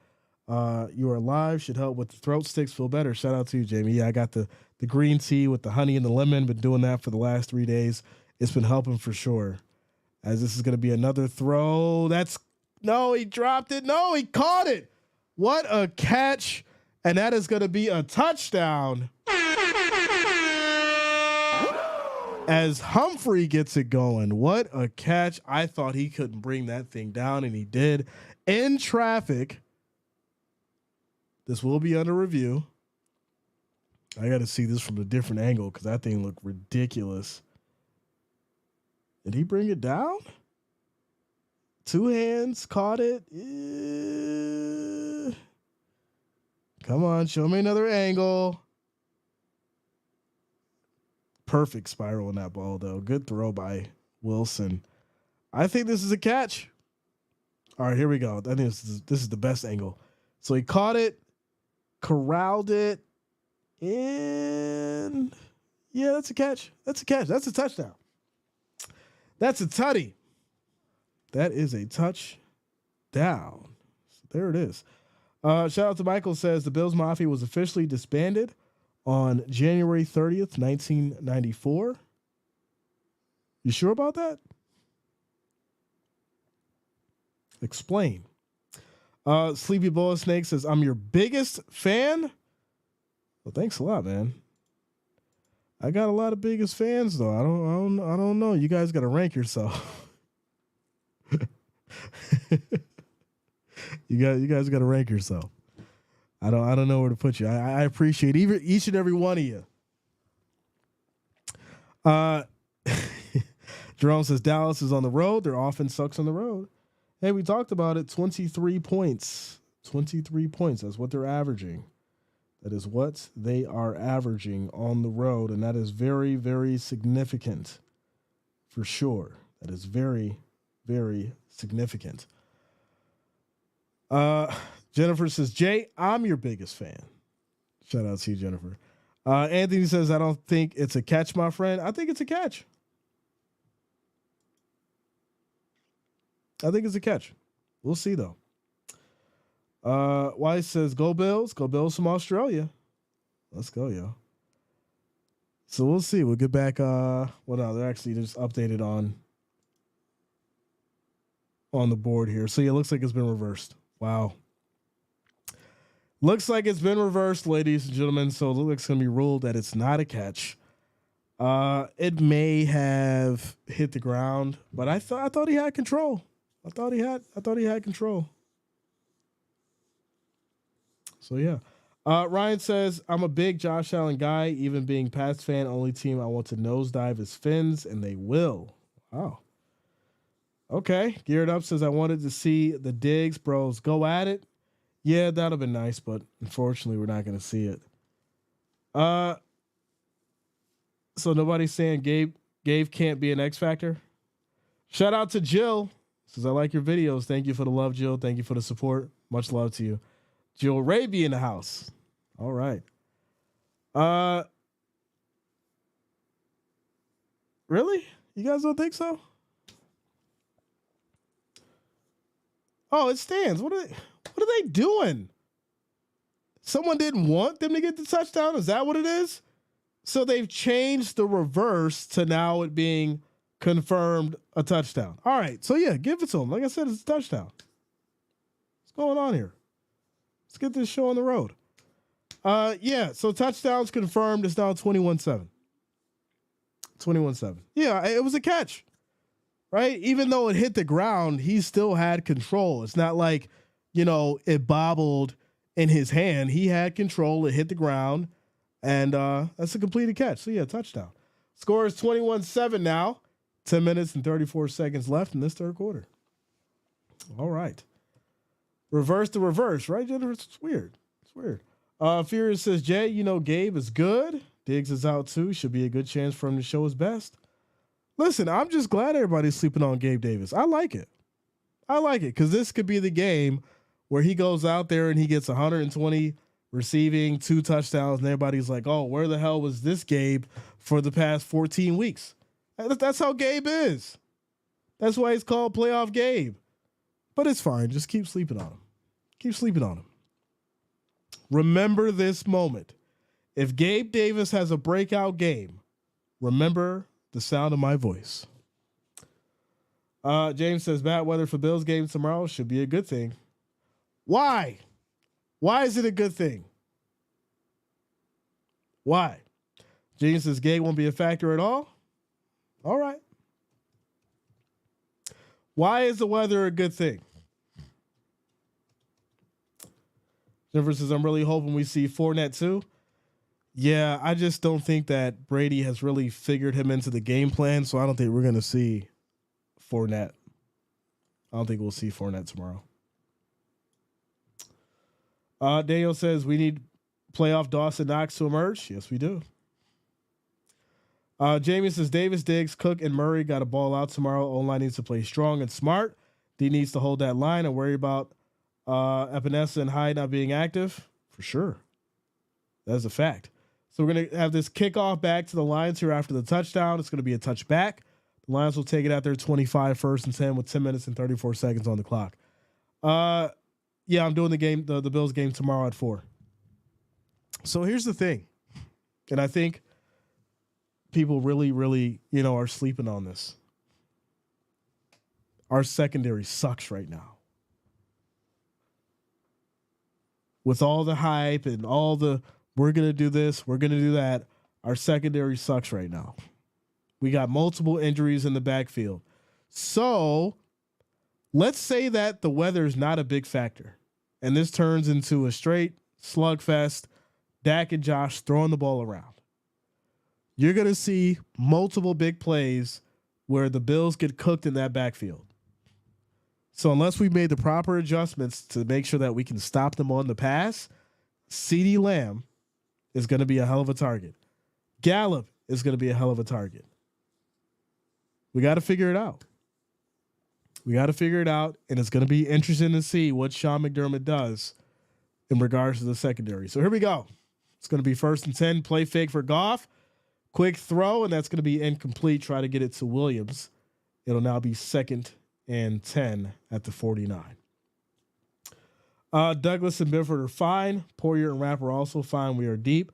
You are alive. Should help with the throat sticks. Feel better. Shout out to you, Jamie. Yeah, I got the green tea with the honey and the lemon. Been doing that for the last 3 days. It's been helping for sure. As this is going to be another throw. No, he dropped it. No, he caught it. What a catch. And that is going to be a touchdown. as Humphrey gets it going. What a catch. I thought he couldn't bring that thing down, and he did. In traffic. This will be under review. I got to see this from a different angle because that thing looked ridiculous. Did he bring it down? Two hands, caught it. Come on, show me another angle. Perfect spiral in that ball, though. Good throw by Wilson. I think this is a catch. All right, here we go. I think this is the best angle. So he caught it, corralled it, and yeah, that's a catch. That's a catch. That's a touchdown. That's a tutty. That is a touchdown. So there it is. Shout out to Michael, says the Bills Mafia was officially disbanded on January 30th, 1994. You sure about that? Explain. Sleepy Boa Snake says, I'm your biggest fan. Well, thanks a lot, man. I got a lot of biggest fans though. I don't know. You guys got to rank yourself. you guys got to rank yourself. I don't know where to put you. I appreciate each and every one of you. Jerome says Dallas is on the road. Their offense sucks on the road. Hey, we talked about it. 23 points. 23 points. That's what they're averaging. That is what they are averaging on the road, and that is very, very significant for sure. That is very, very significant. Jennifer says, Jay, I'm your biggest fan. Shout out to you, Jennifer. Anthony says, I don't think it's a catch, my friend. I think it's a catch. I think it's a catch. We'll see, though. Weiss says, go Bills. Go Bills from Australia. Let's go, yo. So we'll see. We'll get back. Well, no, they're actually just updated on the board here. So yeah, it looks like it's been reversed. Wow. Looks like it's been reversed, ladies and gentlemen. So it looks like it's going to be ruled that it's not a catch. It may have hit the ground, but I thought he had control. I thought he had control. So yeah. Ryan says, I'm a big Josh Allen guy, even being Pats fan. Only team I want to nosedive is Fins, and they will. Wow. Okay. Geared Up says, I wanted to see the Diggs bros go at it. Yeah, that'd have been nice, but unfortunately we're not going to see it. So nobody's saying Gabe can't be an X Factor. Shout out to Jill. Says, I like your videos. Thank you for the love, Jill. Thank you for the support. Much love to you. Jill Raby in the house. All right. Really? You guys don't think so? Oh, it stands. What are they doing? Someone didn't want them to get the touchdown? Is that what it is? So they've changed the reverse to now it being confirmed a touchdown. All right. So yeah, give it to them. Like I said, it's a touchdown. What's going on here? Let's get this show on the road. Yeah, so touchdowns confirmed. It's now 21-7. 21-7. Yeah, it was a catch. Right? Even though it hit the ground, he still had control. It's not like, it bobbled in his hand. He had control. It hit the ground. And that's a completed catch. So, yeah, touchdown. Score is 21-7 now. 10 minutes and 34 seconds left in this third quarter. All right. Reverse the reverse, right, Jennifer? It's weird. It's weird. Furious says, Jay, Gabe is good. Diggs is out too. Should be a good chance for him to show his best. Listen, I'm just glad everybody's sleeping on Gabe Davis. I like it because this could be the game where he goes out there and he gets 120 receiving, 2 touchdowns, and everybody's like, oh, where the hell was this Gabe for the past 14 weeks? That's how Gabe is. That's why he's called Playoff Gabe. But it's fine. Just keep sleeping on him. Keep sleeping on him. Remember this moment. If Gabe Davis has a breakout game, remember the sound of my voice. James says, bad weather for Bills game tomorrow should be a good thing. Why? Why is it a good thing? Why? James says, Gabe won't be a factor at all. All right. Why is the weather a good thing? Jennifer says, I'm really hoping we see Fournette too. Yeah, I just don't think that Brady has really figured him into the game plan, so I don't think we're going to see Fournette. I don't think we'll see Fournette tomorrow. Daniel says, we need playoff Dawson Knox to emerge. Yes, we do. Jamie says, Davis, Diggs, Cook, and Murray got a ball out tomorrow. O-line needs to play strong and smart. D needs to hold that line and worry about Epinesa and Hyde not being active. For sure. That's a fact. So we're going to have this kickoff back to the Lions here after the touchdown. It's going to be a touchback. The Lions will take it out there 25, 1st and 10 with 10 minutes and 34 seconds on the clock. Yeah, I'm doing the Bills game tomorrow at 4. So here's the thing. And I think people really, really, are sleeping on this. Our secondary sucks right now. With all the hype and all the, we're going to do this, we're going to do that, our secondary sucks right now. We got multiple injuries in the backfield. So let's say that the weather is not a big factor, and this turns into a straight slugfest, Dak and Josh throwing the ball around. You're going to see multiple big plays where the Bills get cooked in that backfield. So unless we made the proper adjustments to make sure that we can stop them on the pass, CeeDee Lamb is going to be a hell of a target. Gallup is going to be a hell of a target. We got to figure it out. And it's going to be interesting to see what Sean McDermott does in regards to the secondary. So here we go. It's going to be 1st and 10, play fake for Goff. Quick throw, and that's going to be incomplete. Try to get it to Williams. It'll now be 2nd and 10 at the 49. Douglas and Binford are fine. Poyer and Rapp are also fine. We are deep.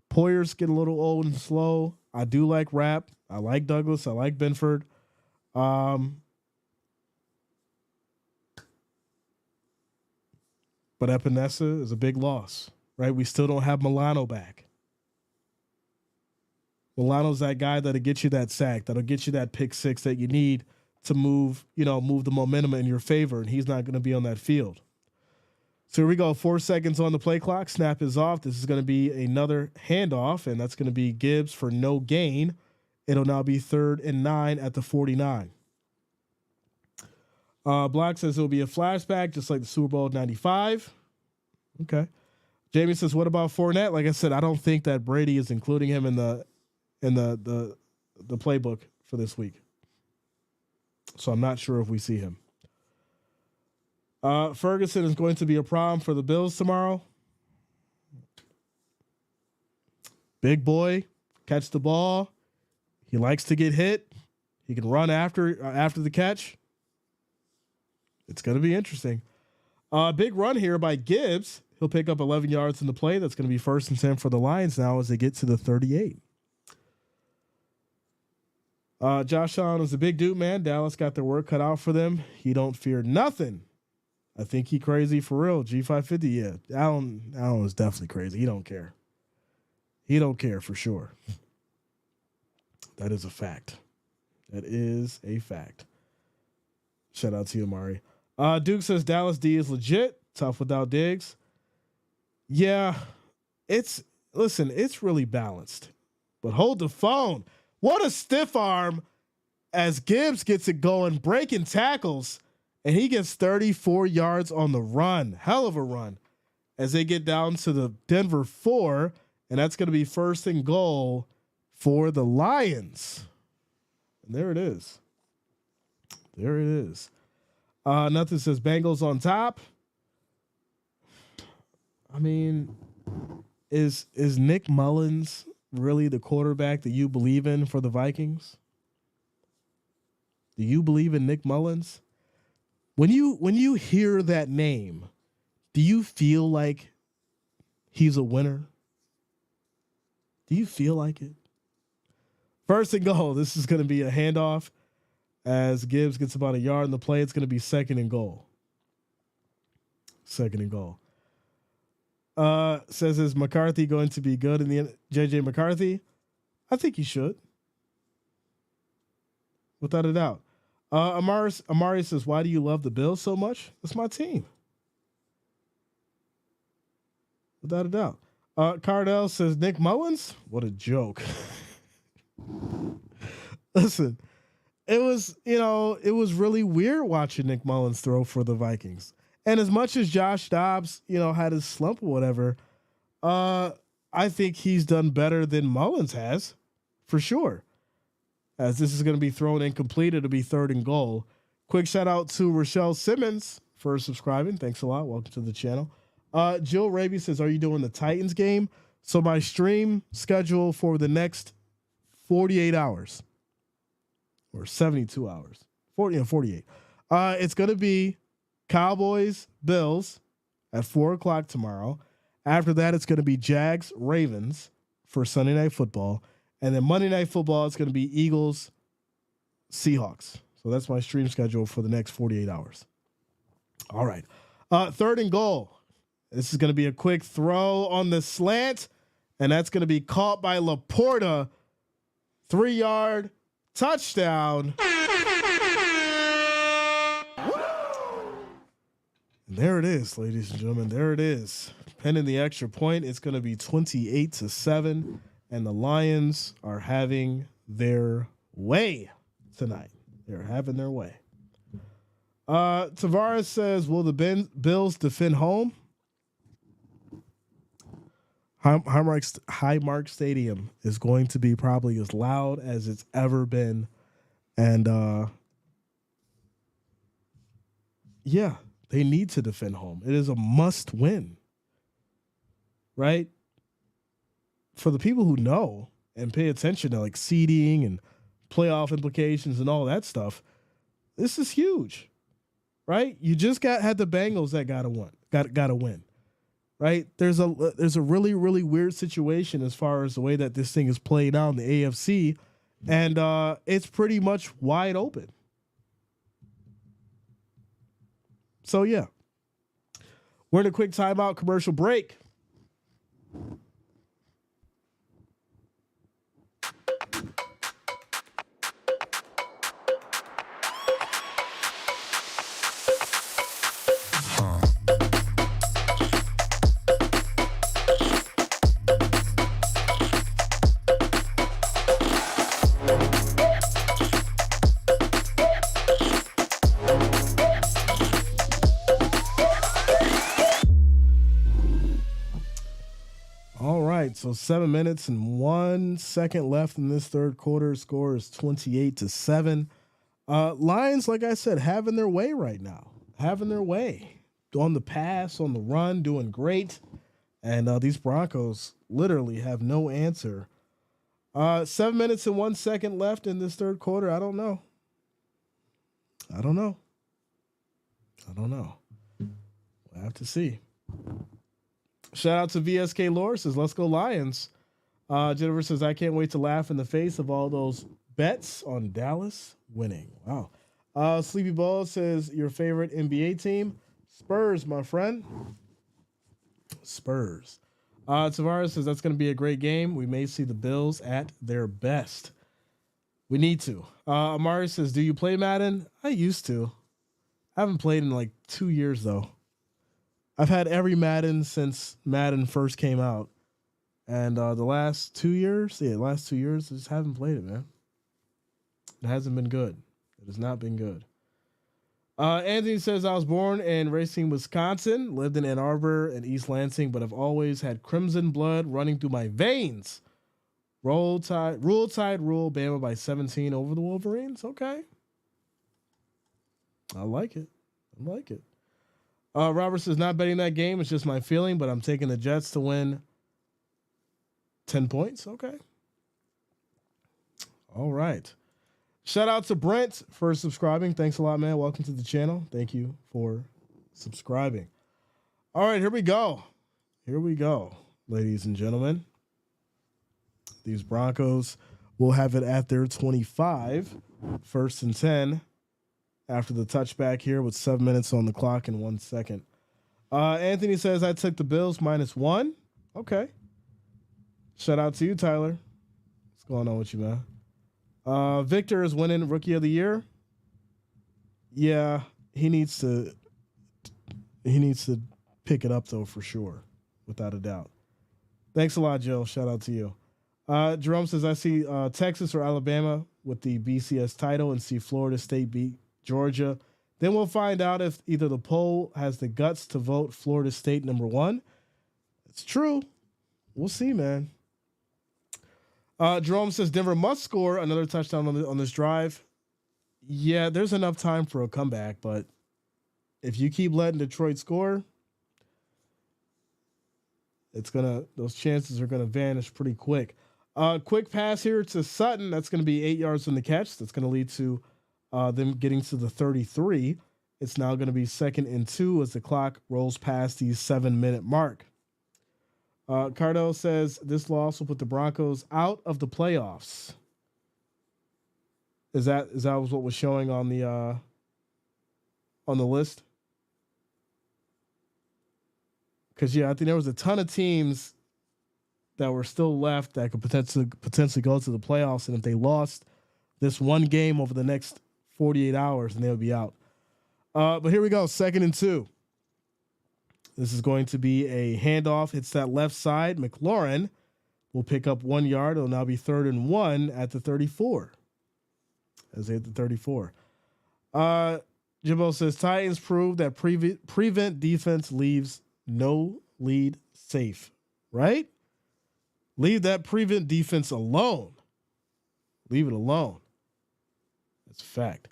Poyer's getting a little old and slow. I do like Rapp. I like Douglas. I like Binford. But Epinesa is a big loss, right? We still don't have Milano back. Milano's that guy that'll get you that sack, that'll get you that pick six that you need to move the momentum in your favor, and he's not going to be on that field. So here we go, 4 seconds on the play clock. Snap is off. This is going to be another handoff, and that's going to be Gibbs for no gain. It'll now be 3rd and 9 at the 49. Block says it'll be a flashback, just like the Super Bowl '95. Okay. Jamie says, what about Fournette? Like I said, I don't think that Brady is including him in the playbook for this week. So I'm not sure if we see him. Ferguson is going to be a problem for the Bills tomorrow. Big boy, catch the ball. He likes to get hit. He can run after the catch. It's going to be interesting. Big run here by Gibbs. He'll pick up 11 yards in the play. That's going to be 1st and 10 for the Lions now as they get to the 38. Josh Allen is a big dude, man. Dallas got their work cut out for them. He don't fear nothing. I think he crazy for real. G550, yeah. Allen is definitely crazy. He don't care. He don't care for sure. That is a fact. That is a fact. Shout out to you, Amari. Duke says Dallas D is legit. Tough without Diggs. Yeah, it's really balanced. But hold the phone. What a stiff arm as Gibbs gets it going, breaking tackles, and he gets 34 yards on the run. Hell of a run as they get down to the Denver 4, and that's going to be 1st and goal for the Lions. And there it is. There it is. Nothing says Bengals on top. I mean, is Nick Mullins really the quarterback that you believe in for the Vikings? Do you believe in Nick Mullins? When you hear that name, do you feel like he's a winner? Do you feel like it? 1st and goal. This is going to be a handoff as Gibbs gets about a yard in the play. It's going to be 2nd and goal. 2nd and goal. Says, is McCarthy going to be good in the JJ McCarthy? I think he should. without a doubt. Amari says, why do you love the Bills so much? It's my team. Without a doubt. Cardell says, Nick Mullins? What a joke. Listen, it was really weird watching Nick Mullins throw for the Vikings. And as much as Josh Dobbs, had his slump or whatever, I think he's done better than Mullins has, for sure. As this is going to be thrown incomplete, it'll be 3rd and goal. Quick shout out to Rochelle Simmons for subscribing. Thanks a lot. Welcome to the channel. Jill Raby says, are you doing the Titans game? So my stream schedule for the next 48 hours or 72 hours, 48. It's going to be Cowboys, Bills at 4:00 tomorrow. After that, it's going to be Jags, Ravens for Sunday Night Football. And then Monday Night Football, it's going to be Eagles, Seahawks. So that's my stream schedule for the next 48 hours. All right. 3rd and goal. This is going to be a quick throw on the slant, and that's going to be caught by Laporta. 3-yard touchdown. And there it is, ladies and gentlemen. There it is. Pending the extra point, it's going to be 28-7, and the Lions are having their way tonight. They're having their way. Tavares says, will the Bills defend home? Highmark Stadium is going to be probably as loud as it's ever been. And yeah, they need to defend home. It is a must win. Right? For the people who know and pay attention to like seeding and playoff implications and all that stuff, this is huge. Right? You just had the Bengals that got to win. Right? There's a really, really weird situation as far as the way that this thing is played out in the AFC, and it's pretty much wide open. So yeah, we're in a quick timeout commercial break. So 7 minutes and 1 second left in this third quarter. Score is 28-7. Lions, like I said, having their way right now. Having their way. On the pass, on the run, doing great. And these Broncos literally have no answer. 7 minutes and 1 second left in this third quarter. I don't know. We'll have to see. Shout out to VSK Lore, says, let's go Lions. Jennifer says, I can't wait to laugh in the face of all those bets on Dallas winning. Wow. Sleepy Ball says, your favorite NBA team? Spurs, my friend. Spurs. Tavares says, that's going to be a great game. We may see the Bills at their best. We need to. Amari says, do you play Madden? I used to. I haven't played in like 2 years, though. I've had every Madden since Madden first came out. And the last 2 years, I just haven't played it, man. It hasn't been good. It has not been good. Anthony says, I was born in Racine, Wisconsin, lived in Ann Arbor and East Lansing, but I've always had crimson blood running through my veins. Rule Tide, Bama by 17 over the Wolverines. Okay. I like it. Robert says, not betting that game. It's just my feeling, but I'm taking the Jets to win 10 points. Okay. All right. Shout out to Brent for subscribing. Thanks a lot, man. Welcome to the channel. Thank you for subscribing. All right, here we go, ladies and gentlemen. These Broncos will have it at their 25, 1st and 10. After the touchback here with 7 minutes on the clock and 1 second. Anthony says, I took the Bills -1. Okay. Shout out to you, Tyler. What's going on with you, man? Victor is winning Rookie of the Year. Yeah, he needs to pick it up though for sure, without a doubt. Thanks a lot, Joe. Shout out to you. Jerome says I see Texas or Alabama with the BCS title and see Florida State beat Georgia. Then we'll find out if either the poll has the guts to vote Florida State number one. It's true. We'll see, man. Jerome says Denver must score another touchdown on this drive. Yeah, there's enough time for a comeback, but if you keep letting Detroit score, those chances are gonna vanish pretty quick. Quick pass here to Sutton. That's gonna be 8 yards from the catch. That's gonna lead to them getting to the 33. It's now gonna be 2nd and 2 as the clock rolls past the 7-minute mark. Cardell says this loss will put the Broncos out of the playoffs. Is that what was showing on the list? Because I think there was a ton of teams that were still left that could potentially go to the playoffs, and if they lost this one game over the next 48 hours, then they would be out. But here we go, 2nd and 2. This is going to be a handoff. Hits that left side. McLaurin will pick up 1 yard. It'll now be 3rd and 1 at the 34. As they hit the 34. Jimbo says Titans prove that prevent defense leaves no lead safe. Right? Leave that prevent defense alone. Leave it alone. That's a fact.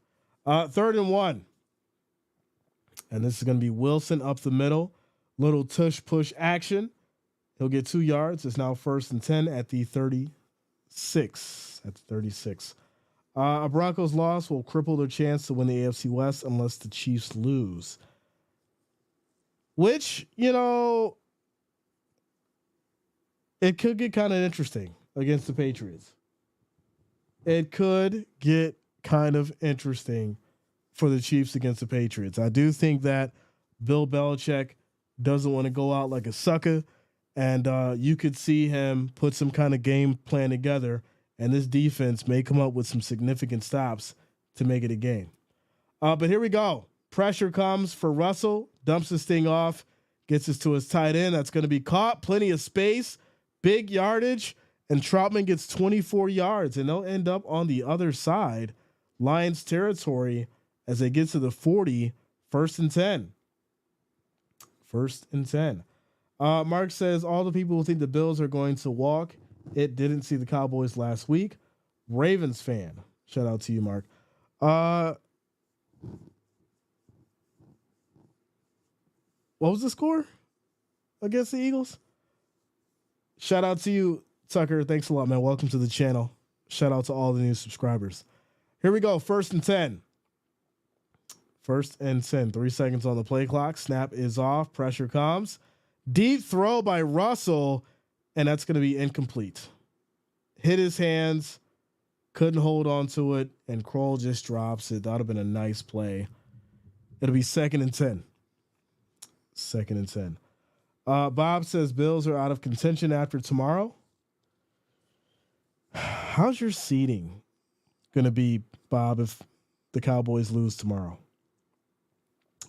3rd and 1. And this is going to be Wilson up the middle. Little tush push action. He'll get 2 yards. It's now 1st and 10 at the 36. At the 36. A Broncos loss will cripple their chance to win the AFC West unless the Chiefs lose. Which, it could get kind of interesting against the Patriots. It could get kind of interesting for the Chiefs against the Patriots. I do think that Bill Belichick doesn't want to go out like a sucker, and you could see him put some kind of game plan together, and this defense may come up with some significant stops to make it a game. But here we go. Pressure comes for Russell, dumps this thing off, gets us to his tight end. That's going to be caught. Plenty of space, big yardage, and Troutman gets 24 yards, and they'll end up on the other side, Lions territory, as they get to the 40, 1st and 10. 1st and 10. Mark says all the people who think the Bills are going to walk it didn't see the Cowboys last week. Ravens fan. Shout out to you, Mark. What was the score against the Eagles? Shout out to you, Tucker. Thanks a lot, man. Welcome to the channel. Shout out to all the new subscribers. Here we go. 1st and 10. 1st and 10. 3 seconds on the play clock. Snap is off. Pressure comes. Deep throw by Russell, and that's going to be incomplete. Hit his hands. Couldn't hold on to it, and Kroll just drops it. That would have been a nice play. It'll be 2nd and 10. 2nd and 10. Bob says Bills are out of contention after tomorrow. How's your seeding going to be, Bob, if the Cowboys lose tomorrow?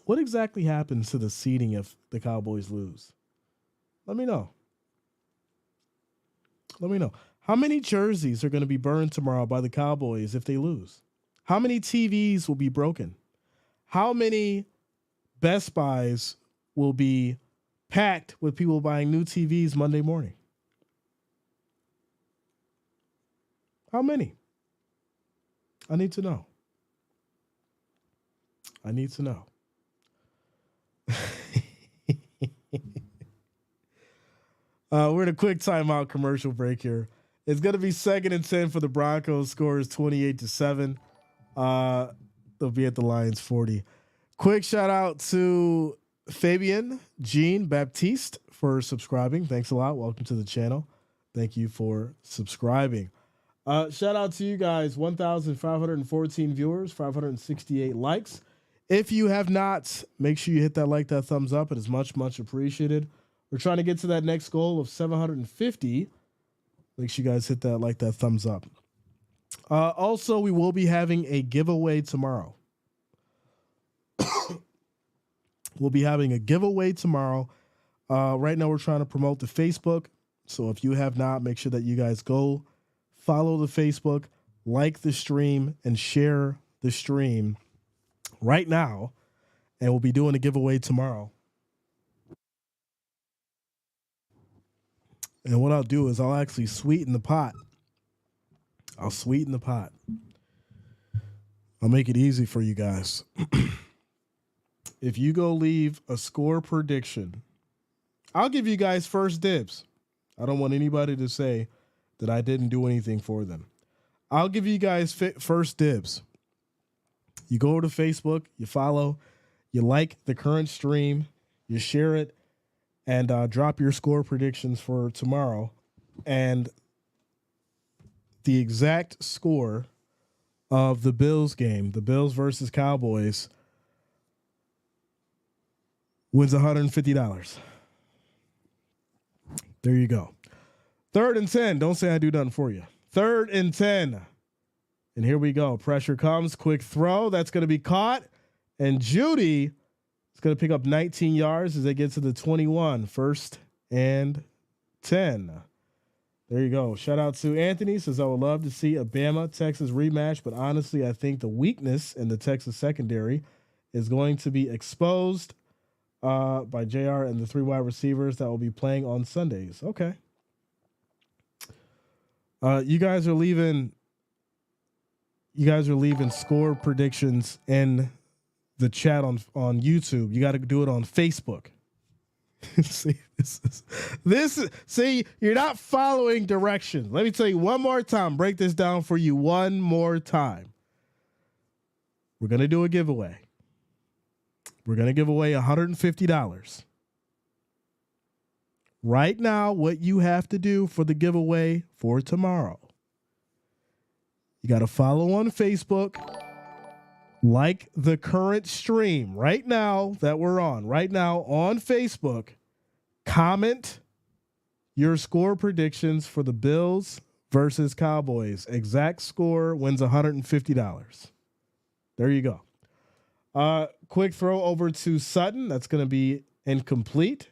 What exactly happens to the seeding if the Cowboys lose? Let me know. Let me know. How many jerseys are going to be burned tomorrow by the Cowboys if they lose? How many TVs will be broken? How many Best Buys will be packed with people buying new TVs Monday morning? How many? I need to know. I need to know. We're in a quick timeout commercial break here. It's going to be 2nd and 10 for the Broncos. Score is 28-7. They'll be at the Lions 40. Quick shout out to Fabian Jean Baptiste for subscribing. Thanks a lot. Welcome to the channel. Thank you for subscribing. Shout out to you guys. 1,514 viewers, 568 likes. If you have not, make sure you hit that thumbs up. It is much, much appreciated. We're trying to get to that next goal of 750. Make sure you guys hit that thumbs up. Also, we will be having a giveaway tomorrow. We'll be having a giveaway tomorrow. Right now, we're trying to promote the Facebook. So if you have not, make sure that you guys go follow the Facebook, like the stream, and share the stream right now. And we'll be doing a giveaway tomorrow. And what I'll do is I'll actually sweeten the pot. I'll sweeten the pot. I'll make it easy for you guys. If you go leave a score prediction, I'll give you guys first dibs. I don't want anybody to say that I didn't do anything for them. I'll give you guys first dibs. You go over to Facebook, you follow, you like the current stream, you share it, and drop your score predictions for tomorrow. And the exact score of the Bills game, the Bills versus Cowboys, wins $150. There you go. 3rd and 10. Don't say I do nothing for you. 3rd and 10. And here we go. Pressure comes. Quick throw. That's going to be caught. And Judy is going to pick up 19 yards as they get to the 21. 1st and 10. There you go. Shout out to Anthony. Says, I would love to see a Bama-Texas rematch, but honestly, I think the weakness in the Texas secondary is going to be exposed by JR and the 3 wide receivers that will be playing on Sundays. Okay. You guys are leaving score predictions in the chat on YouTube. You got to do it on Facebook. See, you're not following directions. Let me tell you one more time. Break this down for you one more time. We're going to do a giveaway. We're going to give away $150. Right now, what you have to do for the giveaway for tomorrow, you got to follow on Facebook, like the current stream right now that we're on, right now on Facebook, comment your score predictions for the Bills versus Cowboys. Exact score wins $150. There you go. Quick throw over to Sutton. That's going to be incomplete.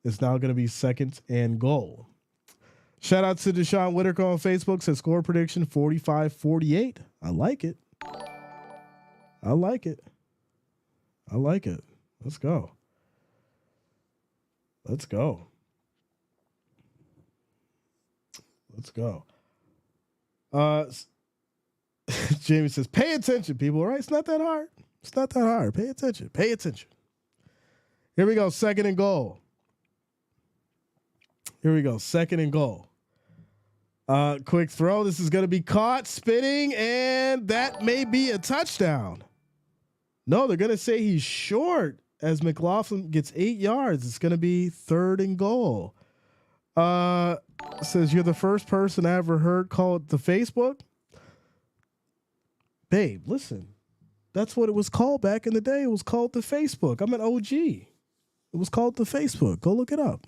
It's now going to be 2nd and goal. Shout out to Deshaun Whitaker on Facebook. Says score prediction 45-48. I like it. I like it. I like it. Let's go. Let's go. Let's go. Jamie says, pay attention, people. All right? It's not that hard. It's not that hard. Pay attention. Pay attention. Here we go. 2nd and goal. Here we go. 2nd and goal. Quick throw. This is going to be caught, spinning, and that may be a touchdown. No, they're going to say he's short as McLaughlin gets 8 yards. It's going to be 3rd and goal. Says you're the first person I ever heard call it the Facebook. Babe, listen. That's what it was called back in the day. It was called the Facebook. I'm an OG. It was called the Facebook. Go look it up.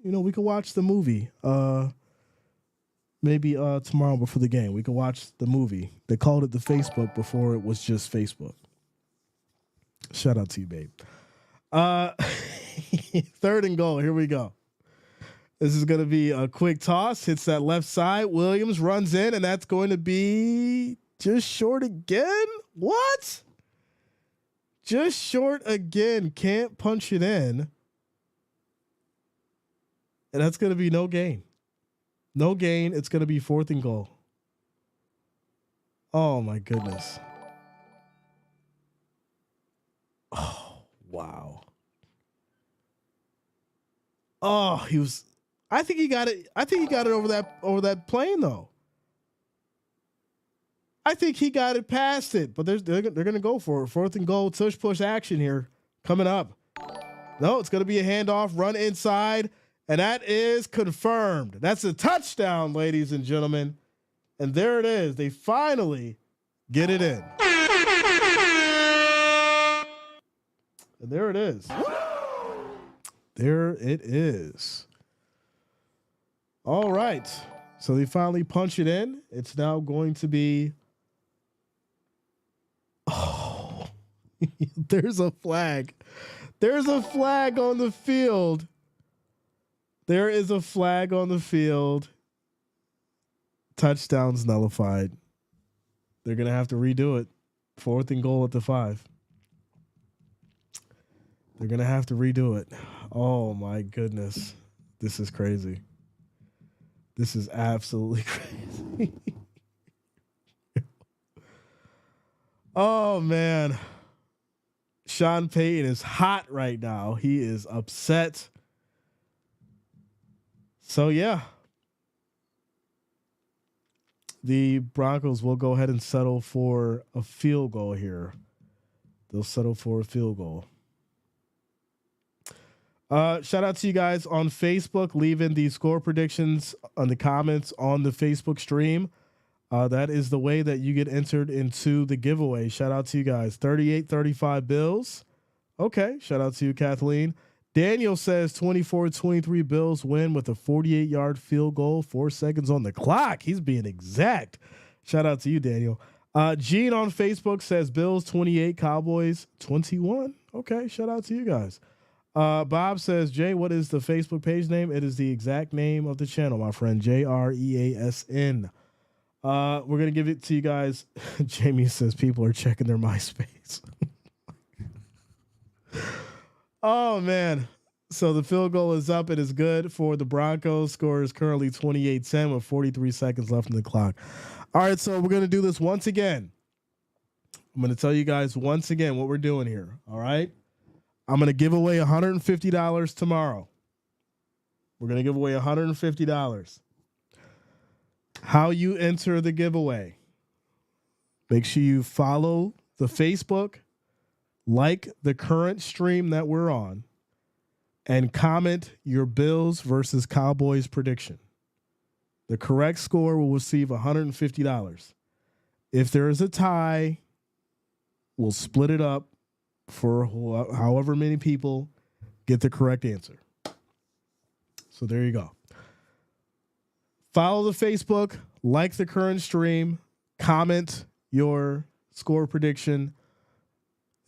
You know, we could watch the movie. Maybe tomorrow before the game. We could watch the movie. They called it the Facebook before it was just Facebook. Shout out to you, babe. 3rd and goal. Here we go. This is going to be a quick toss. Hits that left side. Williams runs in, and that's going to be just short again. What? Just short again. Can't punch it in. And that's going to be no gain. No gain. It's going to be 4th and goal. Oh, my goodness. Oh, wow. Oh, he was. I think he got it. I think he got it over that plane though. I think he got it past it, but they're going to go for it. 4th and goal, tush push action here coming up. No, it's going to be a handoff, run inside, and that is confirmed. That's a touchdown, ladies and gentlemen. And there it is. They finally get it in. And there it is. There it is. All right. So they finally punch it in. It's now going to be. Oh, there's a flag. There's a flag on the field. There is a flag on the field. Touchdowns nullified. They're going to have to redo it. 4th and goal at the 5. They're going to have to redo it. Oh, my goodness. This is crazy. This is absolutely crazy. Oh, man. Sean Payton is hot right now. He is upset. So, yeah. The Broncos will go ahead and settle for a field goal here. They'll settle for a field goal. Shout out to you guys on Facebook, leaving the score predictions on the comments on the Facebook stream. That is the way that you get entered into the giveaway. Shout out to you guys. 38-35 Bills. Okay. Shout out to you, Kathleen. Daniel says 24-23 Bills win with a 48-yard field goal, 4 seconds on the clock. He's being exact. Shout out to you, Daniel. Gene on Facebook says Bills 28, Cowboys 21. Okay. Shout out to you guys. Bob says, Jay, what is the Facebook page name? It is the exact name of the channel, my friend. JREASN. We're going to give it to you guys. Jamie says people are checking their MySpace. Oh, man. So the field goal is up. It is good for the Broncos. Score is currently 28-10 with 43 seconds left in the clock. All right, so we're going to do this once again. I'm going to tell you guys once again what we're doing here. All right. I'm going to give away $150 tomorrow. We're going to give away $150. How you enter the giveaway. Make sure you follow the Facebook, like the current stream that we're on, and comment your Bills versus Cowboys prediction. The correct score will receive $150. If there is a tie, we'll split it up for however many people get the correct answer. So there you go. Follow the Facebook, like the current stream, comment your score prediction.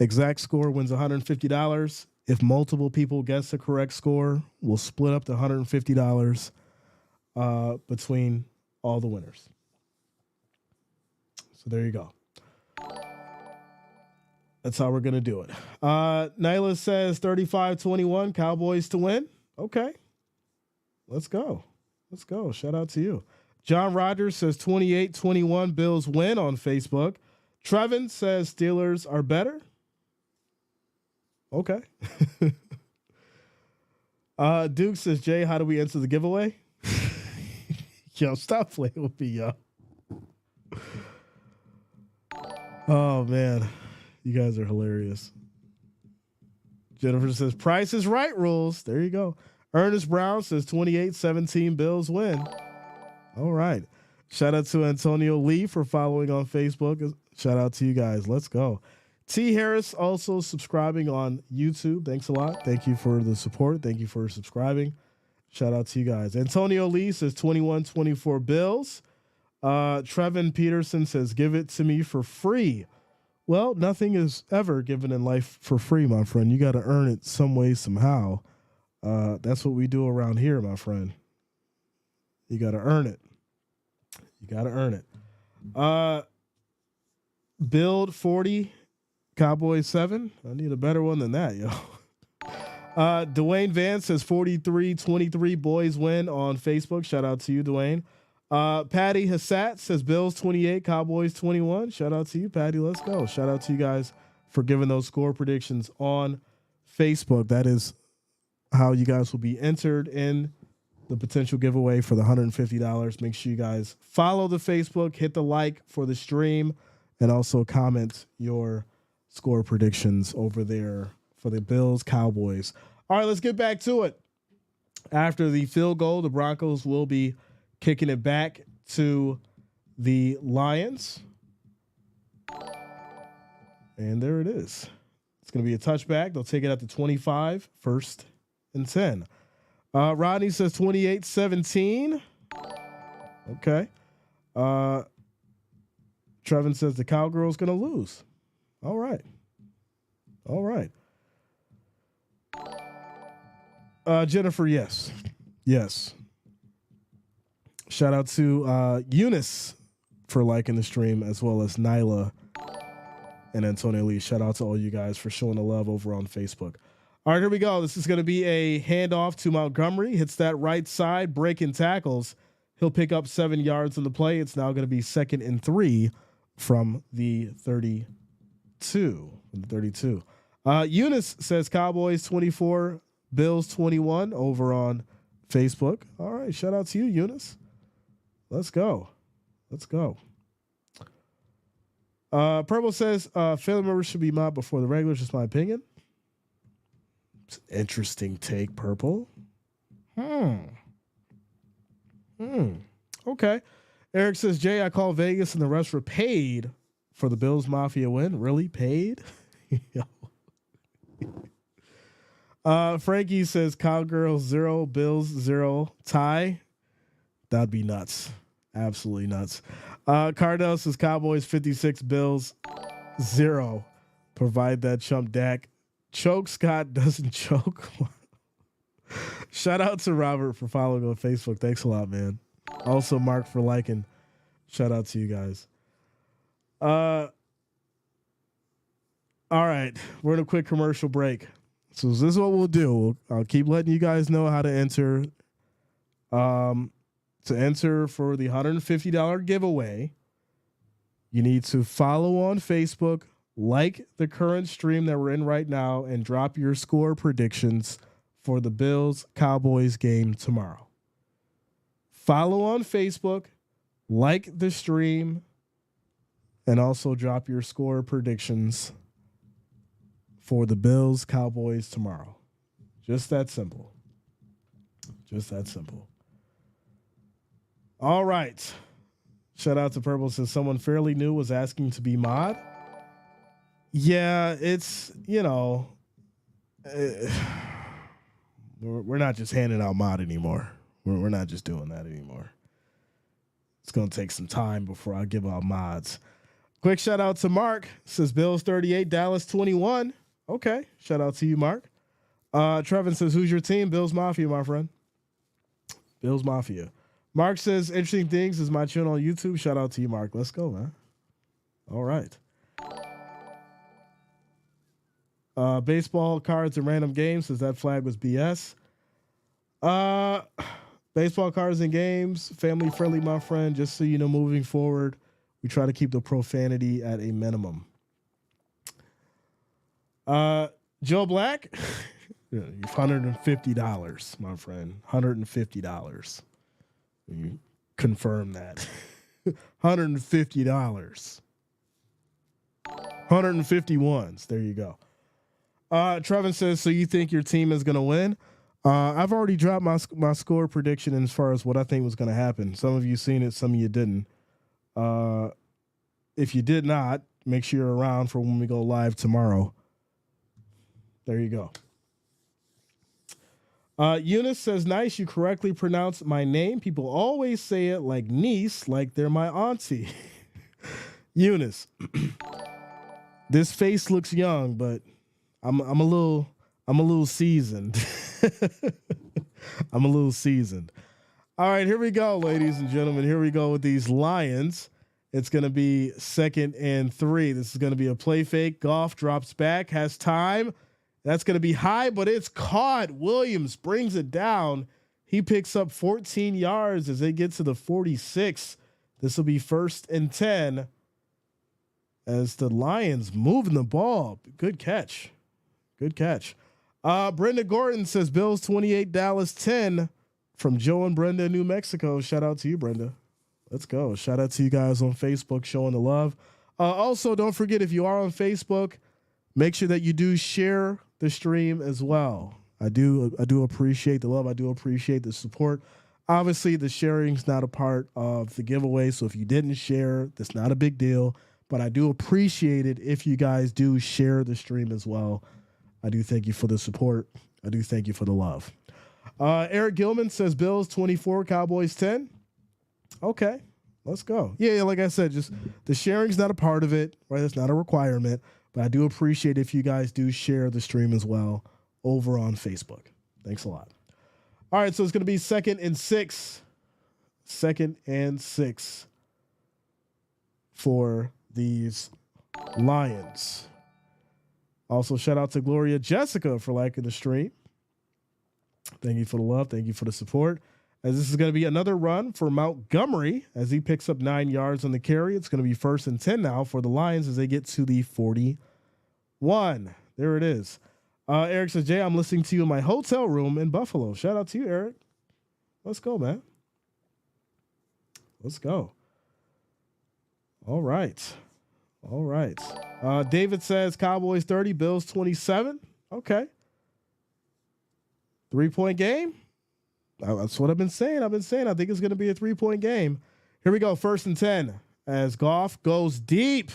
Exact score wins $150. If multiple people guess the correct score, we'll split up the $150 between all the winners. So there you go. That's how we're going to do it. Nyla says 35-21 Cowboys to win. Okay. Let's go. Let's go. Shout out to you. John Rogers says 28-21 Bills win on Facebook. Trevin says Steelers are better. Okay. Duke says, Jay, how do we enter the giveaway? Yo, stop playing with me, yo. Oh, man. You guys are hilarious. Jennifer says, Price is Right rules. There you go. Ernest Brown says 28-17 Bills win. All right. Shout out to Antonio Lee for following on Facebook. Shout out to you guys. Let's go. T. Harris also subscribing on YouTube. Thanks a lot. Thank you for the support. Thank you for subscribing. Shout out to you guys. Antonio Lee says 21-24 Bills. Trevin Peterson says, give it to me for free. Well, nothing is ever given in life for free, my friend. You got to earn it some way, somehow. That's what we do around here, my friend. You got to earn it. You got to earn it. Build 40, Cowboys 7. I need a better one than that, yo. Dwayne Vance says 43-23 boys win on Facebook. Shout out to you, Dwayne. Patty Hassat says Bills 28, Cowboys 21. Shout out to you, Patty. Let's go. Shout out to you guys for giving those score predictions on Facebook. That is how you guys will be entered in the potential giveaway for the $150. Make sure you guys follow the Facebook, hit the like for the stream, and also comment your score predictions over there for the Bills Cowboys. All right, let's get back to it. After the field goal, the Broncos will be kicking it back to the Lions. And there it is. It's going to be a touchback. They'll take it out to 25, 1st and 10. Rodney says 28-17. Okay. Trevin says the Cowgirl's going to lose. All right. All right. Jennifer, yes. Yes. Shout out to Eunice for liking the stream, as well as Nyla and Antonio Lee. Shout out to all you guys for showing the love over on Facebook. All right, here we go. This is going to be a handoff to Montgomery. Hits that right side, breaking tackles. He'll pick up 7 yards on the play. It's now going to be 2nd and 3 from the 32. Eunice says Cowboys 24, Bills 21 over on Facebook. All right, shout out to you, Eunice. Let's go. Let's go. Purple says family members should be mobbed before the regulars. Just my opinion. It's an interesting take, Purple. Okay. Eric says, Jay, I call Vegas and the rest were paid for the Bills Mafia win. Really? Paid? Frankie says Cowgirls 0, Bills 0, tie. That'd be nuts. Absolutely nuts. Cardell says Cowboys 56, Bills 0. Provide that chump Dak. Choke Scott doesn't choke. Shout out to Robert for following on Facebook. Thanks a lot, man. Also, Mark for liking. Shout out to you guys. All right. We're in a quick commercial break. So this is what we'll do. I'll keep letting you guys know how to enter. To enter for the $150 giveaway, you need to follow on Facebook, like the current stream that we're in right now, and drop your score predictions for the Bills Cowboys game tomorrow. Follow on Facebook, like the stream, and also drop your score predictions for the Bills Cowboys tomorrow. Just that simple. Just that simple. All right. Shout out to Purple. Says someone fairly new was asking to be mod. Yeah, it's, we're not just handing out mod anymore. We're not just doing that anymore. It's going to take some time before I give out mods. Quick shout out to Mark. Says Bills 38, Dallas 21. Okay. Shout out to you, Mark. Trevin says, who's your team? Bills Mafia, my friend. Bills Mafia. Mark says, interesting things is my channel on YouTube. Shout out to you, Mark. Let's go, man. All right. Baseball cards and random games says that flag was BS. Baseball cards and games, family friendly, my friend. Just so you know, moving forward, we try to keep the profanity at a minimum. Joe Black, $150, my friend. $150. You confirm that. $150. 151s. There you go. Trevin says, so you think your team is going to win? I've already dropped my score prediction as far as what I think was going to happen. Some of you seen it, some of you didn't. If you did not, make sure you're around for when we go live tomorrow. There you go. Eunice says, nice, you correctly pronounced my name. People always say it like niece, like they're my auntie. Eunice, this face looks young, but I'm a little seasoned. I'm a little seasoned. All right, here we go, ladies and gentlemen. Here we go with these Lions. It's going to be 2nd and 3. This is going to be a play fake. Goff drops back, has time. That's going to be high, but it's caught. Williams brings it down. He picks up 14 yards as they get to the 46. This will be 1st and 10 as the Lions moving the ball. Good catch. Good catch. Brenda Gordon says Bills 28, Dallas 10 from Joe and Brenda, New Mexico. Shout out to you, Brenda. Let's go. Shout out to you guys on Facebook showing the love. Also, don't forget, if you are on Facebook, make sure that you do share the stream as well. I do appreciate the love. I do appreciate the support. Obviously, the sharing's not a part of the giveaway, so if you didn't share, that's not a big deal. But I do appreciate it if you guys do share the stream as well. I do thank you for the support. I do thank you for the love. Eric Gilman says Bills 24, Cowboys 10. Okay. Let's go. Yeah, like I said, just the sharing's not a part of it, right? It's not a requirement, but I do appreciate if you guys do share the stream as well over on Facebook. Thanks a lot. All right, so it's going to be 2nd and 6. 2nd and 6 for these Lions. Also, shout out to Gloria Jessica for liking the stream. Thank you for the love. Thank you for the support. As this is going to be another run for Montgomery as he picks up 9 yards on the carry. It's going to be 1st and 10 now for the Lions as they get to the 41. There it is. Eric says, Jay, I'm listening to you in my hotel room in Buffalo. Shout out to you, Eric. Let's go, man. Let's go. All right. All right. David says Cowboys 30, Bills 27. Okay. 3-point game. That's what I've been saying. I think it's going to be a 3-point game. Here we go. 1st and 10 as Goff goes deep.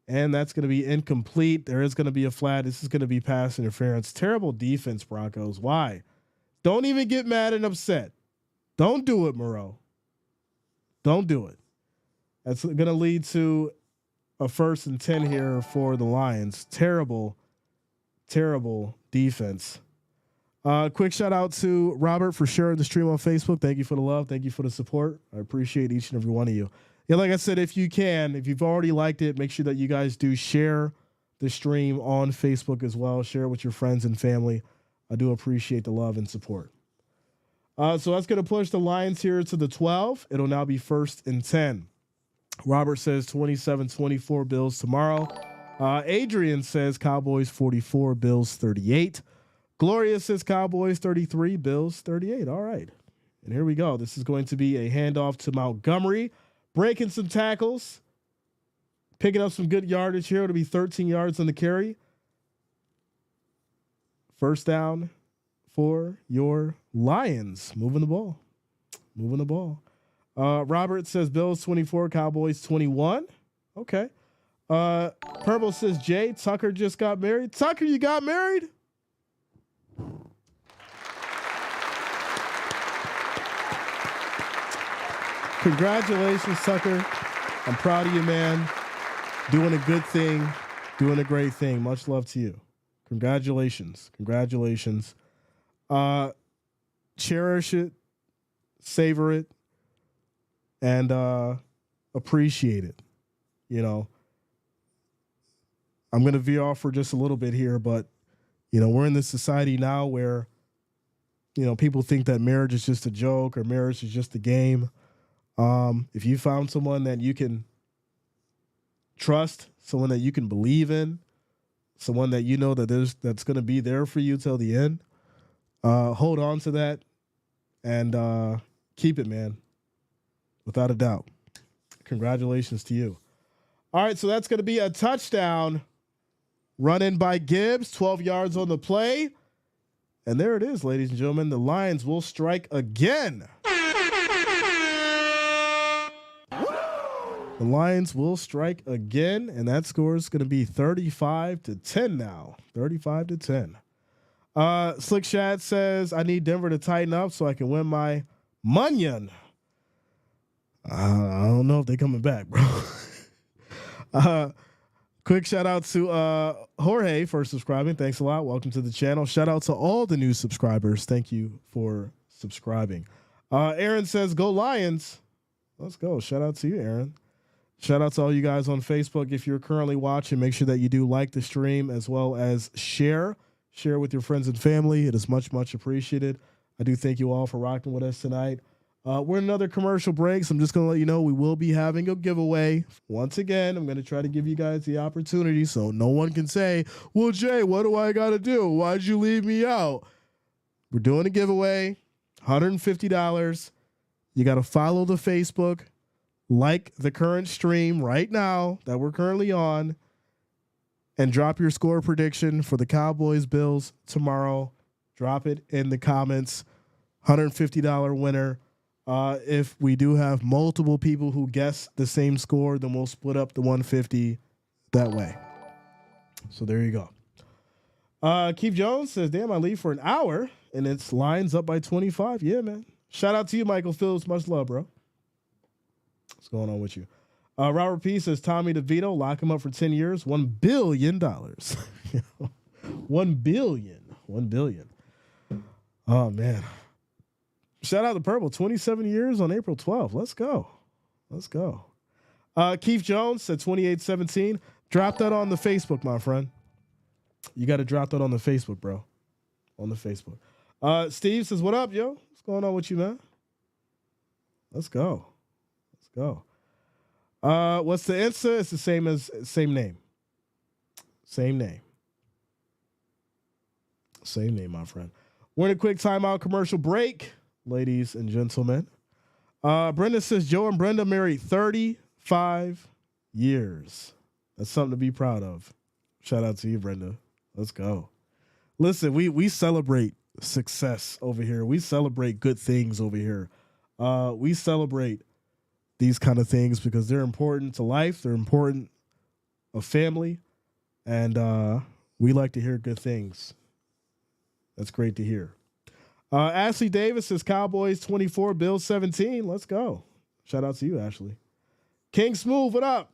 And that's going to be incomplete. There is going to be a flag. This is going to be pass interference. Terrible defense, Broncos. Why? Don't even get mad and upset. Don't do it, Moreau. Don't do it. That's going to lead to a 1st and 10 here for the Lions. Terrible, terrible defense. Quick shout out to Robert for sharing the stream on Facebook. Thank you for the love. Thank you for the support. I appreciate each and every one of you. Yeah, like I said, if you've already liked it, make sure that you guys do share the stream on Facebook as well. Share it with your friends and family. I do appreciate the love and support. So that's going to push the Lions here to the 12. It'll now be 1st and 10. Robert says 27-24 Bills tomorrow. Adrian says Cowboys 44, Bills 38. Gloria says Cowboys 33, Bills 38. All right. And here we go. This is going to be a handoff to Montgomery. Breaking some tackles. Picking up some good yardage here. It'll be 13 yards on the carry. 1st down for your Lions. Moving the ball. Robert says Bills 24, Cowboys 21. Okay. Purple says Jay, Tucker just got married. Tucker, you got married? Congratulations, Tucker. I'm proud of you, man. Doing a good thing, doing a great thing. Much love to you. Congratulations. Cherish it, savor it, and appreciate it. You know, I'm going to veer off for just a little bit here, but, you know, we're in this society now where, you know, people think that marriage is just a joke or marriage is just a game. If you found someone that you can trust, someone that you can believe in, someone that you know that's going to be there for you till the end, hold on to that and keep it, man. Without a doubt. Congratulations to you. All right, so that's going to be a touchdown. Run in by Gibbs, 12 yards on the play. And there it is, ladies and gentlemen. The Lions will strike again. The Lions will strike again, and that score is going to be 35-10 now. 35-10. Slick Shad says, I need Denver to tighten up so I can win my Munyon. I don't know if they're coming back, bro. Quick shout out to Jorge for subscribing. Thanks a lot. Welcome to the channel. Shout out to all the new subscribers. Thank you for subscribing. Aaron says, go Lions. Let's go. Shout out to you, Aaron. Shout out to all you guys on Facebook. If you're currently watching, make sure that you do like the stream as well as share. Share with your friends and family. It is much, much appreciated. I do thank you all for rocking with us tonight. We're in another commercial break, so I'm just going to let you know we will be having a giveaway. Once again, I'm going to try to give you guys the opportunity so no one can say, well, Jay, what do I got to do? Why'd you leave me out? We're doing a giveaway, $150. You got to follow the Facebook, like the current stream right now that we're currently on, and drop your score prediction for the Cowboys Bills tomorrow. Drop it in the comments. $150 winner. If we do have multiple people who guess the same score, then we'll split up the 150 that way. So there you go. Keith Jones says, damn, I leave for an hour and it's Lions up by 25. Yeah, man. Shout out to you, Michael Phillips. Much love, bro. What's going on with you? Robert P says Tommy DeVito, lock him up for 10 years, $1 billion. $1 billion. $1 billion. Oh, man. Shout out to Purple, 27 years on April 12th. Let's go. Let's go. Keith Jones said 28-17. Drop that on the Facebook, my friend. You got to drop that on the Facebook, bro. On the Facebook. Steve says, what up, yo? What's going on with you, man? Let's go. Let's go. What's the Insta? It's the same name. Same name. Same name, my friend. We're in a quick timeout commercial break, ladies and gentlemen. Brenda says Joe and Brenda married 35 years. That's something to be proud of. Shout out to you, Brenda. Let's go. Listen, we celebrate success over here. We celebrate good things over here. We celebrate these kind of things because they're important to life. They're important of family. And we like to hear good things. That's great to hear. Ashley Davis says Cowboys 24, Bills 17. Let's go. Shout out to you, Ashley. King Smooth, what up?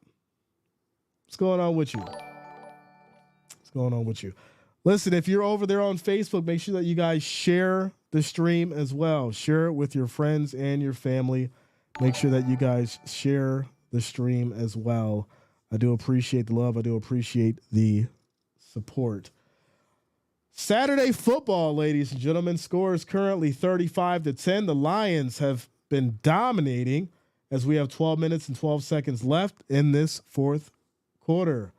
What's going on with you? What's going on with you? Listen, if you're over there on Facebook, make sure that you guys share the stream as well. Share it with your friends and your family. Make sure that you guys share the stream as well. I do appreciate the love. I do appreciate the support. Saturday football, ladies and gentlemen, score is currently 35-10. The Lions have been dominating as we have 12 minutes and 12 seconds left in this fourth quarter.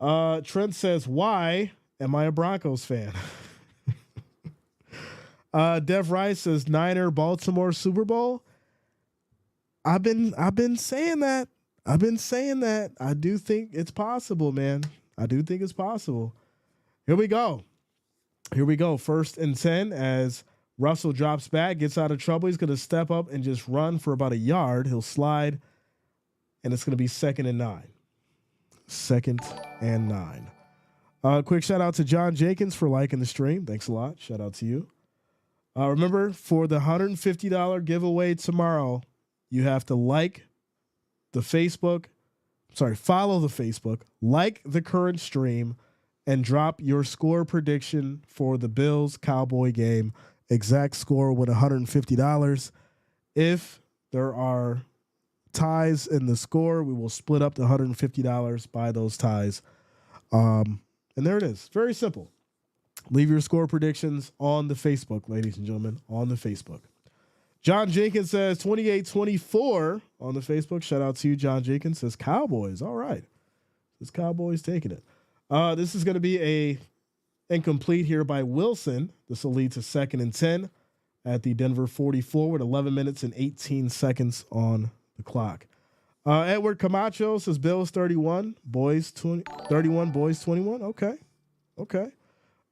Trent says, why am I a Broncos fan? Dev Rice says Niner Baltimore Super Bowl. I've been saying that. I do think it's possible, man. I do think it's possible. Here we go. 1st and 10 as Russell drops back, gets out of trouble. He's going to step up and just run for about a yard. He'll slide, and it's going to be 2nd and 9. 2nd and 9. Quick shout out to John Jenkins for liking the stream. Thanks a lot. Shout out to you. Remember, for the $150 giveaway tomorrow, you have to follow the Facebook, like the current stream, and drop your score prediction for the Bills Cowboy game. Exact score with $150. If there are ties in the score, we will split up the $150 by those ties. And there it is. Very simple. Leave your score predictions on the Facebook, ladies and gentlemen, on the Facebook. John Jenkins says 28-24 on the Facebook. Shout out to you, John Jenkins. Says Cowboys. All right. Says Cowboys taking it. This is going to be a incomplete here by Wilson. This will lead to 2nd and 10 at the Denver 44 with 11 minutes and 18 seconds on the clock. Edward Camacho says Bills 31, boys 20, 31, boys 21. Okay.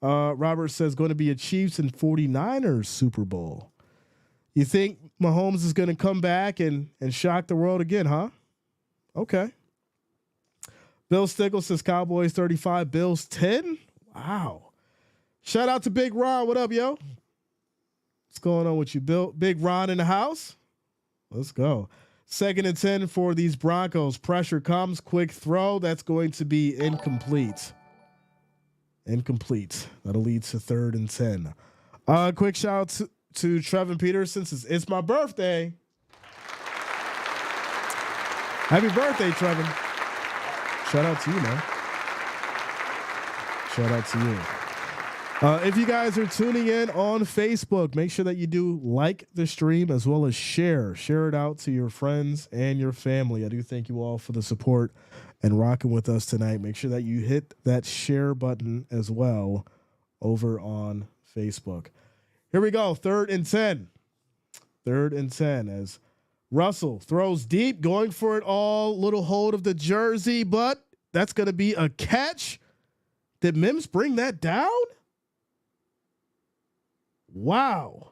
Robert says going to be a Chiefs and 49ers Super Bowl. You think Mahomes is going to come back and shock the world again, huh? Okay. Bill Stickles says Cowboys 35, Bills 10. Wow. Shout out to Big Ron. What up, yo? What's going on with you, Bill? Big Ron in the house. Let's go. 2nd and 10 for these Broncos. Pressure comes. Quick throw. That's going to be incomplete. That'll lead to 3rd and 10. Quick shout out to Trevin Peterson. Since it's my birthday. Happy birthday, Trevin. Shout out to you, man. Shout out to you. If you guys are tuning in on Facebook, make sure that you do like the stream as well as share it out to your friends and your family. I do thank you all for the support and rocking with us tonight. Make sure that you hit that share button as well over on Facebook. Here we go. 3rd and 10. 3rd and 10 as Russell throws deep, going for it all. Little hold of the jersey, but that's going to be a catch. Did Mims bring that down? Wow.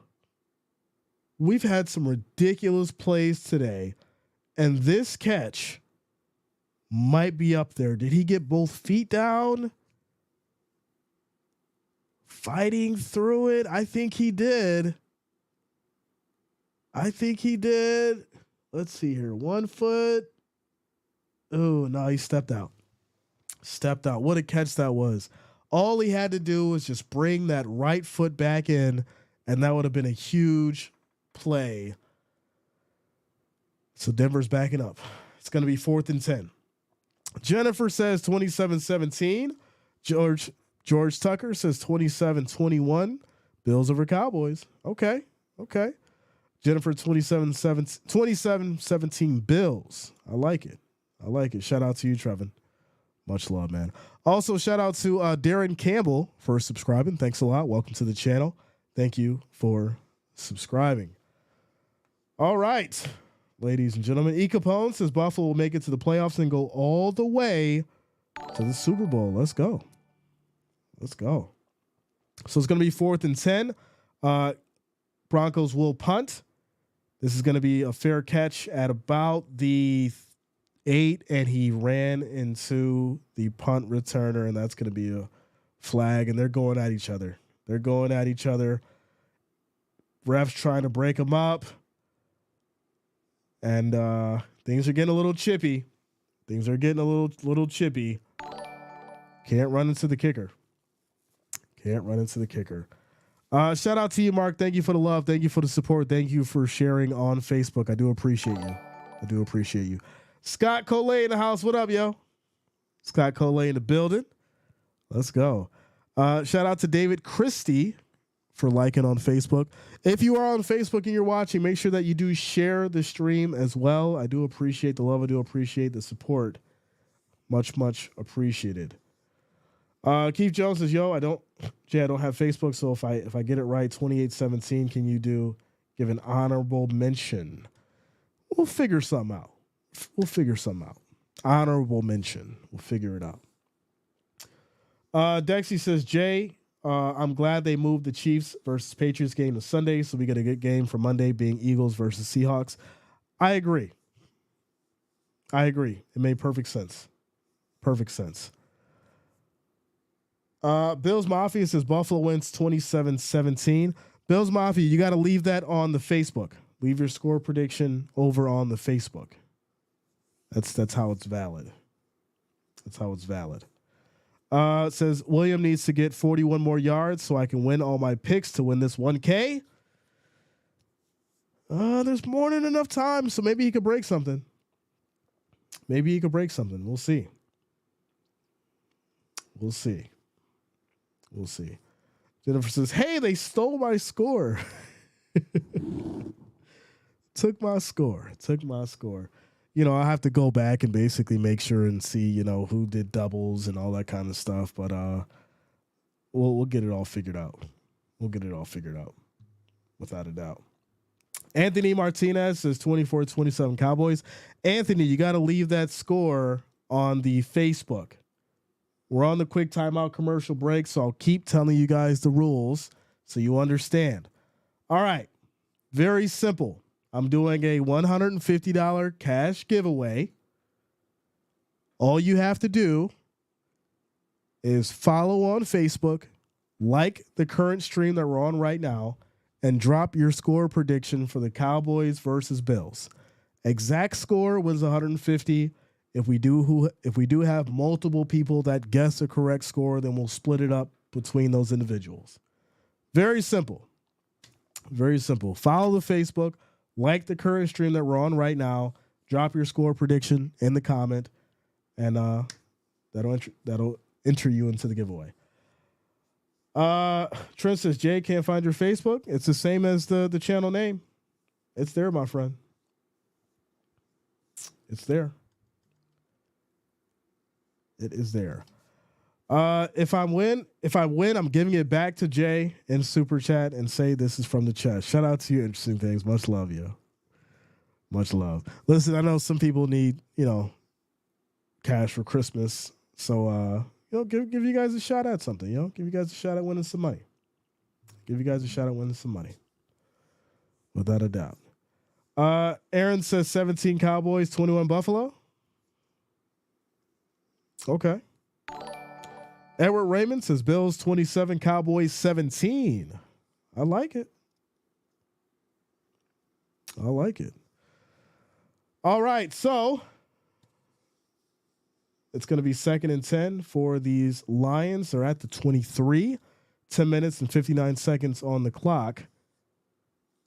We've had some ridiculous plays today, and this catch might be up there. Did he get both feet down? Fighting through it? I think he did. Let's see here. 1 foot. Oh, no, he stepped out. Stepped out. What a catch that was. All he had to do was just bring that right foot back in, and that would have been a huge play. So Denver's backing up. It's going to be 4th and 10. Jennifer says 27-17. George Tucker says 27-21. Bills over Cowboys. Okay. Jennifer 27-17 Bills. I like it. Shout out to you, Trevin. Much love, man. Also, shout out to Darren Campbell for subscribing. Thanks a lot. Welcome to the channel. Thank you for subscribing. All right, ladies and gentlemen. E. Capone says Buffalo will make it to the playoffs and go all the way to the Super Bowl. Let's go. So it's going to be 4th and 10. Broncos will punt. This is going to be a fair catch at about the 8, and he ran into the punt returner, and that's going to be a flag, and they're going at each other. Refs trying to break them up, and things are getting a little chippy. Can't run into the kicker. Shout out to you, Mark. Thank you for the love. Thank you for the support. Thank you for sharing on Facebook. I do appreciate you. Scott Coley in the house. What up, yo? Scott Coley in the building. Let's go. Shout out to David Christie for liking on Facebook. If you are on Facebook and you're watching, make sure that you do share the stream as well. I do appreciate the love. I do appreciate the support. Much, much appreciated. Keith Jones says, yo, I don't have Facebook, so if I get it right, 28-17, can you give an honorable mention? We'll figure something out. Honorable mention. We'll figure it out. Dexy says, Jay, I'm glad they moved the Chiefs versus Patriots game to Sunday, so we get a good game for Monday being Eagles versus Seahawks. I agree. It made perfect sense. Bills Mafia says Buffalo wins 27-17. Bills Mafia, you got to leave that on the Facebook. Leave your score prediction over on the Facebook. That's how it's valid. It says William needs to get 41 more yards so I can win all my picks to win this 1K. There's more than enough time, so maybe he could break something. We'll see. Jennifer says, hey, they stole my score. Took my score. I have to go back and basically make sure and see, who did doubles and all that kind of stuff. But we'll get it all figured out. Without a doubt. Anthony Martinez says 24-27 Cowboys. Anthony, you got to leave that score on the Facebook. We're on the quick timeout commercial break, so I'll keep telling you guys the rules so you understand. All right. Very simple. I'm doing a $150 cash giveaway. All you have to do is follow on Facebook, like the current stream that we're on right now, and drop your score prediction for the Cowboys versus Bills. Exact score wins $150. If we do have multiple people that guess the correct score, then we'll split it up between those individuals. Very simple. Follow the Facebook, like the current stream that we're on right now, drop your score prediction in the comment, and that'll enter you into the giveaway. Trent says, Jay, can't find your Facebook. It's the same as the channel name. It's there, my friend. It's there. It is there. If I win, I'm giving it back to Jay in Super Chat and say this is from the chest. Shout out to you, Interesting Things. Much love, yo. Much love. Listen, I know some people need, cash for Christmas. So, give you guys a shot at something, Give you guys a shot at winning some money. Without a doubt. Aaron says 17 Cowboys, 21 Buffalo. Okay. Edward Raymond says Bills 27, Cowboys 17. I like it. All right, so it's going to be 2nd and 10 for these Lions. They're at the 23. 10 minutes and 59 seconds on the clock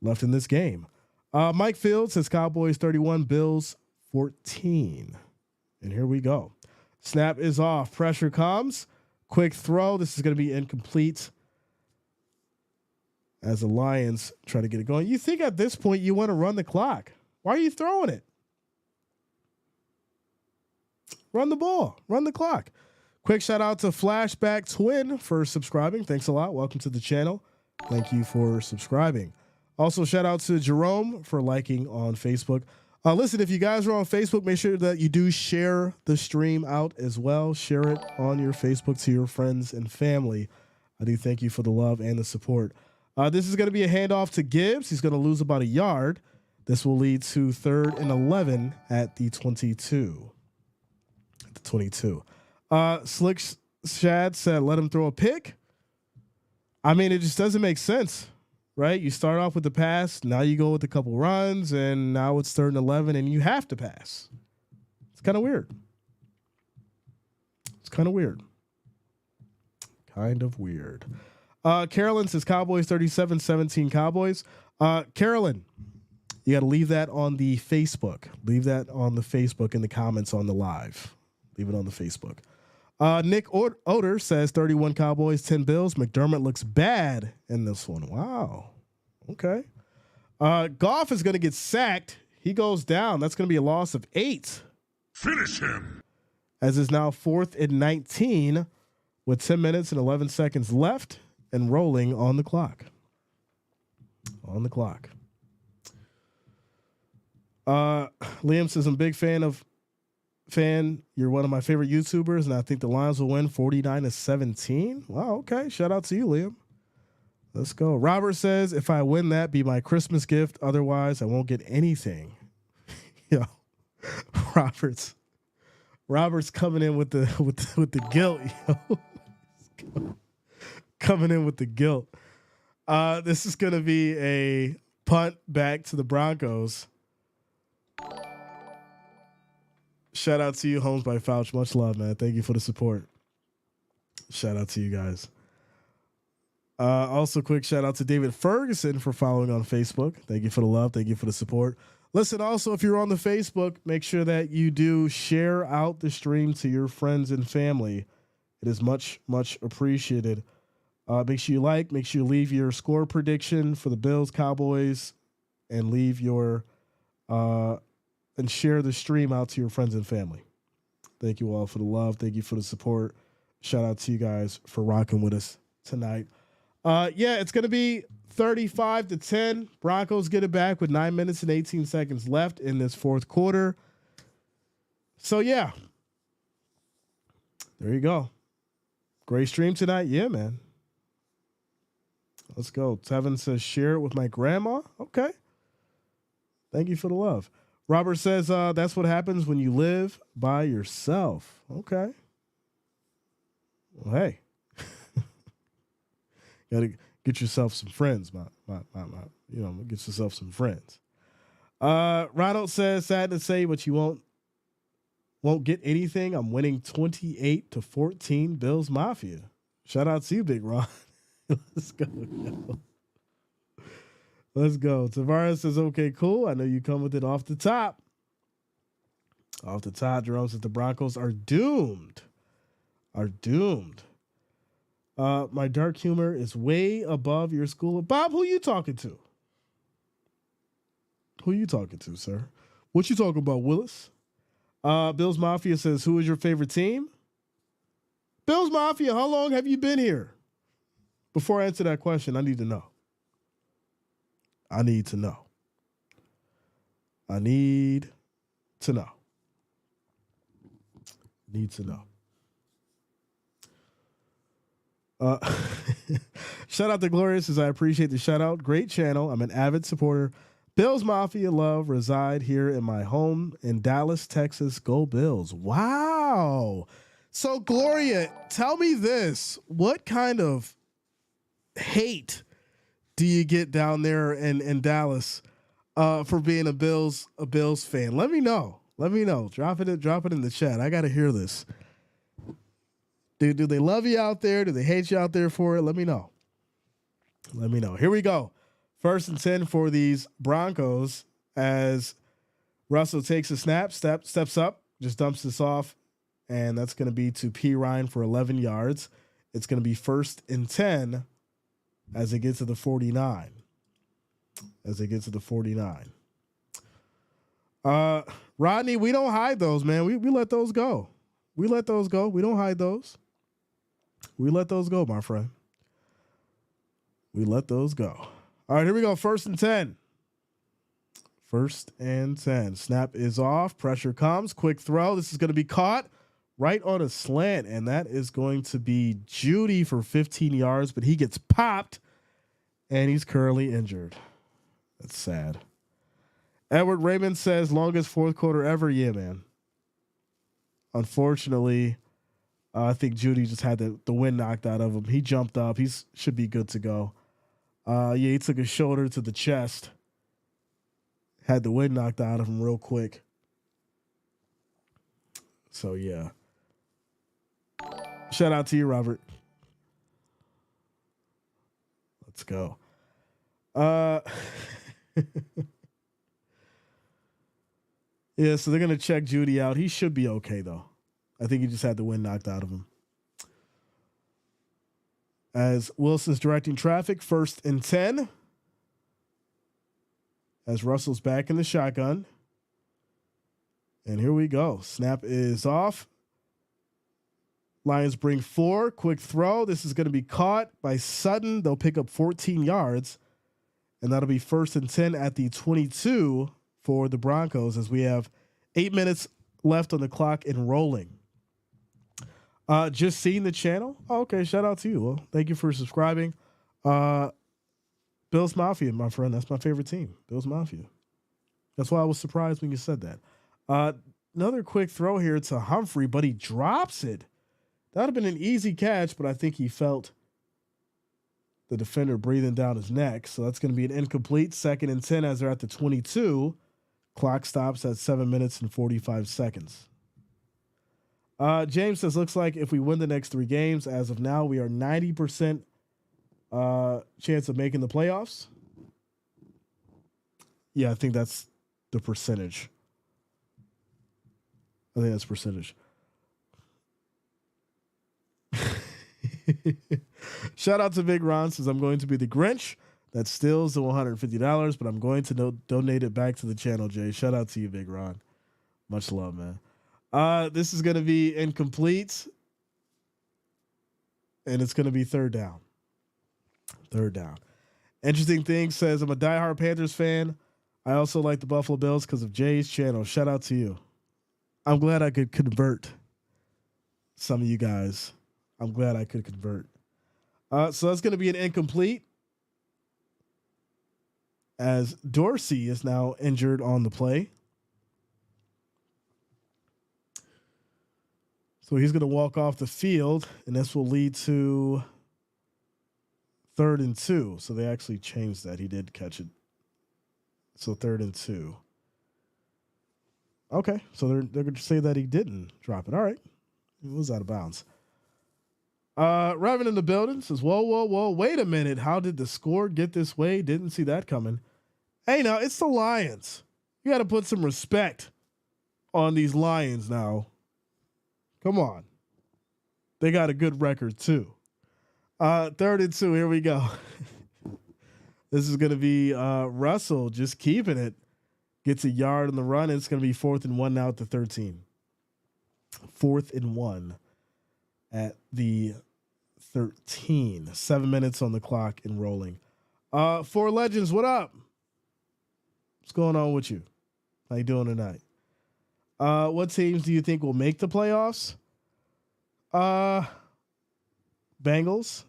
left in this game. Mike Fields says Cowboys 31, Bills 14. And here we go. Snap is off. Pressure comes. Quick throw. This is going to be incomplete as the Lions try to get it going. You think at this point you want to run the clock. Why are you throwing it? Run the ball. Run the clock. Quick shout out to Flashback Twin for subscribing. Thanks a lot. Welcome to the channel. Thank you for subscribing. Also, shout out to Jerome for liking on Facebook. Listen, if you guys are on Facebook, make sure that you do share the stream out as well. Share it on your Facebook to your friends and family. I do thank you for the love and the support. This is going to be a handoff to Gibbs. He's going to lose about a yard. This will lead to 3rd and 11 at the 22. At the 22. Slick Shad said, let him throw a pick. I mean, it just doesn't make sense, right? You start off with the pass. Now you go with a couple runs, and now it's 3rd and 11, and you have to pass. It's kind of weird. It's kind of weird. Kind of weird. Carolyn says Cowboys 37-17 Cowboys. Carolyn, you got to leave that on the Facebook. Leave that on the Facebook in the comments on the live. Leave it on the Facebook. Nick Oder says 31 Cowboys, 10 Bills. McDermott looks bad in this one. Wow. Okay. Goff is going to get sacked. He goes down. That's going to be a loss of 8. Finish him. As is now 4th and 19 with 10 minutes and 11 seconds left and rolling on the clock. On the clock. Liam says, I'm a big fan. You're one of my favorite YouTubers, and I think the Lions will win 49-17. Wow, okay. Shout out to you, Liam. Let's go. Robert says, if I win that, be my Christmas gift. Otherwise, I won't get anything. Yo, Robert's coming in with the guilt. Yo. Coming in with the guilt. This is going to be a punt back to the Broncos. Shout out to you, Homes by Fouch. Much love, man. Thank you for the support. Shout out to you guys. Also, quick shout out to David Ferguson for following on Facebook. Thank you for the love. Thank you for the support. Listen, also, if you're on the Facebook, make sure that you do share out the stream to your friends and family. It is much, much appreciated. Make sure you like, make sure you leave your score prediction for the Bills, Cowboys, and leave your and share the stream out to your friends and family. Thank you all for the love. Thank you for the support. Shout out to you guys for rocking with us tonight. Yeah, it's going to be 35-10. Broncos get it back with 9 minutes and 18 seconds left in this 4th quarter. So, yeah. There you go. Great stream tonight. Yeah, man. Let's go. Tevin says, share it with my grandma. Okay. Thank you for the love. Robert says, that's what happens when you live by yourself. Okay. Well, hey. Got to get yourself some friends, get yourself some friends. Ronald says, sad to say, but you won't get anything. I'm winning 28-14 Bills Mafia. Shout out to you, Big Ron. Let's go. Yo. Let's go. Tavares says, okay, cool. I know you come with it off the top. Off the top, Jerome says the Broncos are doomed. My dark humor is way above your school. Bob, who you talking to? Who you talking to, sir? What you talking about, Willis? Bills Mafia says, who is your favorite team? Bills Mafia, how long have you been here? Before I answer that question, I need to know. Need to know. Shout out to Glorious, as I appreciate the shout out. Great channel. I'm an avid supporter. Bills Mafia love reside here in my home in Dallas, Texas. Go Bills. Wow. So Gloria, tell me this. What kind of hate do you get down there in Dallas for being a Bills fan. Let me know. Drop it in the chat. I gotta hear this. Do they love you out there? Do they hate you out there for it? Let me know. Here we go. 1st and 10 for these Broncos as Russell takes a snap, steps up, just dumps this off, and that's going to be to P. Ryan for 11 yards. It's going to be 1st and 10 as it gets to the 49. Rodney, we don't hide those, man. We let those go. We don't hide those. We let those go, my friend. We let those go. All right, here we go. 1st and 10. 1st and 10. Snap is off. Pressure comes. Quick throw. This is going to be caught right on a slant, and that is going to be Judy for 15 yards, but he gets popped, and he's currently injured. That's sad. Edward Raymond says, longest fourth quarter ever. Yeah, man. Unfortunately, I think Judy just had the wind knocked out of him. He jumped up. He should be good to go. He took his shoulder to the chest. Had the wind knocked out of him real quick. So, yeah. Shout out to you, Robert. Let's go. Yeah, so they're going to check Judy out. He should be okay, though. I think he just had the wind knocked out of him. As Wilson's directing traffic, 1st and 10. As Russell's back in the shotgun. And here we go. Snap is off. Lions bring 4. Quick throw. This is going to be caught by Sutton. They'll pick up 14 yards. And that'll be 1st and 10 at the 22 for the Broncos as we have 8 minutes left on the clock and rolling. Just seeing the channel. Oh, okay. Shout out to you. Well, thank you for subscribing. Bills Mafia, my friend. That's my favorite team. Bills Mafia. That's why I was surprised when you said that. Another quick throw here to Humphrey, but he drops it. That would have been an easy catch, but I think he felt the defender breathing down his neck. So that's going to be an incomplete. 2nd and 10 as they're at the 22. Clock stops at 7 minutes and 45 seconds. James says, looks like if we win the next 3 games, as of now, we are 90% chance of making the playoffs. Yeah, I think that's the percentage. I think that's percentage. Shout out to Big Ron says, I'm going to be the Grinch that steals the $150, but I'm going to donate it back to the channel, Jay. Shout out to you, Big Ron. Much love, man. This is going to be incomplete, and it's going to be 3rd down. 3rd down. Interesting thing says, I'm a diehard Panthers fan. I also like the Buffalo Bills because of Jay's channel. Shout out to you. I'm glad I could convert some of you guys. I'm glad I could convert. So that's going to be an incomplete as Dorsey is now injured on the play. So he's going to walk off the field, and this will lead to 3rd and 2. So they actually changed that. He did catch it. So 3rd and 2. Okay, so they're going to say that he didn't drop it. All right, it was out of bounds. Revan in the building says, whoa, wait a minute. How did the score get this way? Didn't see that coming. Hey, now, it's the Lions. You got to put some respect on these Lions now. Come on. They got a good record, too. 3rd and 2, here we go. This is going to be Russell just keeping it. Gets a yard on the run, and it's going to be 4th and 1 now at the 13. 4th and 1 at the 13. 7 minutes on the clock and rolling. 4 Legends, what up? What's going on with you? How you doing tonight? What teams do you think will make the playoffs? Bengals,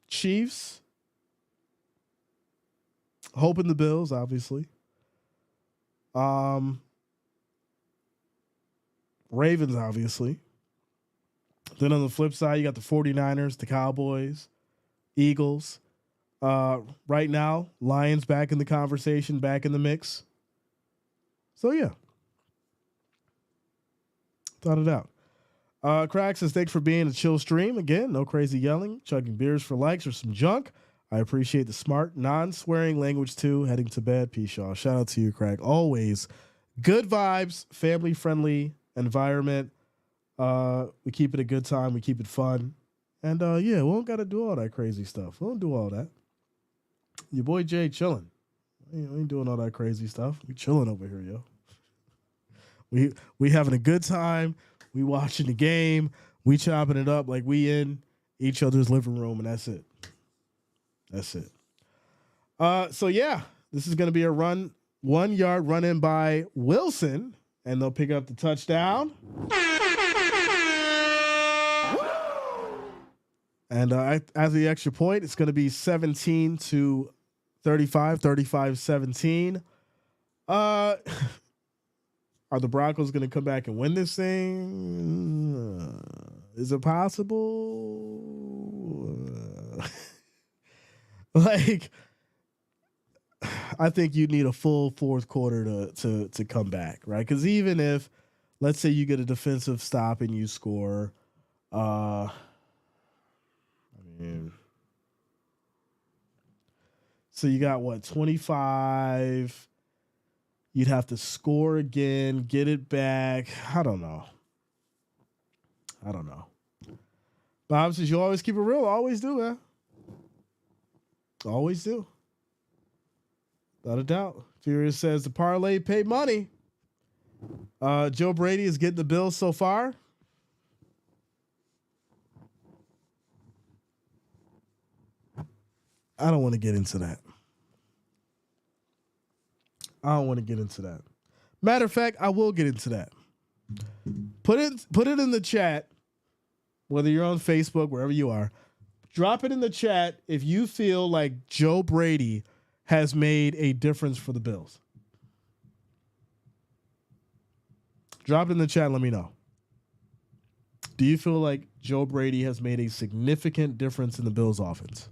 Chiefs, hoping the Bills, obviously. Ravens, obviously. Then on the flip side, you got the 49ers, the Cowboys, Eagles. Right now, Lions back in the conversation, back in the mix. So yeah, thought it out. Crack says, thanks for being a chill stream. Again, no crazy yelling, chugging beers for likes or some junk. I appreciate the smart, non-swearing language too. Heading to bed. Peace, y'all. Shout out to you, Craig. Always good vibes, family-friendly environment. We keep it a good time. We keep it fun. And yeah, we don't got to do all that crazy stuff. We don't do all that. Your boy Jay chilling. We ain't doing all that crazy stuff. We chilling over here, yo. We having a good time. We watching the game. We chopping it up like we in each other's living room, and that's it. That's it. So yeah, this is gonna be a 1 yard run in by Wilson, and they'll pick up the touchdown. And after the extra point, it's gonna be 17-35, 35-17. Are the Broncos going to come back and win this thing? Is it possible? Like, I think you need a full fourth quarter to come back, right? Because even if, let's say, you get a defensive stop and you score, I mean, so you got what, 25? You'd have to score again, get it back. I don't know. Bob says, you always keep it real. Always do, man. Always do. Without a doubt. Furious says, the parlay paid money. Joe Brady is getting the Bills so far. I don't want to get into that. Matter of fact, I will get into that. Put it in the chat, whether you're on Facebook, wherever you are. Drop it in the chat if you feel like Joe Brady has made a difference for the Bills. Drop it in the chat and let me know. Do you feel like Joe Brady has made a significant difference in the Bills offense?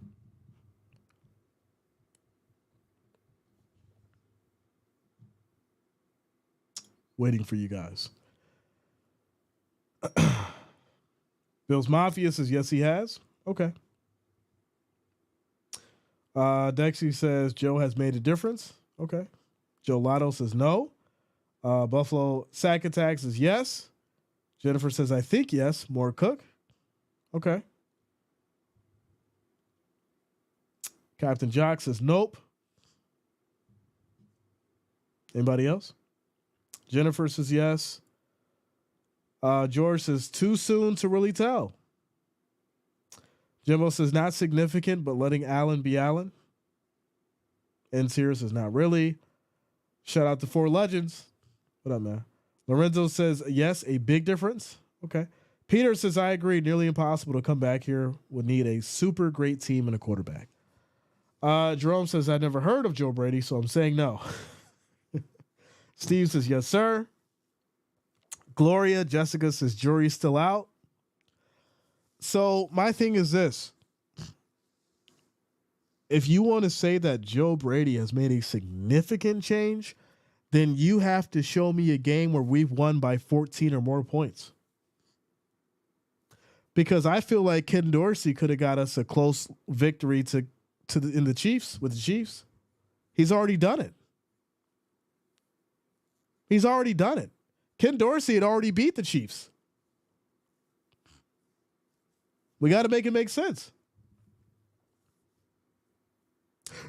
Waiting for you guys. Bills Mafia says, yes, he has. Okay. Dexy says, Joe has made a difference. Okay. Joe Lotto says, no. Buffalo Sack Attack says, yes. Jennifer says, I think yes. More Cook. Okay. Captain Jock says, nope. Anybody else? Jennifer says yes. George says too soon to really tell. Jimbo says not significant, but letting Allen be Allen. And Sears says not really. Shout out to Four Legends. What up, man? Lorenzo says yes, a big difference. Okay. Peter says I agree. Nearly impossible to come back here. Would need a super great team and a quarterback. Jerome says I never heard of Joe Brady, so I'm saying no. Steve says, yes, sir. Gloria, Jessica says, jury's still out. So my thing is this. If you want to say that Joe Brady has made a significant change, then you have to show me a game where we've won by 14 or more points. Because I feel like Ken Dorsey could have got us a close victory with the Chiefs. He's already done it. Ken Dorsey had already beat the Chiefs. We got to make it make sense.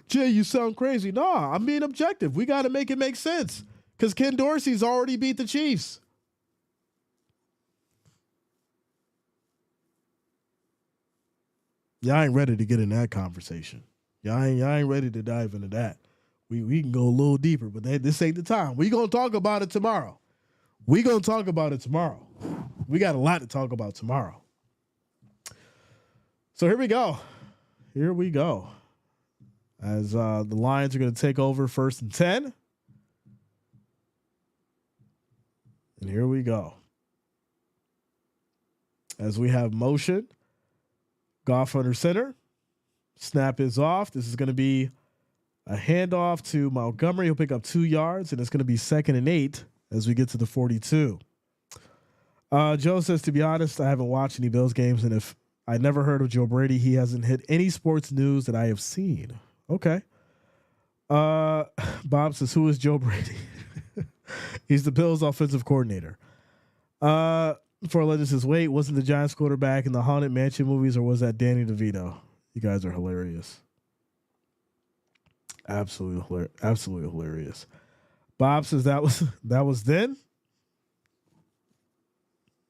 Jay, you sound crazy. No, I'm being objective. We got to make it make sense because Ken Dorsey's already beat the Chiefs. Y'all ain't ready to get in that conversation. Y'all ain't ready to dive into that. We can go a little deeper, but this ain't the time. We gonna talk about it tomorrow. We got a lot to talk about tomorrow. So here we go. As the Lions are going to take over 1st and 10. And here we go. As we have motion. Goff under center. Snap is off. This is going to be a handoff to Montgomery. He'll pick up 2 yards, and it's going to be 2nd and 8 as we get to the 42. Joe says, to be honest, I haven't watched any Bills games, and if I never heard of Joe Brady, he hasn't hit any sports news that I have seen. Okay. Bob says, who is Joe Brady? He's the Bills offensive coordinator. For Legend says, wait, wasn't the Giants quarterback in the Haunted Mansion movies, or was that Danny DeVito? You guys are hilarious. Absolutely hilarious. Bob says that was then.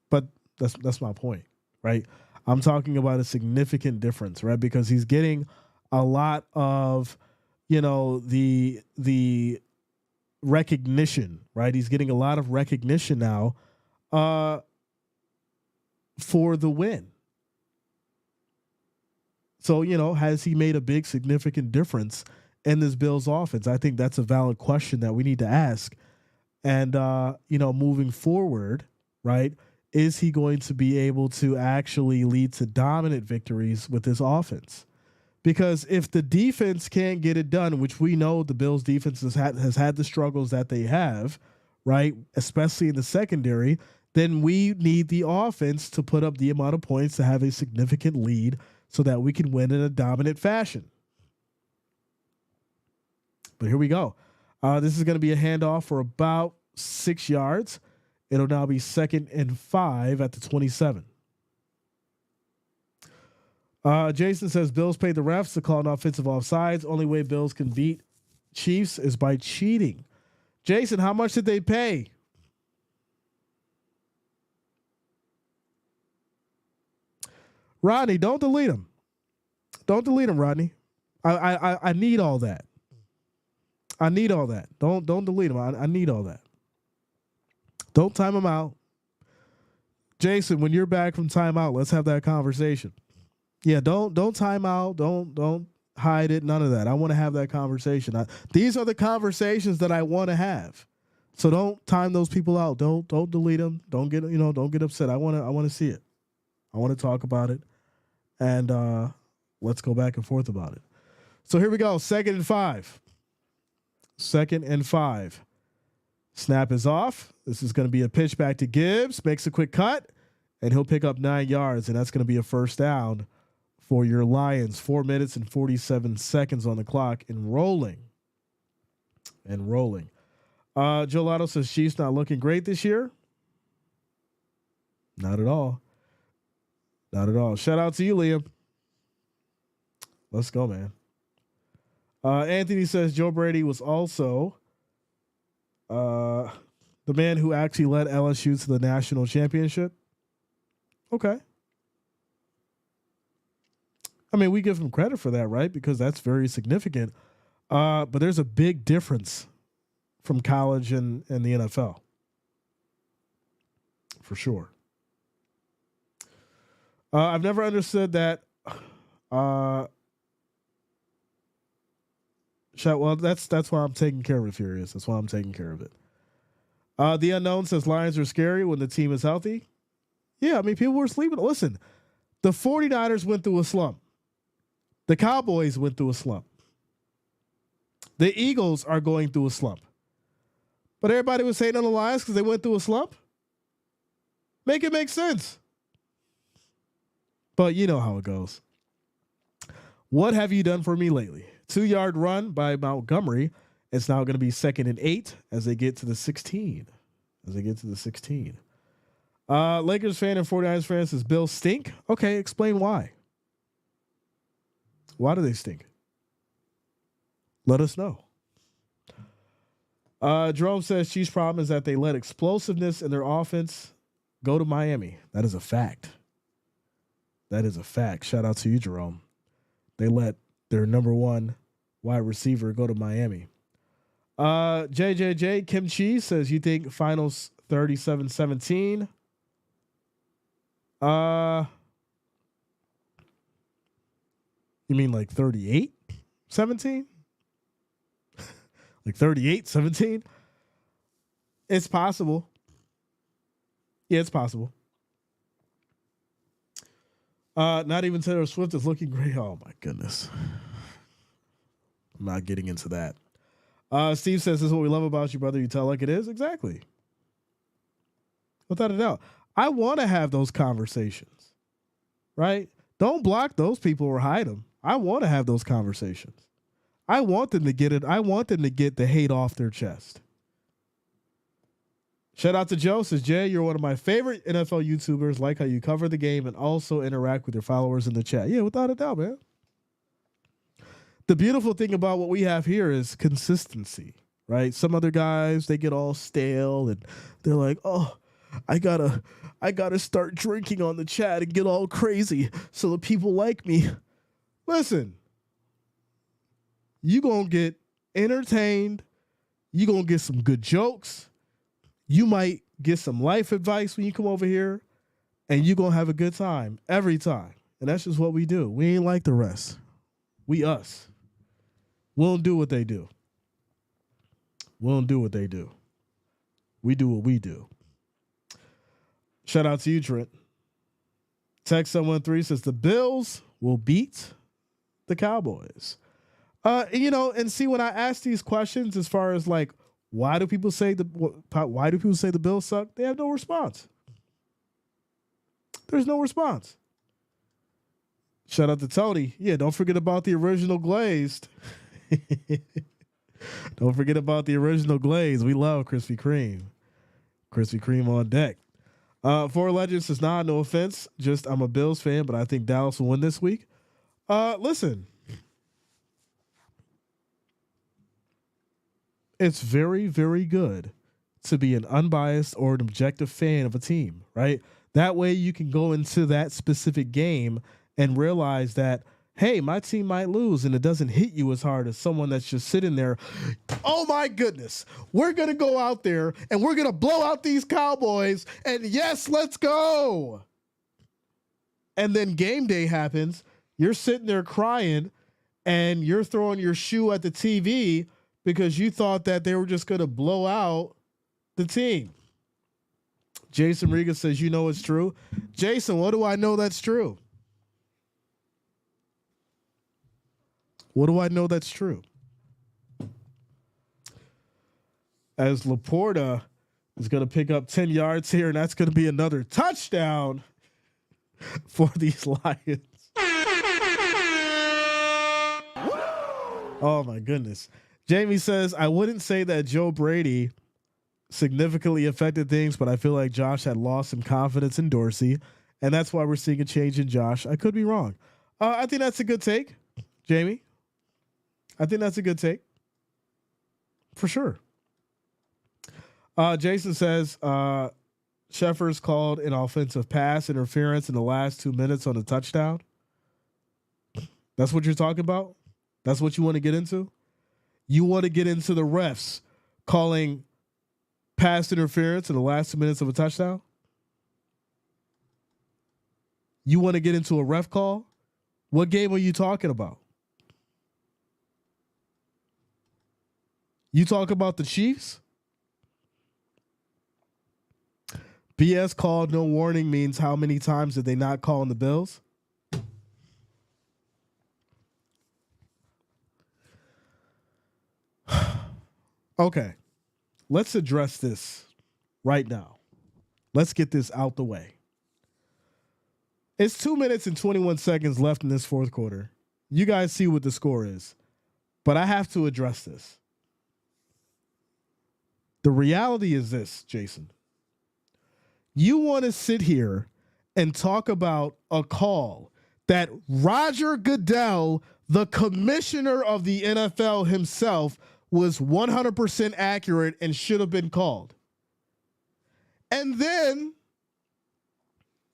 But that's my point, right? I'm talking about a significant difference, right? Because he's getting a lot of, the recognition, right? He's getting a lot of recognition now for the win. So, has he made a big significant difference in this Bills offense? I think that's a valid question that we need to ask. And, moving forward, right, is he going to be able to actually lead to dominant victories with this offense? Because if the defense can't get it done, which we know the Bills defense has had the struggles that they have, right, especially in the secondary, then we need the offense to put up the amount of points to have a significant lead so that we can win in a dominant fashion. But here we go. This is going to be a handoff for about 6 yards. It'll now be 2nd and 5 at the 27. Jason says Bills paid the refs to call an offensive offsides. Only way Bills can beat Chiefs is by cheating. Jason, how much did they pay? Rodney, don't delete him. Don't delete him, Rodney. I need all that. I need all that. Don't delete him. I need all that. Don't time him out. Jason, when you're back from timeout, let's have that conversation. Yeah, don't time out. Don't hide it. None of that. I want to have that conversation. These are the conversations that I want to have. So don't time those people out. Don't delete them. Don't get upset. I want to see it. I want to talk about it. And let's go back and forth about it. So here we go. 2nd and 5. 2nd and 5. Snap is off. This is going to be a pitch back to Gibbs. Makes a quick cut, and he'll pick up 9 yards, and that's going to be a first down for your Lions. 4 minutes and 47 seconds on the clock and rolling. Joe Lotto says Chiefs not looking great this year. Not at all. Not at all. Shout out to you, Liam. Let's go, man. Anthony says Joe Brady was also the man who actually led LSU to the national championship. Okay. I mean, we give him credit for that, right? Because that's very significant. But there's a big difference from college and the NFL. For sure. I've never understood that. Well, that's why I'm taking care of it, Furious. That's why I'm taking care of it. The Unknown says Lions are scary when the team is healthy. Yeah, I mean, people were sleeping. Listen, the 49ers went through a slump. The Cowboys went through a slump. The Eagles are going through a slump. But everybody was saying on the Lions because they went through a slump. Make it make sense. But you know how it goes. What have you done for me lately? 2-yard run by Montgomery. It's now going to be 2nd and 8 as they get to the 16. Lakers fan and 49ers fan says Bills stink. Okay, explain why. Why do they stink? Let us know. Jerome says Chiefs' problem is that they let explosiveness in their offense go to Miami. That is a fact. Shout out to you, Jerome. They let their number one wide receiver go to Miami. JJJ Kim Chi says you think finals 37-17. You mean like 38-17? Like 38-17? It's possible. Yeah, it's possible. Not even Taylor Swift is looking great. Oh my goodness. I'm not getting into that. Steve says, this is what we love about you, brother. You tell like it is. Exactly. Without a doubt. I want to have those conversations, right? Don't block those people or hide them. I want to have those conversations. I want them to get it. I want them to get the hate off their chest. Shout out to Joe. Says, Jay, you're one of my favorite NFL YouTubers. Like how you cover the game and also interact with your followers in the chat. Yeah, without a doubt, man. The beautiful thing about what we have here is consistency, right? Some other guys, they get all stale and they're like, oh, I gotta start drinking on the chat and get all crazy so the people like me. Listen, you gonna get entertained. You gonna get some good jokes. You might get some life advice when you come over here, and you gonna have a good time every time. And that's just what we do. We ain't like the rest. We us. We don't do what they do. We don't do what they do. We do what we do. Shout out to you, Trent. Text 713 says the Bills will beat the Cowboys. And see, when I ask these questions as far as like, why do people say the Bills suck? They have no response. There's no response. Shout out to Tony. Yeah, don't forget about the original glazed. Don't forget about the original glaze. We love Krispy Kreme. Krispy Kreme on deck. Four Legends says, nah, no offense. Just I'm a Bills fan, but I think Dallas will win this week. Listen. It's very, very good to be an unbiased or an objective fan of a team, right? That way you can go into that specific game and realize that, hey, my team might lose, and it doesn't hit you as hard as someone that's just sitting there. Oh my goodness, we're going to go out there and we're going to blow out these Cowboys, and yes, let's go. And then game day happens. You're sitting there crying and you're throwing your shoe at the TV because you thought that they were just going to blow out the team. Jason Riga says, you know it's true. Jason, what do I know that's true? What do I know that's true? As Laporta is going to pick up 10 yards here, and that's going to be another touchdown for these Lions. Oh, my goodness. Jamie says, I wouldn't say that Joe Brady significantly affected things, but I feel like Josh had lost some confidence in Dorsey, and that's why we're seeing a change in Josh. I could be wrong. I think that's a good take, Jamie. I think that's a good take. For sure. Jason says, Sheffers called an offensive pass interference in the last 2 minutes on a touchdown. That's what you're talking about? That's what you want to get into? You want to get into the refs calling pass interference in the last 2 minutes of a touchdown? You want to get into a ref call? What game are you talking about? You talk about the Chiefs? BS called no warning means how many times did they not call on the Bills? Okay, let's address this right now. Let's get this out the way. It's 2 minutes and 21 seconds left in this fourth quarter. You guys see what the score is, but I have to address this. The reality is this, Jason. You want to sit here and talk about a call that Roger Goodell, the commissioner of the NFL himself, was 100% accurate and should have been called. And then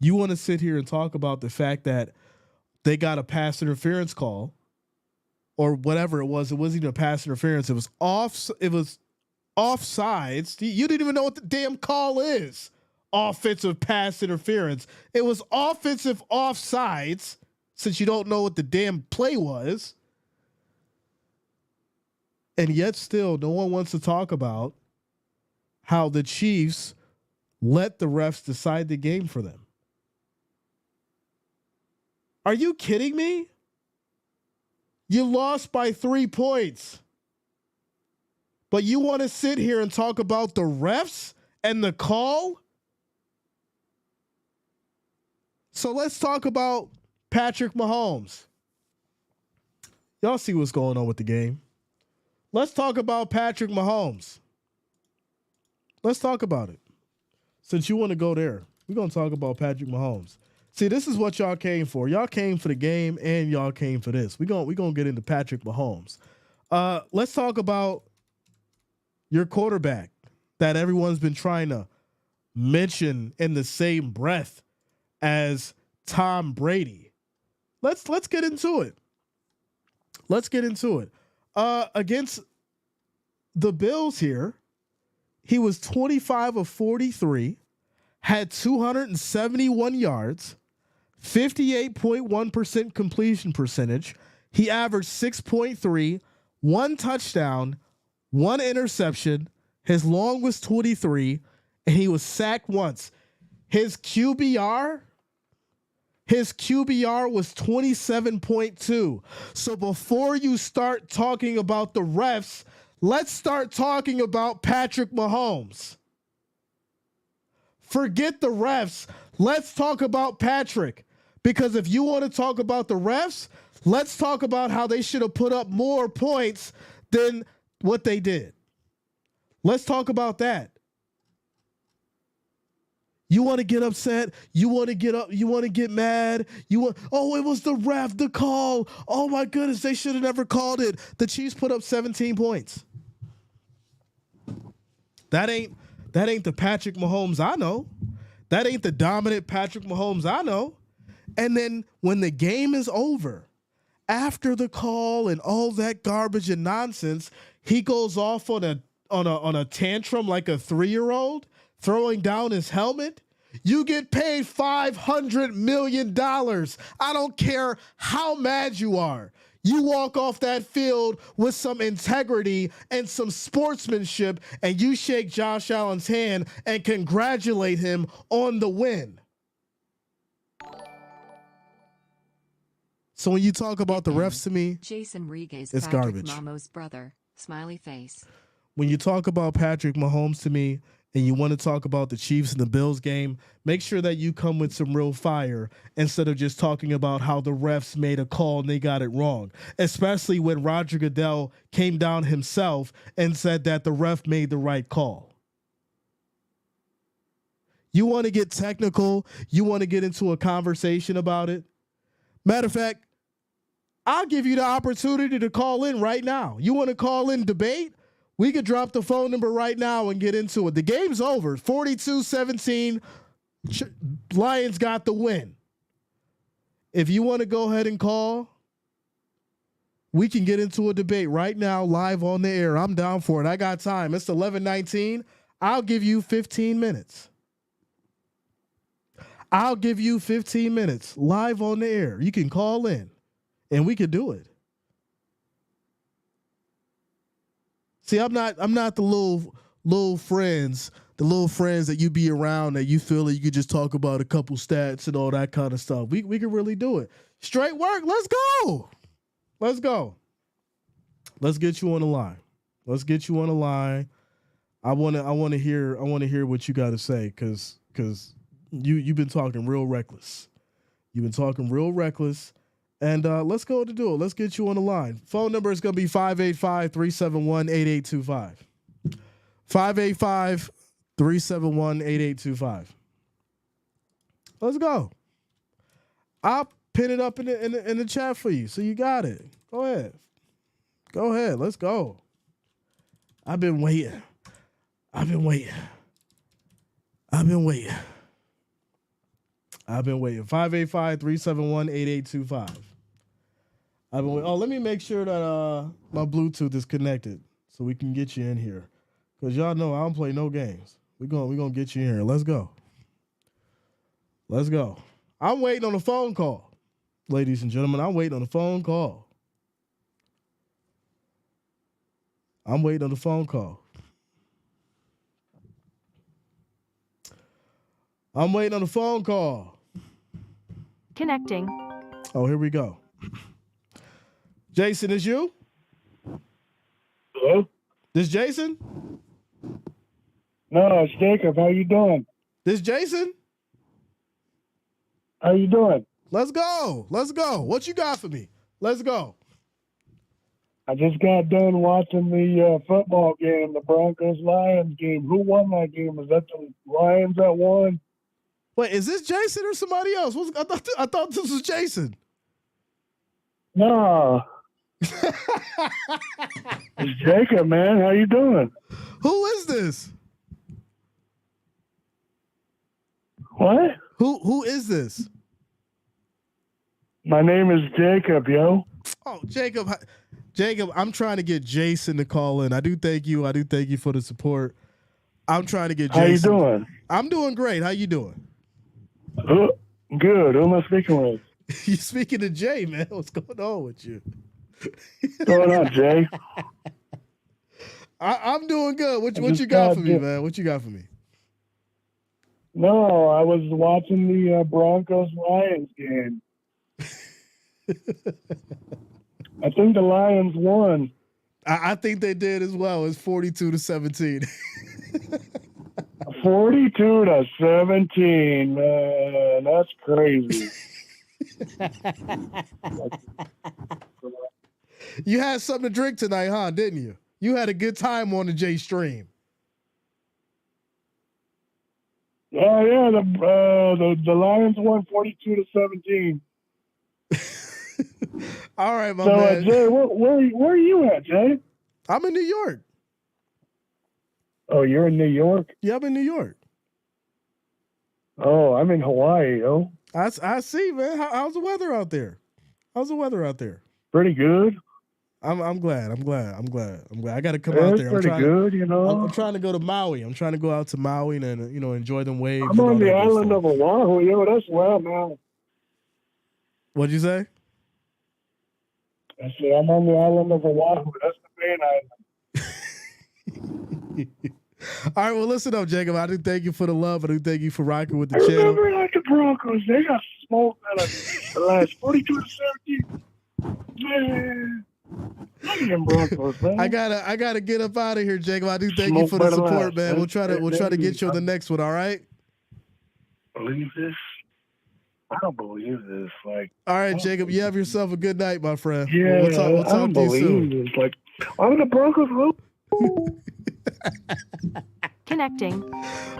you want to sit here and talk about the fact that they got a pass interference call or whatever it was. It wasn't even a pass interference. It was offsides. You didn't even know what the damn call is. Offensive pass interference. It was offensive offsides, since you don't know what the damn play was. And yet still no one wants to talk about how the Chiefs let the refs decide the game for them. Are you kidding me? You lost by 3 points. But you want to sit here and talk about the refs and the call? So let's talk about Patrick Mahomes. Y'all see what's going on with the game. Let's talk about Patrick Mahomes. Let's talk about it. Since you want to go there, we're going to talk about Patrick Mahomes. See, this is what y'all came for. Y'all came for the game and y'all came for this. We're going to get into Patrick Mahomes. Let's talk about your quarterback that everyone's been trying to mention in the same breath as Tom Brady. Let's get into it. Let's get into it. Against the Bills here, he was 25 of 43, had 271 yards, 58.1% completion percentage. He averaged 6.3, 1 touchdown, 1 interception. His long was 23, and he was sacked once. His QBR was 27.2. So before you start talking about the refs, let's start talking about Patrick Mahomes. Forget the refs. Let's talk about Patrick. Because if you want to talk about the refs, let's talk about how they should have put up more points than what they did. Let's talk about that. You want to get upset? You want to get up? You want to get mad? It was the ref, the call. Oh my goodness, they should have never called it. The Chiefs put up 17 points. That ain't the Patrick Mahomes I know. That ain't the dominant Patrick Mahomes I know. And then when the game is over, after the call and all that garbage and nonsense, he goes off on a tantrum like a 3-year-old, throwing down his helmet. You get paid $500 million. I don't care how mad you are. You walk off that field with some integrity and some sportsmanship, and you shake Josh Allen's hand and congratulate him on the win. So when you talk about the refs to me, Jason Regas, it's Patrick garbage. Mahomes' brother, smiley face. When you talk about Patrick Mahomes to me and you want to talk about the Chiefs and the Bills game, make sure that you come with some real fire instead of just talking about how the refs made a call and they got it wrong, especially when Roger Goodell came down himself and said that the ref made the right call. You want to get technical? You want to get into a conversation about it? Matter of fact, I'll give you the opportunity to call in right now. You want to call in debate? We could drop the phone number right now and get into it. The game's over. 42-17. Lions got the win. If you want to go ahead and call, we can get into a debate right now, live on the air. I'm down for it. I got time. It's 11:19. I'll give you 15 minutes. I'll give you 15 minutes live on the air. You can call in and we could do it. See, I'm not the little friends, that you be around that you feel that you could just talk about a couple stats and all that kind of stuff. We can really do it. Straight work. Let's go. Let's go. Let's get you on the line. Let's get you on the line. I want to hear what you got to say cuz you've been talking real reckless. You've been talking real reckless. And let's go to do it. Let's get you on the line. Phone number is going to be 585-371-8825. 585-371-8825. Let's go. I'll pin it up in the chat for you, so you got it. Go ahead. Go ahead. Let's go. I've been waiting. 585-371-8825. Let me make sure that my Bluetooth is connected so we can get you in here. Because y'all know I don't play no games. We're gonna get you in here. Let's go. Let's go. I'm waiting on a phone call. Ladies and gentlemen, I'm waiting on a phone call. I'm waiting on the phone call. I'm waiting on the phone call. Connecting. Oh, here we go. Jason, is you? Hello? This Jason? No, it's Jacob. How you doing? This Jason? How you doing? Let's go. Let's go. What you got for me? Let's go. I just got done watching the football game, the Broncos-Lions game. Who won that game? Was that the Lions that won? Wait, is this Jason or somebody else? I thought this was Jason. No. It's Jacob, man. How you doing? Who is this? What? Who is this? My name is Jacob, yo. Oh, Jacob. Jacob, I'm trying to get Jason to call in. I do thank you. I do thank you for the support. I'm trying to get Jason. How you doing? I'm doing great. How you doing? Good. Who am I speaking with? You speaking to Jay, man. What's going on with you? What's going on, Jay? I'm doing good. What you got for me, man? What you got for me? No, I was watching the Broncos-Lions game. I think the Lions won. I think they did as well. It's 42-17. 42-17, man. That's crazy. You had something to drink tonight, huh? Didn't you? You had a good time on the J stream. Yeah. The Lions won 42-17. All right, my man. Jay, where are you at, Jay? I'm in New York. Oh, you're in New York? Yeah, I'm in New York. Oh, I'm in Hawaii, yo. I see, man. How's the weather out there? How's the weather out there? Pretty good. I'm glad. I got to come out there. Pretty good, you know. I'm trying to go to Maui. I'm trying to go out to Maui and enjoy them waves. I'm on the island of Oahu, yo. That's where I'm at. What'd you say? I said I'm on the island of Oahu. That's the main island. All right, well, listen up, Jacob. I do thank you for the love. I do thank you for rocking with the I channel. remember like the Broncos. They got smoked out of the last 42-17. Man. Look at them Broncos, man. I gotta get up out of here, Jacob. I do thank you for the support, man. We'll try to get you on the next one, all right? Believe this? I don't believe this. Like, all right, Jacob, you have yourself a good night, my friend. Yeah, we'll talk to you soon. This. Like, I'm the Broncos. Connecting.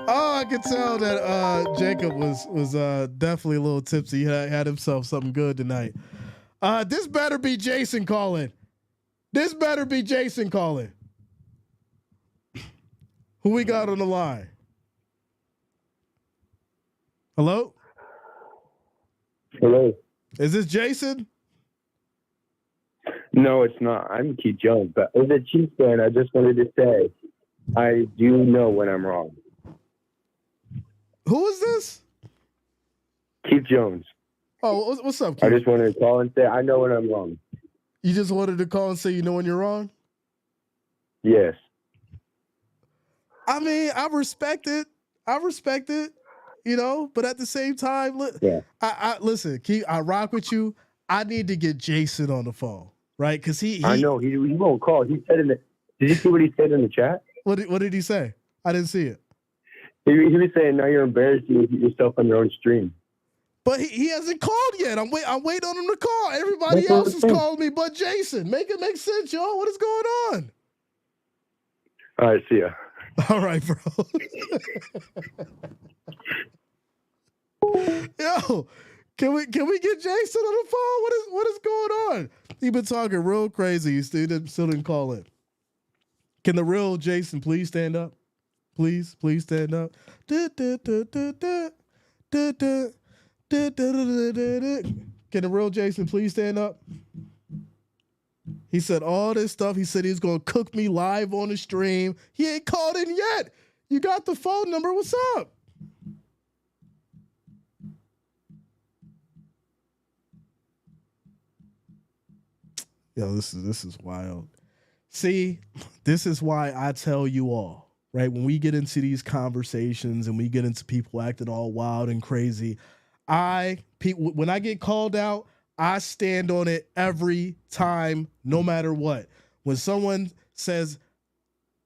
Oh, I could tell that Jacob was definitely a little tipsy. He had himself something good tonight. This better be Jason calling. Who we got on the line? Hello? Hello. Is this Jason? No, it's not. I'm Keith Jones, but as a Chiefs fan, I just wanted to say I do know when I'm wrong. Who is this? Keith Jones. Oh, what's up, Keith? I just wanted to call and say I know when I'm wrong. You just wanted to call and say you know when you're wrong? Yes. I mean, I respect it. But at the same time, Yeah. I listen, Keith, I rock with you. I need to get Jason on the phone, right? Because he I know he won't call. He said did you see what he said in the chat? What did he say? I didn't see it. He was saying now you're embarrassing yourself on your own stream. But he hasn't called yet. I'm waiting on him to call. Everybody else is calling me but Jason. Make it make sense, y'all. What is going on? All right, see ya. All right, bro. Yo, can we get Jason on the phone? What is going on? He been talking real crazy. He still didn't call in. Can the real Jason please stand up? Please stand up. Can the real Jason please stand up? He said all this stuff. He said he's gonna cook me live on the stream. He ain't called in yet. You got the phone number. What's up? Yo, this is wild. See, this is why I tell you all, right? When we get into these conversations and we get into people acting all wild and crazy, when I get called out, I stand on it every time, no matter what. When someone says,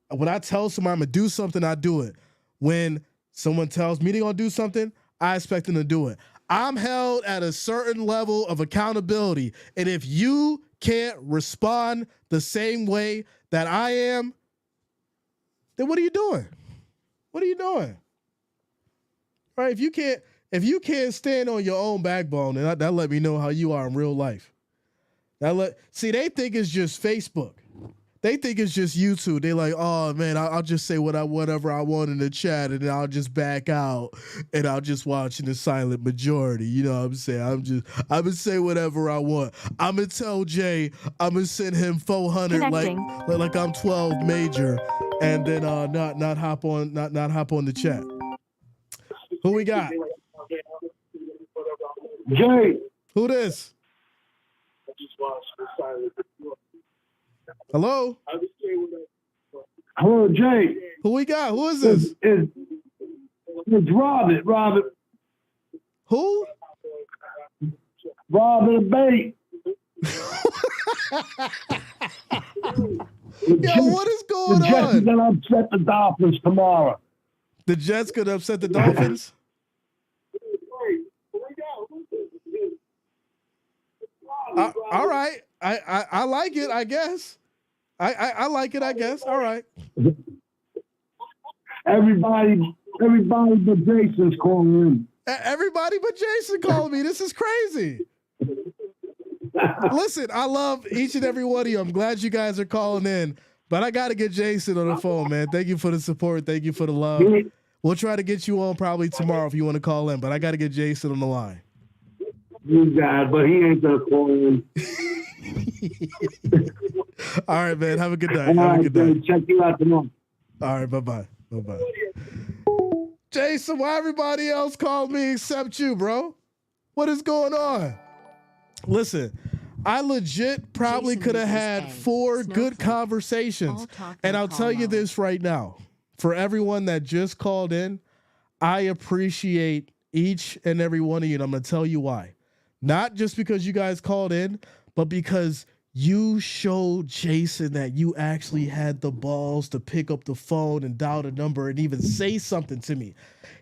when I tell someone I'm going to do something, I do it. When someone tells me they're going to do something, I expect them to do it. I'm held at a certain level of accountability. And if you can't respond the same way that I am, then what are you doing? What are you doing? Right? If you can't stand on your own backbone, then that let me know how you are in real life. See, they think it's just Facebook. They think it's just YouTube. They like, oh man, I'll just say whatever I want in the chat, and then I'll just back out, and I'll just watch in the silent majority. You know what I'm saying? I'm gonna say whatever I want. I'm gonna tell Jay, I'm gonna send him 400 like I'm 12 major, and then not hop on the chat. Who we got? Jay. Who this? Hello? Hello, Jay. Who we got? Who is this? It's Robert. Who? Robert Bate. Yo, what is going the Jets on? are going to upset the Dolphins tomorrow. The Jets could upset the Dolphins? All right. I like it, I guess. I like it, I guess. All right. Everybody but Jason's calling in. Everybody but Jason calling me. This is crazy. Listen, I love each and every one of you. I'm glad you guys are calling in, but I got to get Jason on the phone, man. Thank you for the support. Thank you for the love. We'll try to get you on probably tomorrow if you want to call in, but I got to get Jason on the line. You got, but he ain't gonna call in. All right, man. Have a good night. Have a good night. Check you out tomorrow. All right, bye-bye. Jason, why everybody else called me except you, bro? What is going on? Listen, I legit probably could have had 4 good conversations. And I'll tell you this right now. For everyone that just called in, I appreciate each and every one of you, and I'm going to tell you why. Not just because you guys called in, but because you showed Jason that you actually had the balls to pick up the phone and dial the number and even say something to me.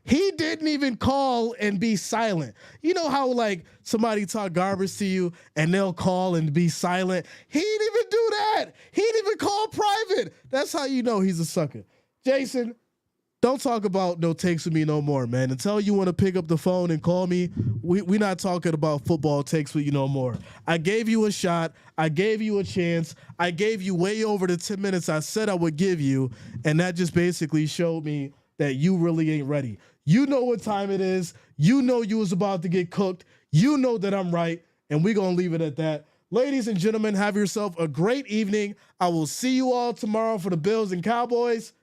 He didn't even call and be silent. You know how like somebody talk garbage to you and they'll call and be silent? He didn't even do that. He didn't even call private. That's how you know he's a sucker. Jason, don't talk about no takes with me no more, man. Until you want to pick up the phone and call me, we're not talking about football takes with you no more. I gave you a shot. I gave you a chance. I gave you way over the 10 minutes I said I would give you, and that just basically showed me that you really ain't ready. You know what time it is. You know you was about to get cooked. You know that I'm right, and we're going to leave it at that. Ladies and gentlemen, have yourself a great evening. I will see you all tomorrow for the Bills and Cowboys.